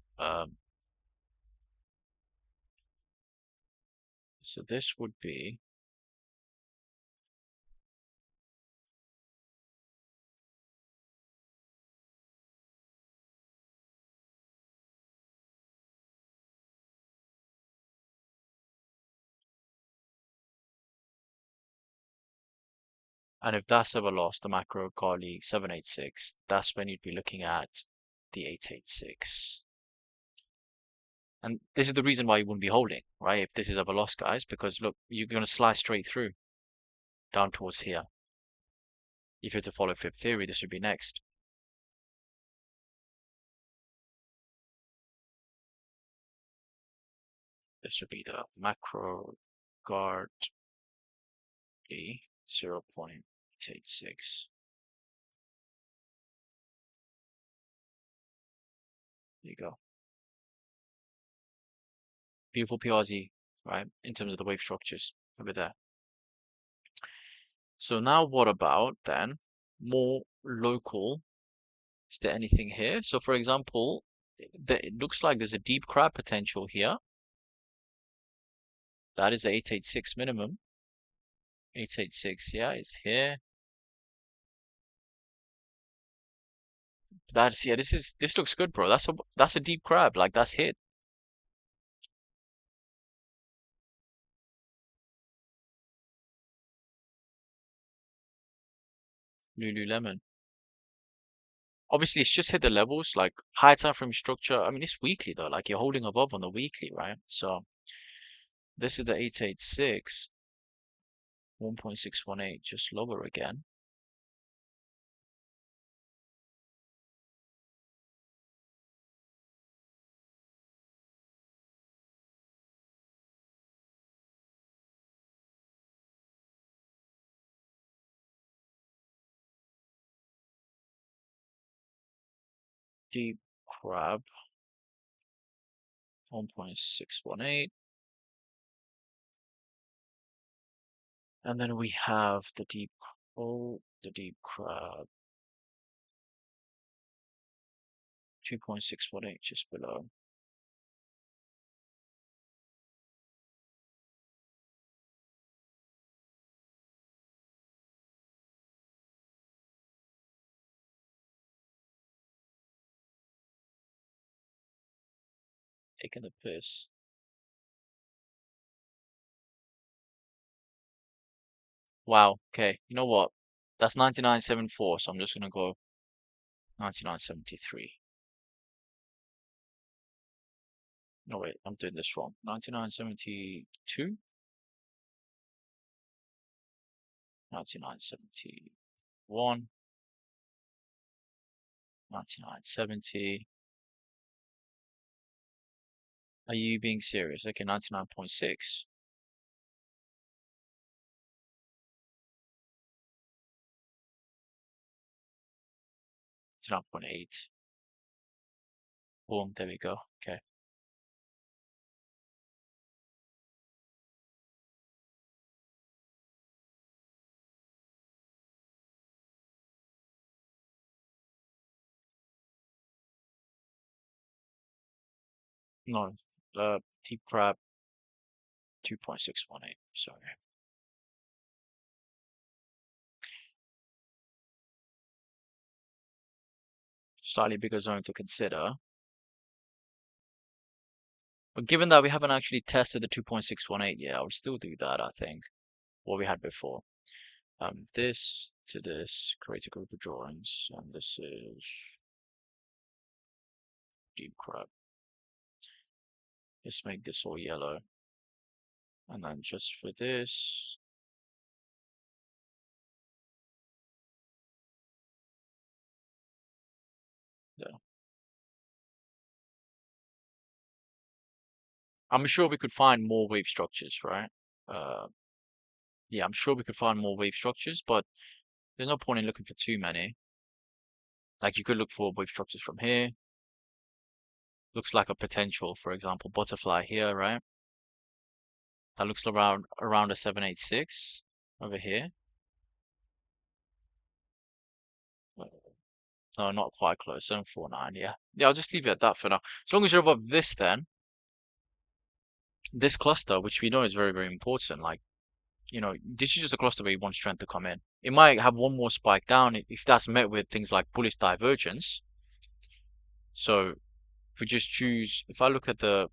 So this would be. And if that's ever lost, the macro Kali 786, that's when you'd be looking at the 886. And this is the reason why you wouldn't be holding, right? If this is ever lost, guys, because look, you're going to slide straight through down towards here. If you're to follow fib theory, this would be next. This would be the macro guard 0.886. There you go. Beautiful PRZ, right? In terms of the wave structures over there. So now what about then more local? Is there anything here? So for example, it looks like there's a deep crab potential here. That is the 886 minimum. 886, yeah, is here. That's yeah, this looks good, bro. That's a deep crab. Like that's hit. Lululemon. Obviously, it's just hit the levels, like high time frame structure. I mean, it's weekly though. Like you're holding above on the weekly, right? So this is the 886, 1.618, just lower again. Deep crab, 1.618. And then we have the the deep crab, 2.618 just below. Taking the piss. Wow. Okay. You know what? That's 99.74, so I'm just gonna go 99.73. No, wait, I'm doing this wrong. 99.72? 99.71. 99.70. Are you being serious? Okay, 99.6. 99.8. Boom, there we go. Okay. No, deep crab 2.618. Sorry. Slightly bigger zone to consider. But given that we haven't actually tested the 2.618 yet, I would still do that, I think. What we had before. This to this, create a group of drawings, and this is deep crab. Let's make this all yellow. And then just for this, yeah. I'm sure we could find more wave structures, right? Uh, yeah, I'm sure we could find more wave structures, but there's no point in looking for too many. Like you could look for wave structures from here. Looks like a potential, for example, butterfly here, right? That looks around a 786 over here. Uh, No, not quite close. 749, yeah. Yeah, I'll just leave it at that for now. As long as you're above this, then this cluster, which we know is very, very important, like, this is just a cluster where you want strength to come in. It might have one more spike down if that's met with things like bullish divergence. So if we just choose, if I look at the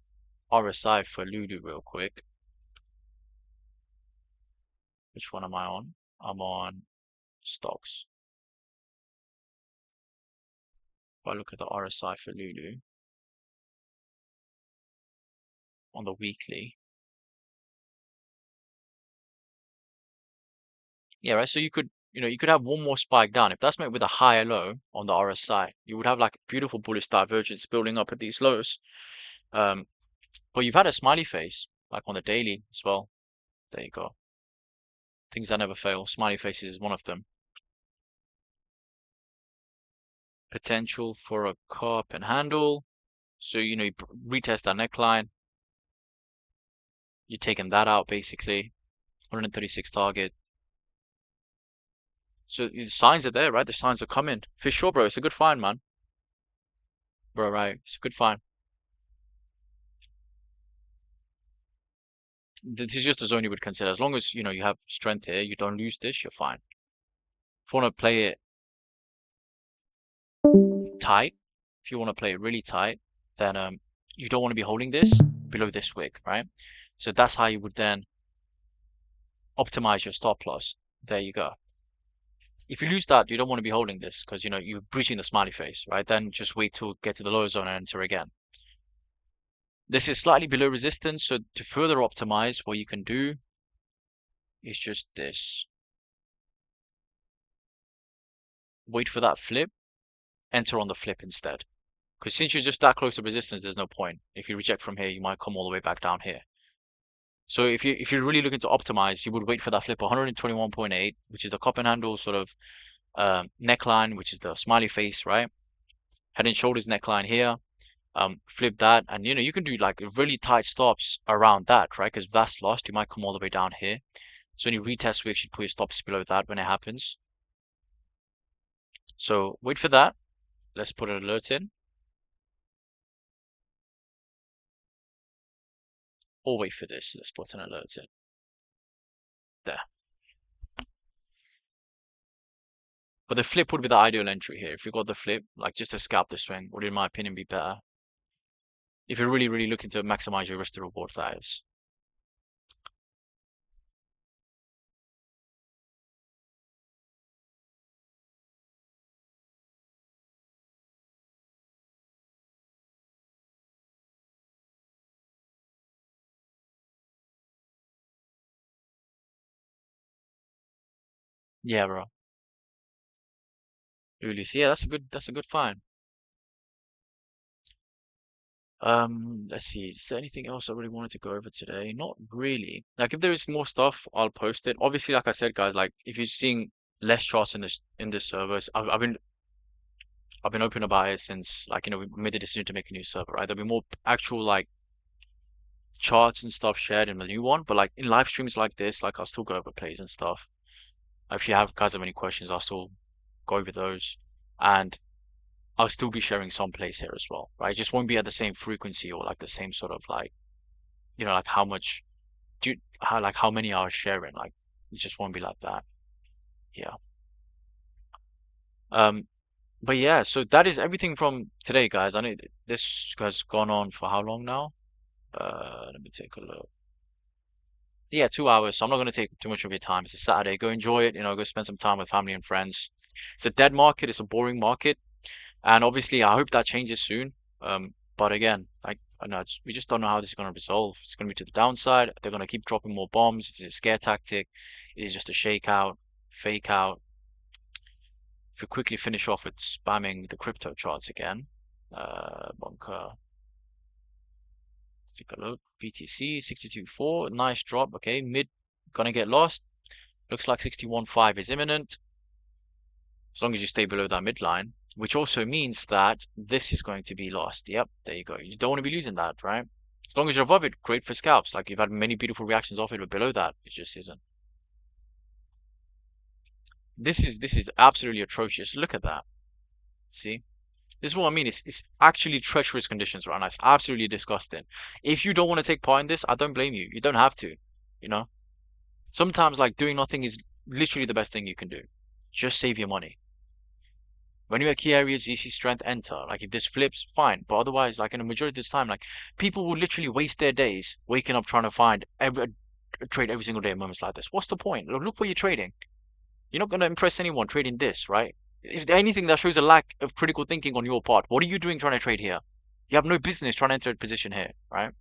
RSI for Lulu real quick, which one am I on? I'm on stocks. If I look at the RSI for Lulu on the weekly, yeah, right. So you could have one more spike down. If that's met with a higher low on the RSI, you would have like a beautiful bullish divergence building up at these lows. Um, but you've had a smiley face like on the daily as well. There you go. Things that never fail. Smiley faces is one of them. Potential for a cup and handle. So you retest that neckline. You're taking that out basically. 136 target. So the signs are there, right? The signs are coming. For sure, bro. It's a good find, man. Bro, right? It's a good find. This is just a zone you would consider. As long as you have strength here, you don't lose this, you're fine. If you want to play it tight, if you want to play it really tight, then you don't want to be holding this below this wick, right? So that's how you would then optimize your stop loss. There you go. If you lose that, you don't want to be holding this because you're breaching the smiley face, right? Then just wait till get to the lower zone and enter again. This is slightly below resistance, so to further optimize, what you can do is just this. Wait for that flip, enter on the flip instead. Because since you're just that close to resistance, there's no point. If you reject from here, you might come all the way back down here. So if you're really looking to optimize, you would wait for that flip 121.8, which is the cup and handle sort of neckline, which is the smiley face, right? Head and shoulders neckline here. Flip that, and you can do like really tight stops around that, right? Because if that's lost, you might come all the way down here. So when you retest, we actually put your stops below that when it happens. So wait for that. Let's put an alert in. Or wait for this. Let's put an alert in. There. But the flip would be the ideal entry here. If you got the flip, like just to scalp the swing, would in my opinion be better. If you're really, really looking to maximize your risk to reward, that is. Yeah, bro. Ulysses. Yeah, that's a good find. Let's see. Is there anything else I really wanted to go over today? Not really. Like if there is more stuff, I'll post it. Obviously, like I said, guys, like if you're seeing less charts in this servers, I've been open about it since like we made the decision to make a new server, right? There'll be more actual like charts and stuff shared in the new one, but like in live streams like this, like I'll still go over plays and stuff. If you have guys have any questions, I'll still go over those. And I'll still be sharing some plays here as well, right? It just won't be at the same frequency or like the same sort of like like how much how many hours sharing, like it just won't be like that. Yeah. Um, but yeah, so that is everything from today, guys. I know this has gone on for how long now? Let me take a look. Yeah, 2 hours. So I'm not going to take too much of your time. It's a Saturday. Go enjoy it. Go spend some time with family and friends. It's a dead market. It's a boring market. And obviously, I hope that changes soon. But again, I know we just don't know how this is going to resolve. It's going to be to the downside. They're going to keep dropping more bombs. It's a scare tactic. It is just a shakeout, fake out. If we quickly finish off with spamming the crypto charts again, bunker. Let's take a look. BTC 62.4, nice drop. Okay, mid gonna get lost. Looks like 61.5 is imminent. As long as you stay below that midline, which also means that this is going to be lost. Yep, there you go. You don't want to be losing that, right? As long as you're above it, great for scalps. Like you've had many beautiful reactions off it, but below that, it just isn't. This is absolutely atrocious. Look at that. See? This is what I mean. It's actually treacherous conditions right now. It's absolutely disgusting. If you don't want to take part in this, I don't blame you. You don't have to. You know? Sometimes like doing nothing is literally the best thing you can do. Just save your money. When you're at key areas, you see strength enter. Like if this flips, fine. But otherwise, like in a majority of this time, like people will literally waste their days waking up trying to find a trade every single day at moments like this. What's the point? Look what you're trading. You're not going to impress anyone trading this, right? If anything, that shows a lack of critical thinking on your part. What are you doing trying to trade here? You have no business trying to enter a position here, right?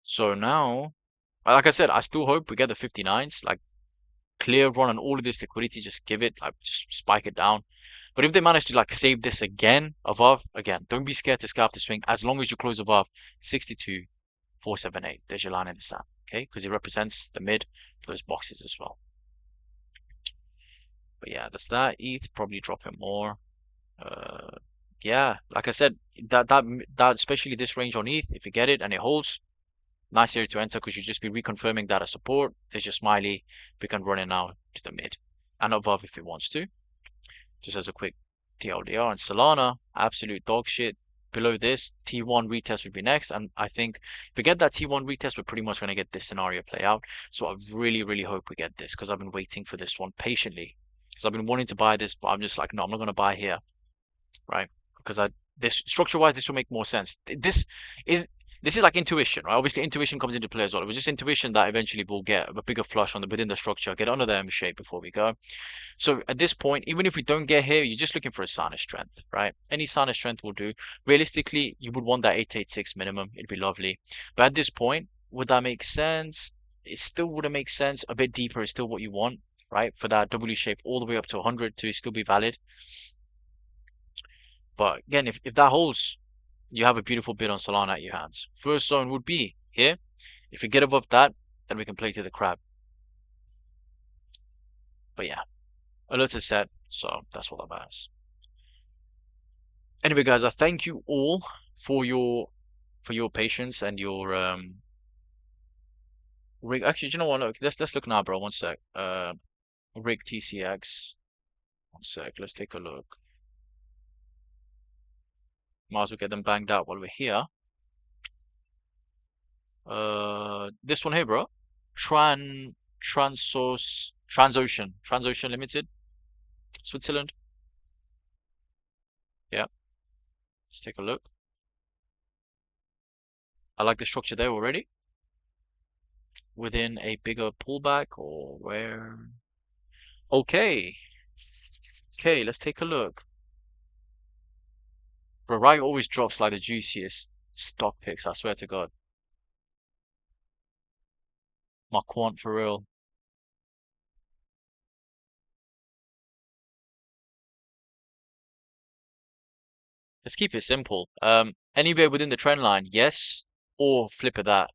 So now, like I said, I still hope we get the 59s. Like clear run on all of this liquidity, just give it, like just spike it down. But if they manage to like save this again above, again, don't be scared to scalp the swing as long as you close above 62,478. There's your line in the sand, okay? Because it represents the mid of those boxes as well. But yeah, that's that. ETH probably dropping more. Uh, yeah, like I said, that especially this range on ETH, if you get it and it holds, nice area to enter because you just be reconfirming that as support. There's your smiley. We can run it now to the mid and above if it wants to. Just as a quick TLDR. And Solana, absolute dog shit. Below this, T1 retest would be next. And I think if we get that T1 retest, we're pretty much going to get this scenario play out. So I really, really hope we get this because I've been waiting for this one patiently. Because I've been wanting to buy this, but I'm just like, no, I'm not going to buy here, right? Because this structure wise, this will make more sense. Is this is like intuition, right? Obviously, intuition comes into play as well. It was just intuition that eventually we'll get a bigger flush on within the structure, get under the M shape before we go. So at this point, even if we don't get here, you're just looking for a sign of strength, right? Any sign of strength will do. Realistically, you would want that 886 minimum. It'd be lovely. But at this point, would that make sense? It still wouldn't make sense. A bit deeper is still what you want, right? For that W shape all the way up to 100 to still be valid. But again, if that holds, you have a beautiful bid on Solana at your hands. First zone would be here. If we get above that, then we can play to the crab. But yeah, alerts are set, so that's what that matters. Anyway, guys, I thank you all for your patience and your rig. Actually, do you know what? Look, let's look now, bro. One sec. Rig TCX. One sec. Let's take a look. Might as well get them banged out while we're here. This one here, bro. Transocean Limited, Switzerland. Yeah, let's take a look. I like the structure there already. Within a bigger pullback or where? Okay. Okay, let's take a look. Bro, Riot always drops like the juiciest stock picks, I swear to God. My quant for real. Let's keep it simple. Anywhere within the trend line, yes, or flip of that.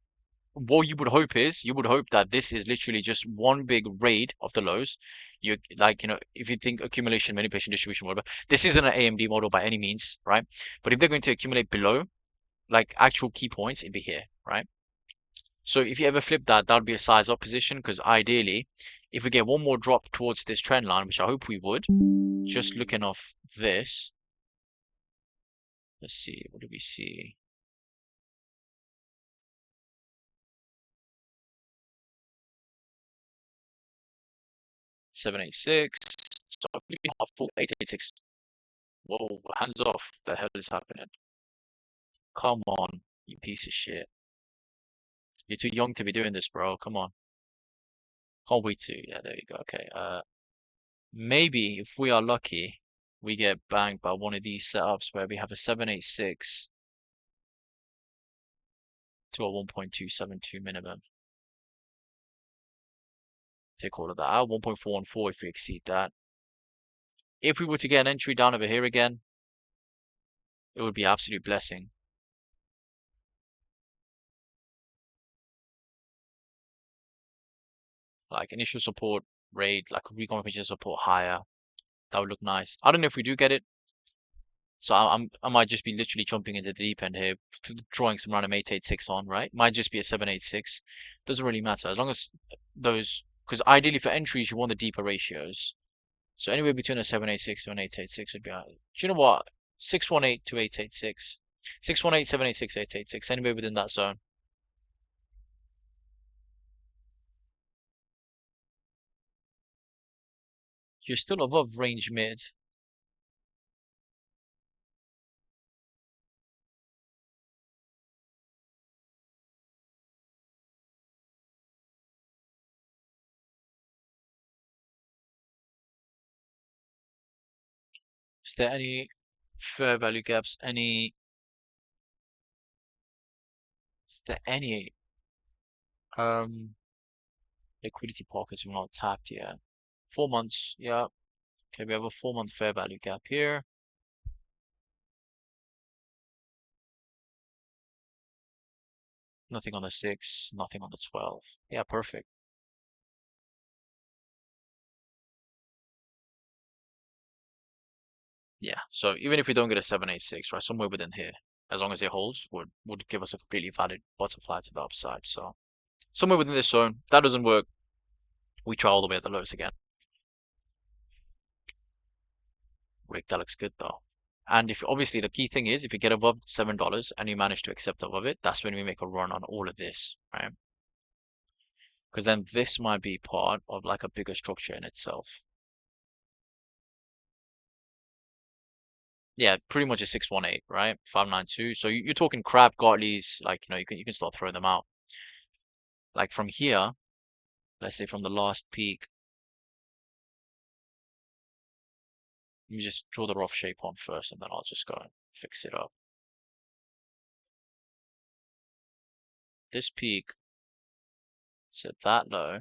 What you would hope is, you would hope that this is literally just one big raid of the lows. You like, if you think accumulation, manipulation, distribution, whatever, this isn't an AMD model by any means, right? But if they're going to accumulate below, like actual key points, it'd be here, right? So if you ever flip that, that would be a size up position because ideally, if we get one more drop towards this trend line, which I hope we would, just looking off this, let's see, what do we see? Seven eight six. So we have full 886. Whoa, hands off. What the hell is happening? Come on, you piece of shit. You're too young to be doing this, bro. Come on. Can't wait to. Yeah, there you go. Okay. Maybe if we are lucky, we get banged by one of these setups where we have a 786 to a 1.272 minimum. Take all of that out. 1.414 if we exceed that. If we were to get an entry down over here again, it would be absolute blessing. Like initial support rate, like reconfirmation support higher. That would look nice. I don't know if we do get it. So I might just be literally jumping into the deep end here, drawing some random 886 on, right? Might just be a 786. Doesn't really matter as long as those, because ideally for entries you want the deeper ratios. So anywhere between a 786 to an 886 would be. Do you know what? 618 to 886, 618, 786, 886. Anywhere within that zone. You're still above range mid. Is there any fair value gaps? Is there any um liquidity pockets we've not tapped yet? 4 months, yeah. Okay, we have a 4 month fair value gap here. Nothing on the 6, nothing on the 12. Yeah, perfect. Yeah, so even if we don't get a 786, right, somewhere within here, as long as it holds, would give us a completely valid butterfly to the upside. So somewhere within this zone, that doesn't work. We try all the way at the lows again. Rick, that looks good though. And if obviously the key thing is if you get above $7 and you manage to accept above it, that's when we make a run on all of this, right? Because then this might be part of like a bigger structure in itself. Yeah, pretty much a 618, right? 592. So you're talking crab Gartleys, like you can start throwing them out. Like from here, let's say from the last peak, let me just draw the rough shape on first, and then I'll just go and fix it up. This peak, set that low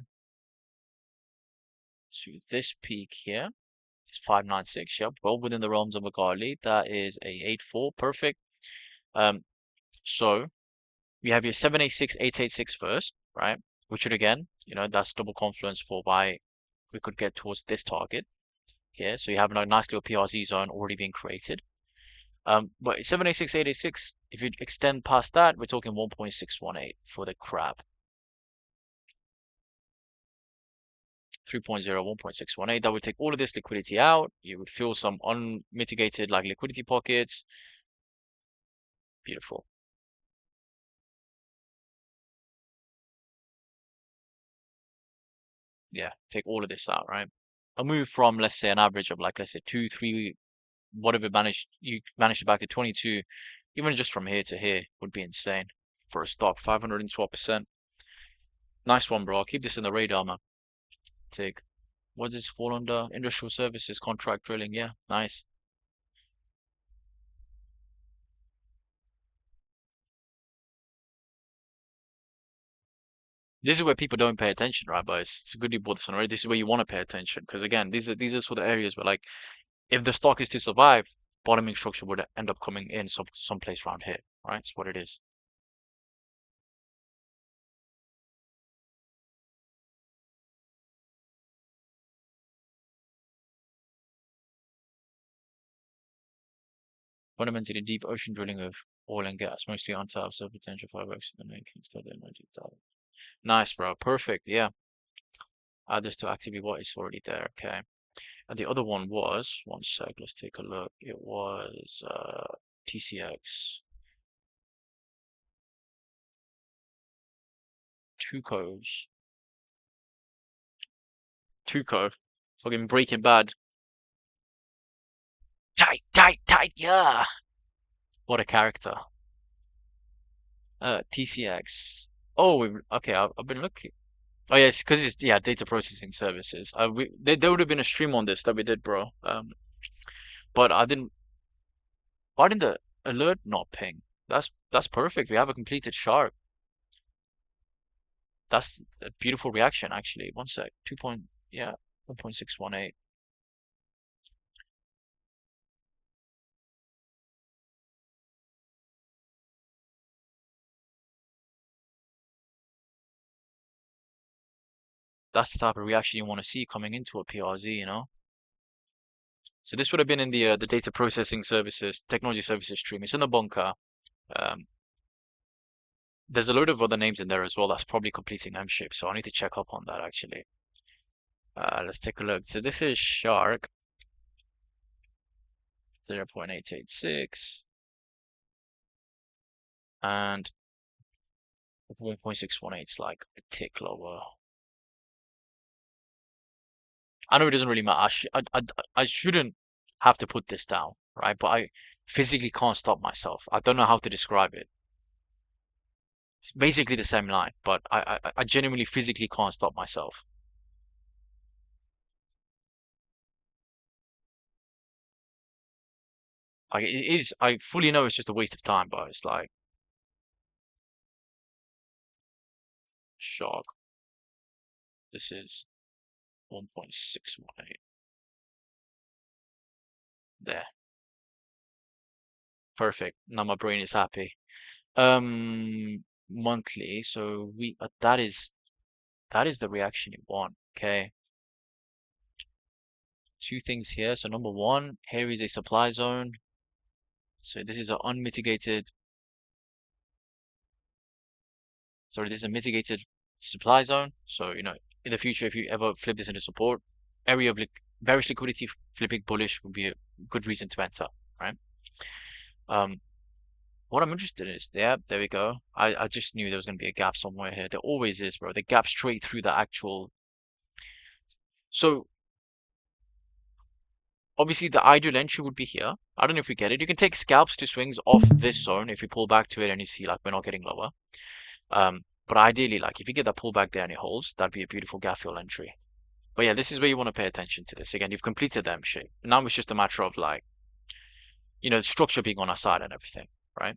to this peak here is 596. Yep, well within the realms of a Gartley. That is a 84, perfect. Um, so we have your 786, 886 first, right? Which would again, that's double confluence for why we could get towards this target here. So you have a nice little PRZ zone already being created. But 786, 886, if you extend past that, we're talking 1.618 for the crab. 3.0, 1.618. That would take all of this liquidity out. You would fill some unmitigated like liquidity pockets. Beautiful. Yeah, take all of this out, right? A move from let's say an average of like let's say 2, 3 what if you managed to back to 22, even just from here to here would be insane for a stock. 512%. Nice one, bro. I'll keep this in the radar, man. Take. What does this fall under? Industrial services, contract drilling. Yeah, nice. This is where people don't pay attention, right? But it's good you brought this on, right? This is where you want to pay attention because again, these are sort of areas where like if the stock is to survive, bottoming structure would end up coming in someplace around here, right? It's what it is. Fundamentally, deep ocean drilling of oil and gas, mostly untapped, so potential fireworks in the making, study energy. Nice, bro. Perfect. Yeah. Add this to activity what is already there. Okay. And the other one was, one sec, let's take a look. It was TCX. Tuco's. Tuco. Fucking Breaking Bad. Tight, tight, tight, yeah. What a character. TCX. Oh, okay, I've been looking. Oh, yes, because it's, yeah, data processing services. There would have been a stream on this that we did, bro. But I didn't, why didn't the alert not ping? That's perfect. We have a completed shark. That's a beautiful reaction, actually. One sec. Yeah, 1.618. That's the type of reaction you want to see coming into a PRZ, you know? So this would have been in the data processing services, technology services stream. It's in the bunker. Um, there's a load of other names in there as well. That's probably completing M-shape. So I need to check up on that actually. Let's take a look. So this is Shark 0.886 and 1.618 is like a tick lower. I know it doesn't really matter. I shouldn't have to put this down, right? But I physically can't stop myself. I don't know how to describe it. It's basically the same line, but I genuinely physically can't stop myself. Like it is, I fully know it's just a waste of time, but it's like shock. This is 1.618. There, perfect. Now my brain is happy. Monthly. So that is the reaction you want. Okay, two things here. So number one, here is a supply zone. So this is an unmitigated. Sorry, this is a mitigated supply zone. So you know, in the future, if you ever flip this into support, area of bearish liquidity flipping bullish would be a good reason to enter, right? Um, what I'm interested in is there we go. I just knew there was going to be a gap somewhere here. There always is, bro. The gap straight through the actual. So obviously the ideal entry would be here. I don't know if we get it. You can take scalps to swings off this zone if you pull back to it and you see like we're not getting lower. But ideally, like if you get that pullback there and it holds, that'd be a beautiful gap fill entry. But yeah, this is where you want to pay attention to this. Again, you've completed the M shape. Now it's just a matter of like, you know, structure being on our side and everything, right?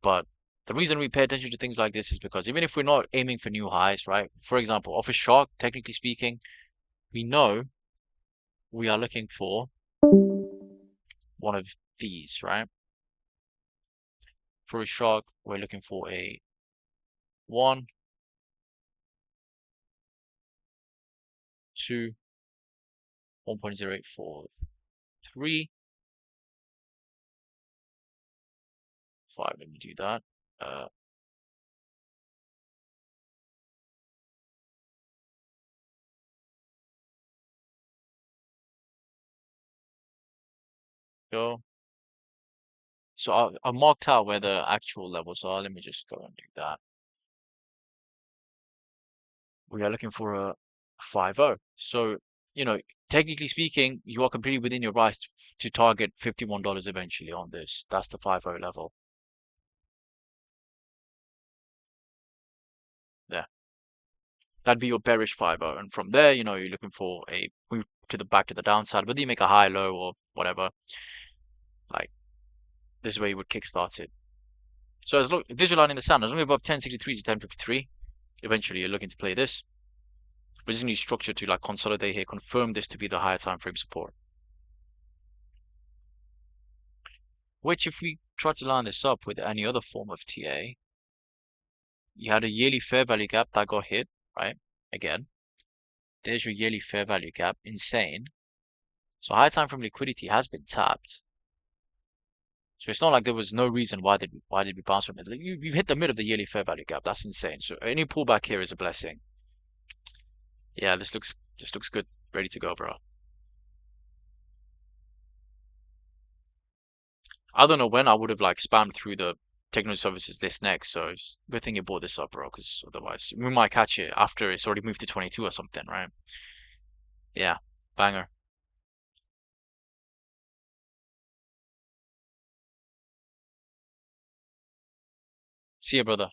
But the reason we pay attention to things like this is because even if we're not aiming for new highs, right? For example, off a shark, technically speaking, we know we are looking for one of these, right? For a shark, we're looking for a 1, 2, 1.0843, 5. Let me do that. Uh, go. So I marked out where the actual levels are. Let me just go and do that. We are looking for a 5.0. So you know, technically speaking, you are completely within your rights to target $51 eventually on this. That's the 5-0 level. There. That'd be your bearish 5-0. And from there, you're looking for a move to the back to the downside, whether you make a high, low, or whatever. Like, this is where you would kickstart it. So as look, visual line in the sand, as long as above 1063 to 1053, eventually you're looking to play this. We just need structure to like consolidate here, confirm this to be the higher time frame support. Which if we try to line this up with any other form of TA, you had a yearly fair value gap that got hit, right? Again, there's your yearly fair value gap, insane. So higher time frame liquidity has been tapped. So it's not like there was no reason why did we bounce from it. Like you've hit the mid of the yearly fair value gap. That's insane. So any pullback here is a blessing. Yeah, this looks good, ready to go, bro. I don't know when I would have like spammed through the technology services list next. So it's a good thing you brought this up, bro, because otherwise we might catch it after it's already moved to 22 or something, right? Yeah, banger. See ya, brother.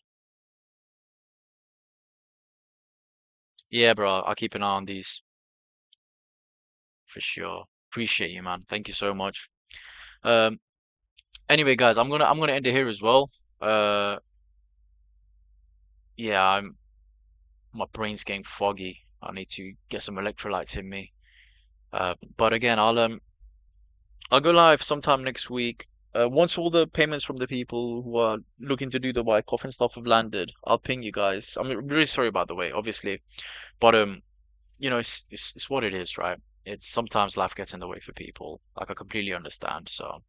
Yeah, bro. I'll keep an eye on these for sure. Appreciate you, man. Thank you so much. Um, anyway, guys, I'm gonna end it here as well. Uh, yeah, my brain's getting foggy. I need to get some electrolytes in me. But again, I'll go live sometime next week. Once all the payments from the people who are looking to do the Wyckoff and stuff have landed, I'll ping you guys. I'm really sorry about the wait, obviously, but it's what it is, right? It's sometimes life gets in the way for people. Like I completely understand. So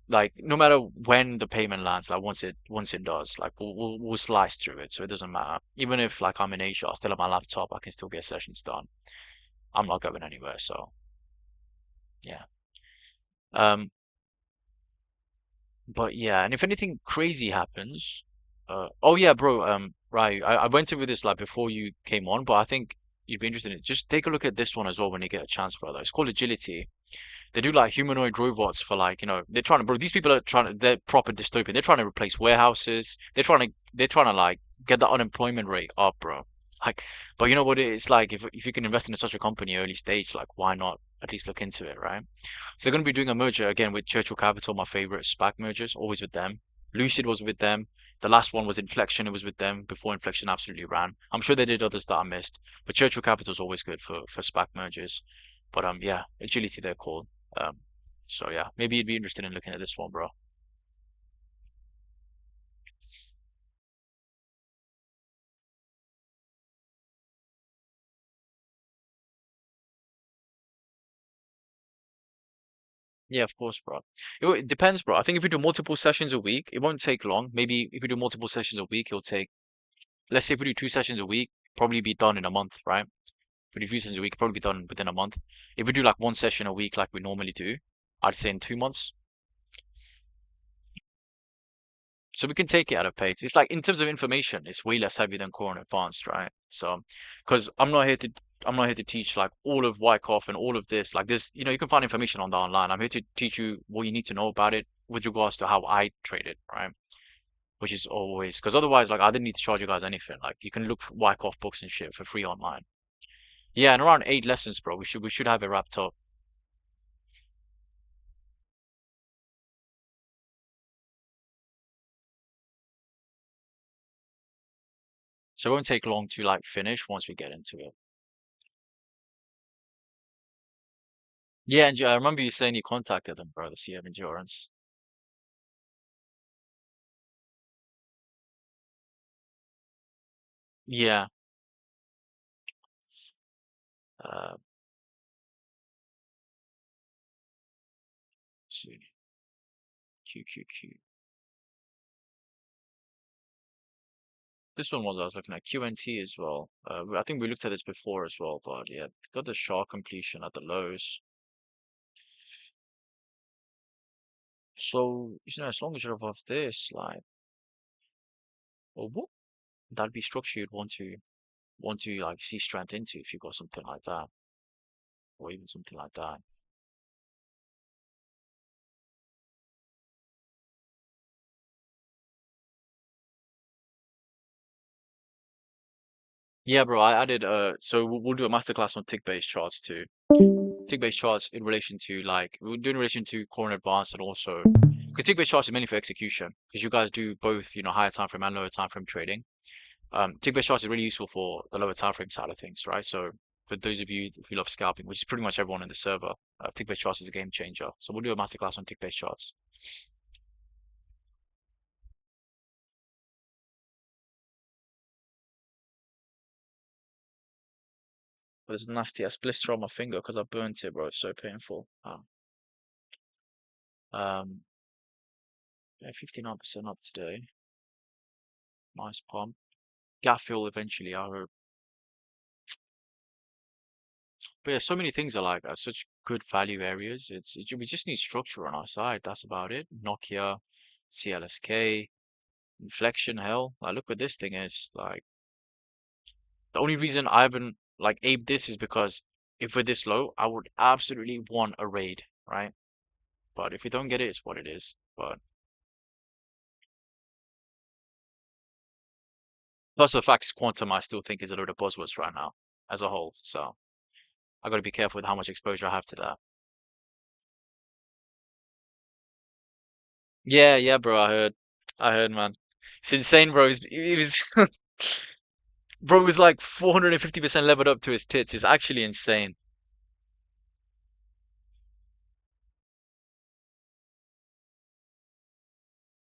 like no matter when the payment lands, like once it does, like we'll slice through it, so it doesn't matter. Even if like I'm in Asia, I still have my laptop, I can still get sessions done. I'm not going anywhere, so yeah. Um, but yeah, and if anything crazy happens, oh yeah, bro, right, I went over this like before you came on, but I think you'd be interested in it. Just take a look at this one as well when you get a chance, brother. It's called Agility. They do like humanoid robots for like, they're trying to, bro, these people are trying to, they're proper dystopian. They're trying to replace warehouses. They're trying to like get the unemployment rate up, bro. Like, but you know what it's like if you can invest in such a company early stage, like why not at least look into it, right? So they're going to be doing a merger again with Churchill Capital, my favorite SPAC mergers, always with them. Lucid was with them. The last one was Inflection. It was with them before Inflection absolutely ran. I'm sure they did others that I missed, but Churchill Capital is always good for SPAC mergers. But yeah, Agility they're called. Um, so yeah, maybe you'd be interested in looking at this one, bro. Yeah, of course, bro. It depends, bro. I think if you do multiple sessions a week, it won't take long. Maybe if you do multiple sessions a week, it'll take, let's say if we do 2 sessions a week, probably be done in a month, right? If we do 2 sessions a week, probably be done within a month. If we do like one session a week, like we normally do, I'd say in 2 months. So we can take it at a pace. It's like in terms of information, it's way less heavy than core and advanced, right? So, because I'm not here to teach like all of Wyckoff and all of this. Like this, you can find information on the online. I'm here to teach you what you need to know about it with regards to how I trade it, right? Which is always because otherwise, like I didn't need to charge you guys anything. Like you can look for Wyckoff books and shit for free online. Yeah, and around 8 lessons, bro. We should have it wrapped up. So it won't take long to like finish once we get into it. Yeah, and I remember you saying you contacted them, bro, the CM Endurance. Yeah. Uh, see, QQQ. This one was I was looking at QNT as well. I think we looked at this before as well, but yeah, got the sharp completion at the lows. So, as long as you're above this, like, well, what that'd be structure you'd want to like see strength into if you got something like that. or even something like that. Yeah, bro, I added so we'll do a masterclass on tick-based charts too. Tick-based charts in relation to like we'll do in relation to core and advanced and also because tick-based charts is mainly for execution because you guys do both, higher time frame and lower time frame trading. Tick-based charts is really useful for the lower time frame side of things, right? So for those of you who love scalping, which is pretty much everyone in the server, tick-based charts is a game changer. So we'll do a masterclass on tick-based charts. But it's nasty. I blister on my finger because I burnt it, bro. It's so painful. Um, yeah, 59% up today. Nice pump. Gap fill eventually, I hope. But yeah, so many things are like such good value areas. We just need structure on our side. That's about it. Nokia, CLSK, Inflection, hell. Like, look what this thing is. Like, the only reason I haven't like aped this is because if we're this low, I would absolutely want a raid, right? But if we don't get it, it's what it is. But plus the fact is quantum, I still think is a load of buzzwords right now as a whole. So I got to be careful with how much exposure I have to that. Yeah, yeah, bro. I heard, man. It's insane, bro. Bro was like 450% levered up to his tits. It's actually insane.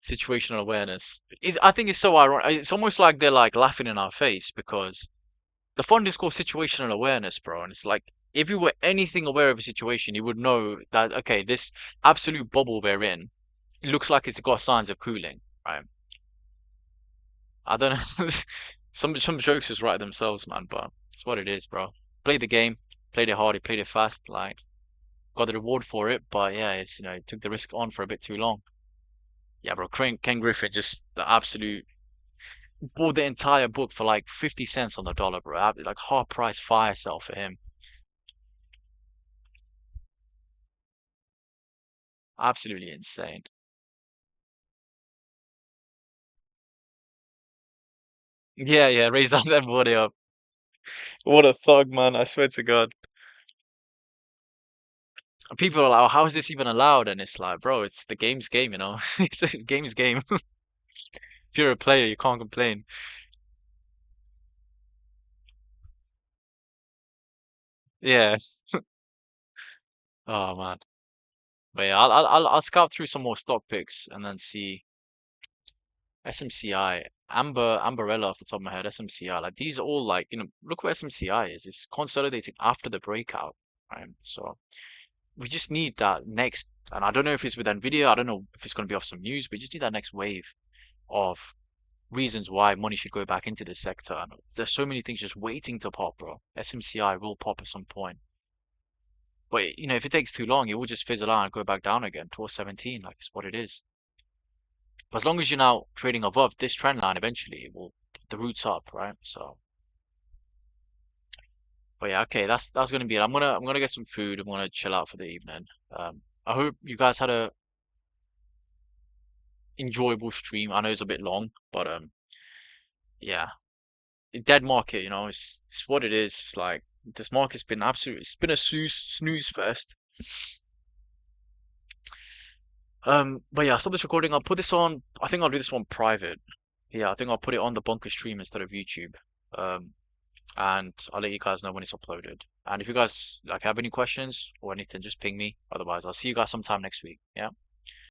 Situational awareness. I think it's so ironic. It's almost like they're like laughing in our face because the fund is called situational awareness, bro. And it's like if you were anything aware of a situation, you would know that okay, this absolute bubble we're in, it looks like it's got signs of cooling, right? I don't know. Some jokes just write themselves, man, but it's what it is, bro. Played the game, played it hard, he played it fast, like got the reward for it, but yeah, it's took the risk on for a bit too long. Yeah, bro, Ken Griffin just the absolute bought the entire book for like 50 cents on the dollar, bro. Like hard price fire sell for him. Absolutely insane. Yeah, yeah, raise everybody up. What a thug, man. I swear to God. And people are like, oh, how is this even allowed? And it's like, bro, it's the game's game, you know? It's game's game. If you're a player, you can't complain. Yeah. Oh man. But yeah, I'll scout through some more stock picks and then see SMCI, Amberella off the top of my head, SMCI. Like these are all like, look what SMCI is. It's consolidating after the breakout, right? So we just need that next, and I don't know if it's with Nvidia, I don't know if it's going to be off some news, we just need that next wave of reasons why money should go back into this sector. And there's so many things just waiting to pop, bro. SMCI will pop at some point. But if it takes too long, it will just fizzle out and go back down again towards 17. Like it's what it is. But as long as you're now trading above this trend line, eventually it will the root's up, right? So, but yeah, okay, that's gonna be it. I'm gonna get some food. I'm gonna chill out for the evening. I hope you guys had a enjoyable stream. I know it's a bit long, but yeah, dead market. It's what it is. It's like this market's been absolutely. It's been a snooze fest. But yeah, I'll stop this recording. I'll put this on. I think I'll do this one private. Yeah, I think I'll put it on the bunker stream instead of YouTube. Um, and I'll let you guys know when it's uploaded. And if you guys like have any questions or anything, just ping me. Otherwise, I'll see you guys sometime next week. Yeah.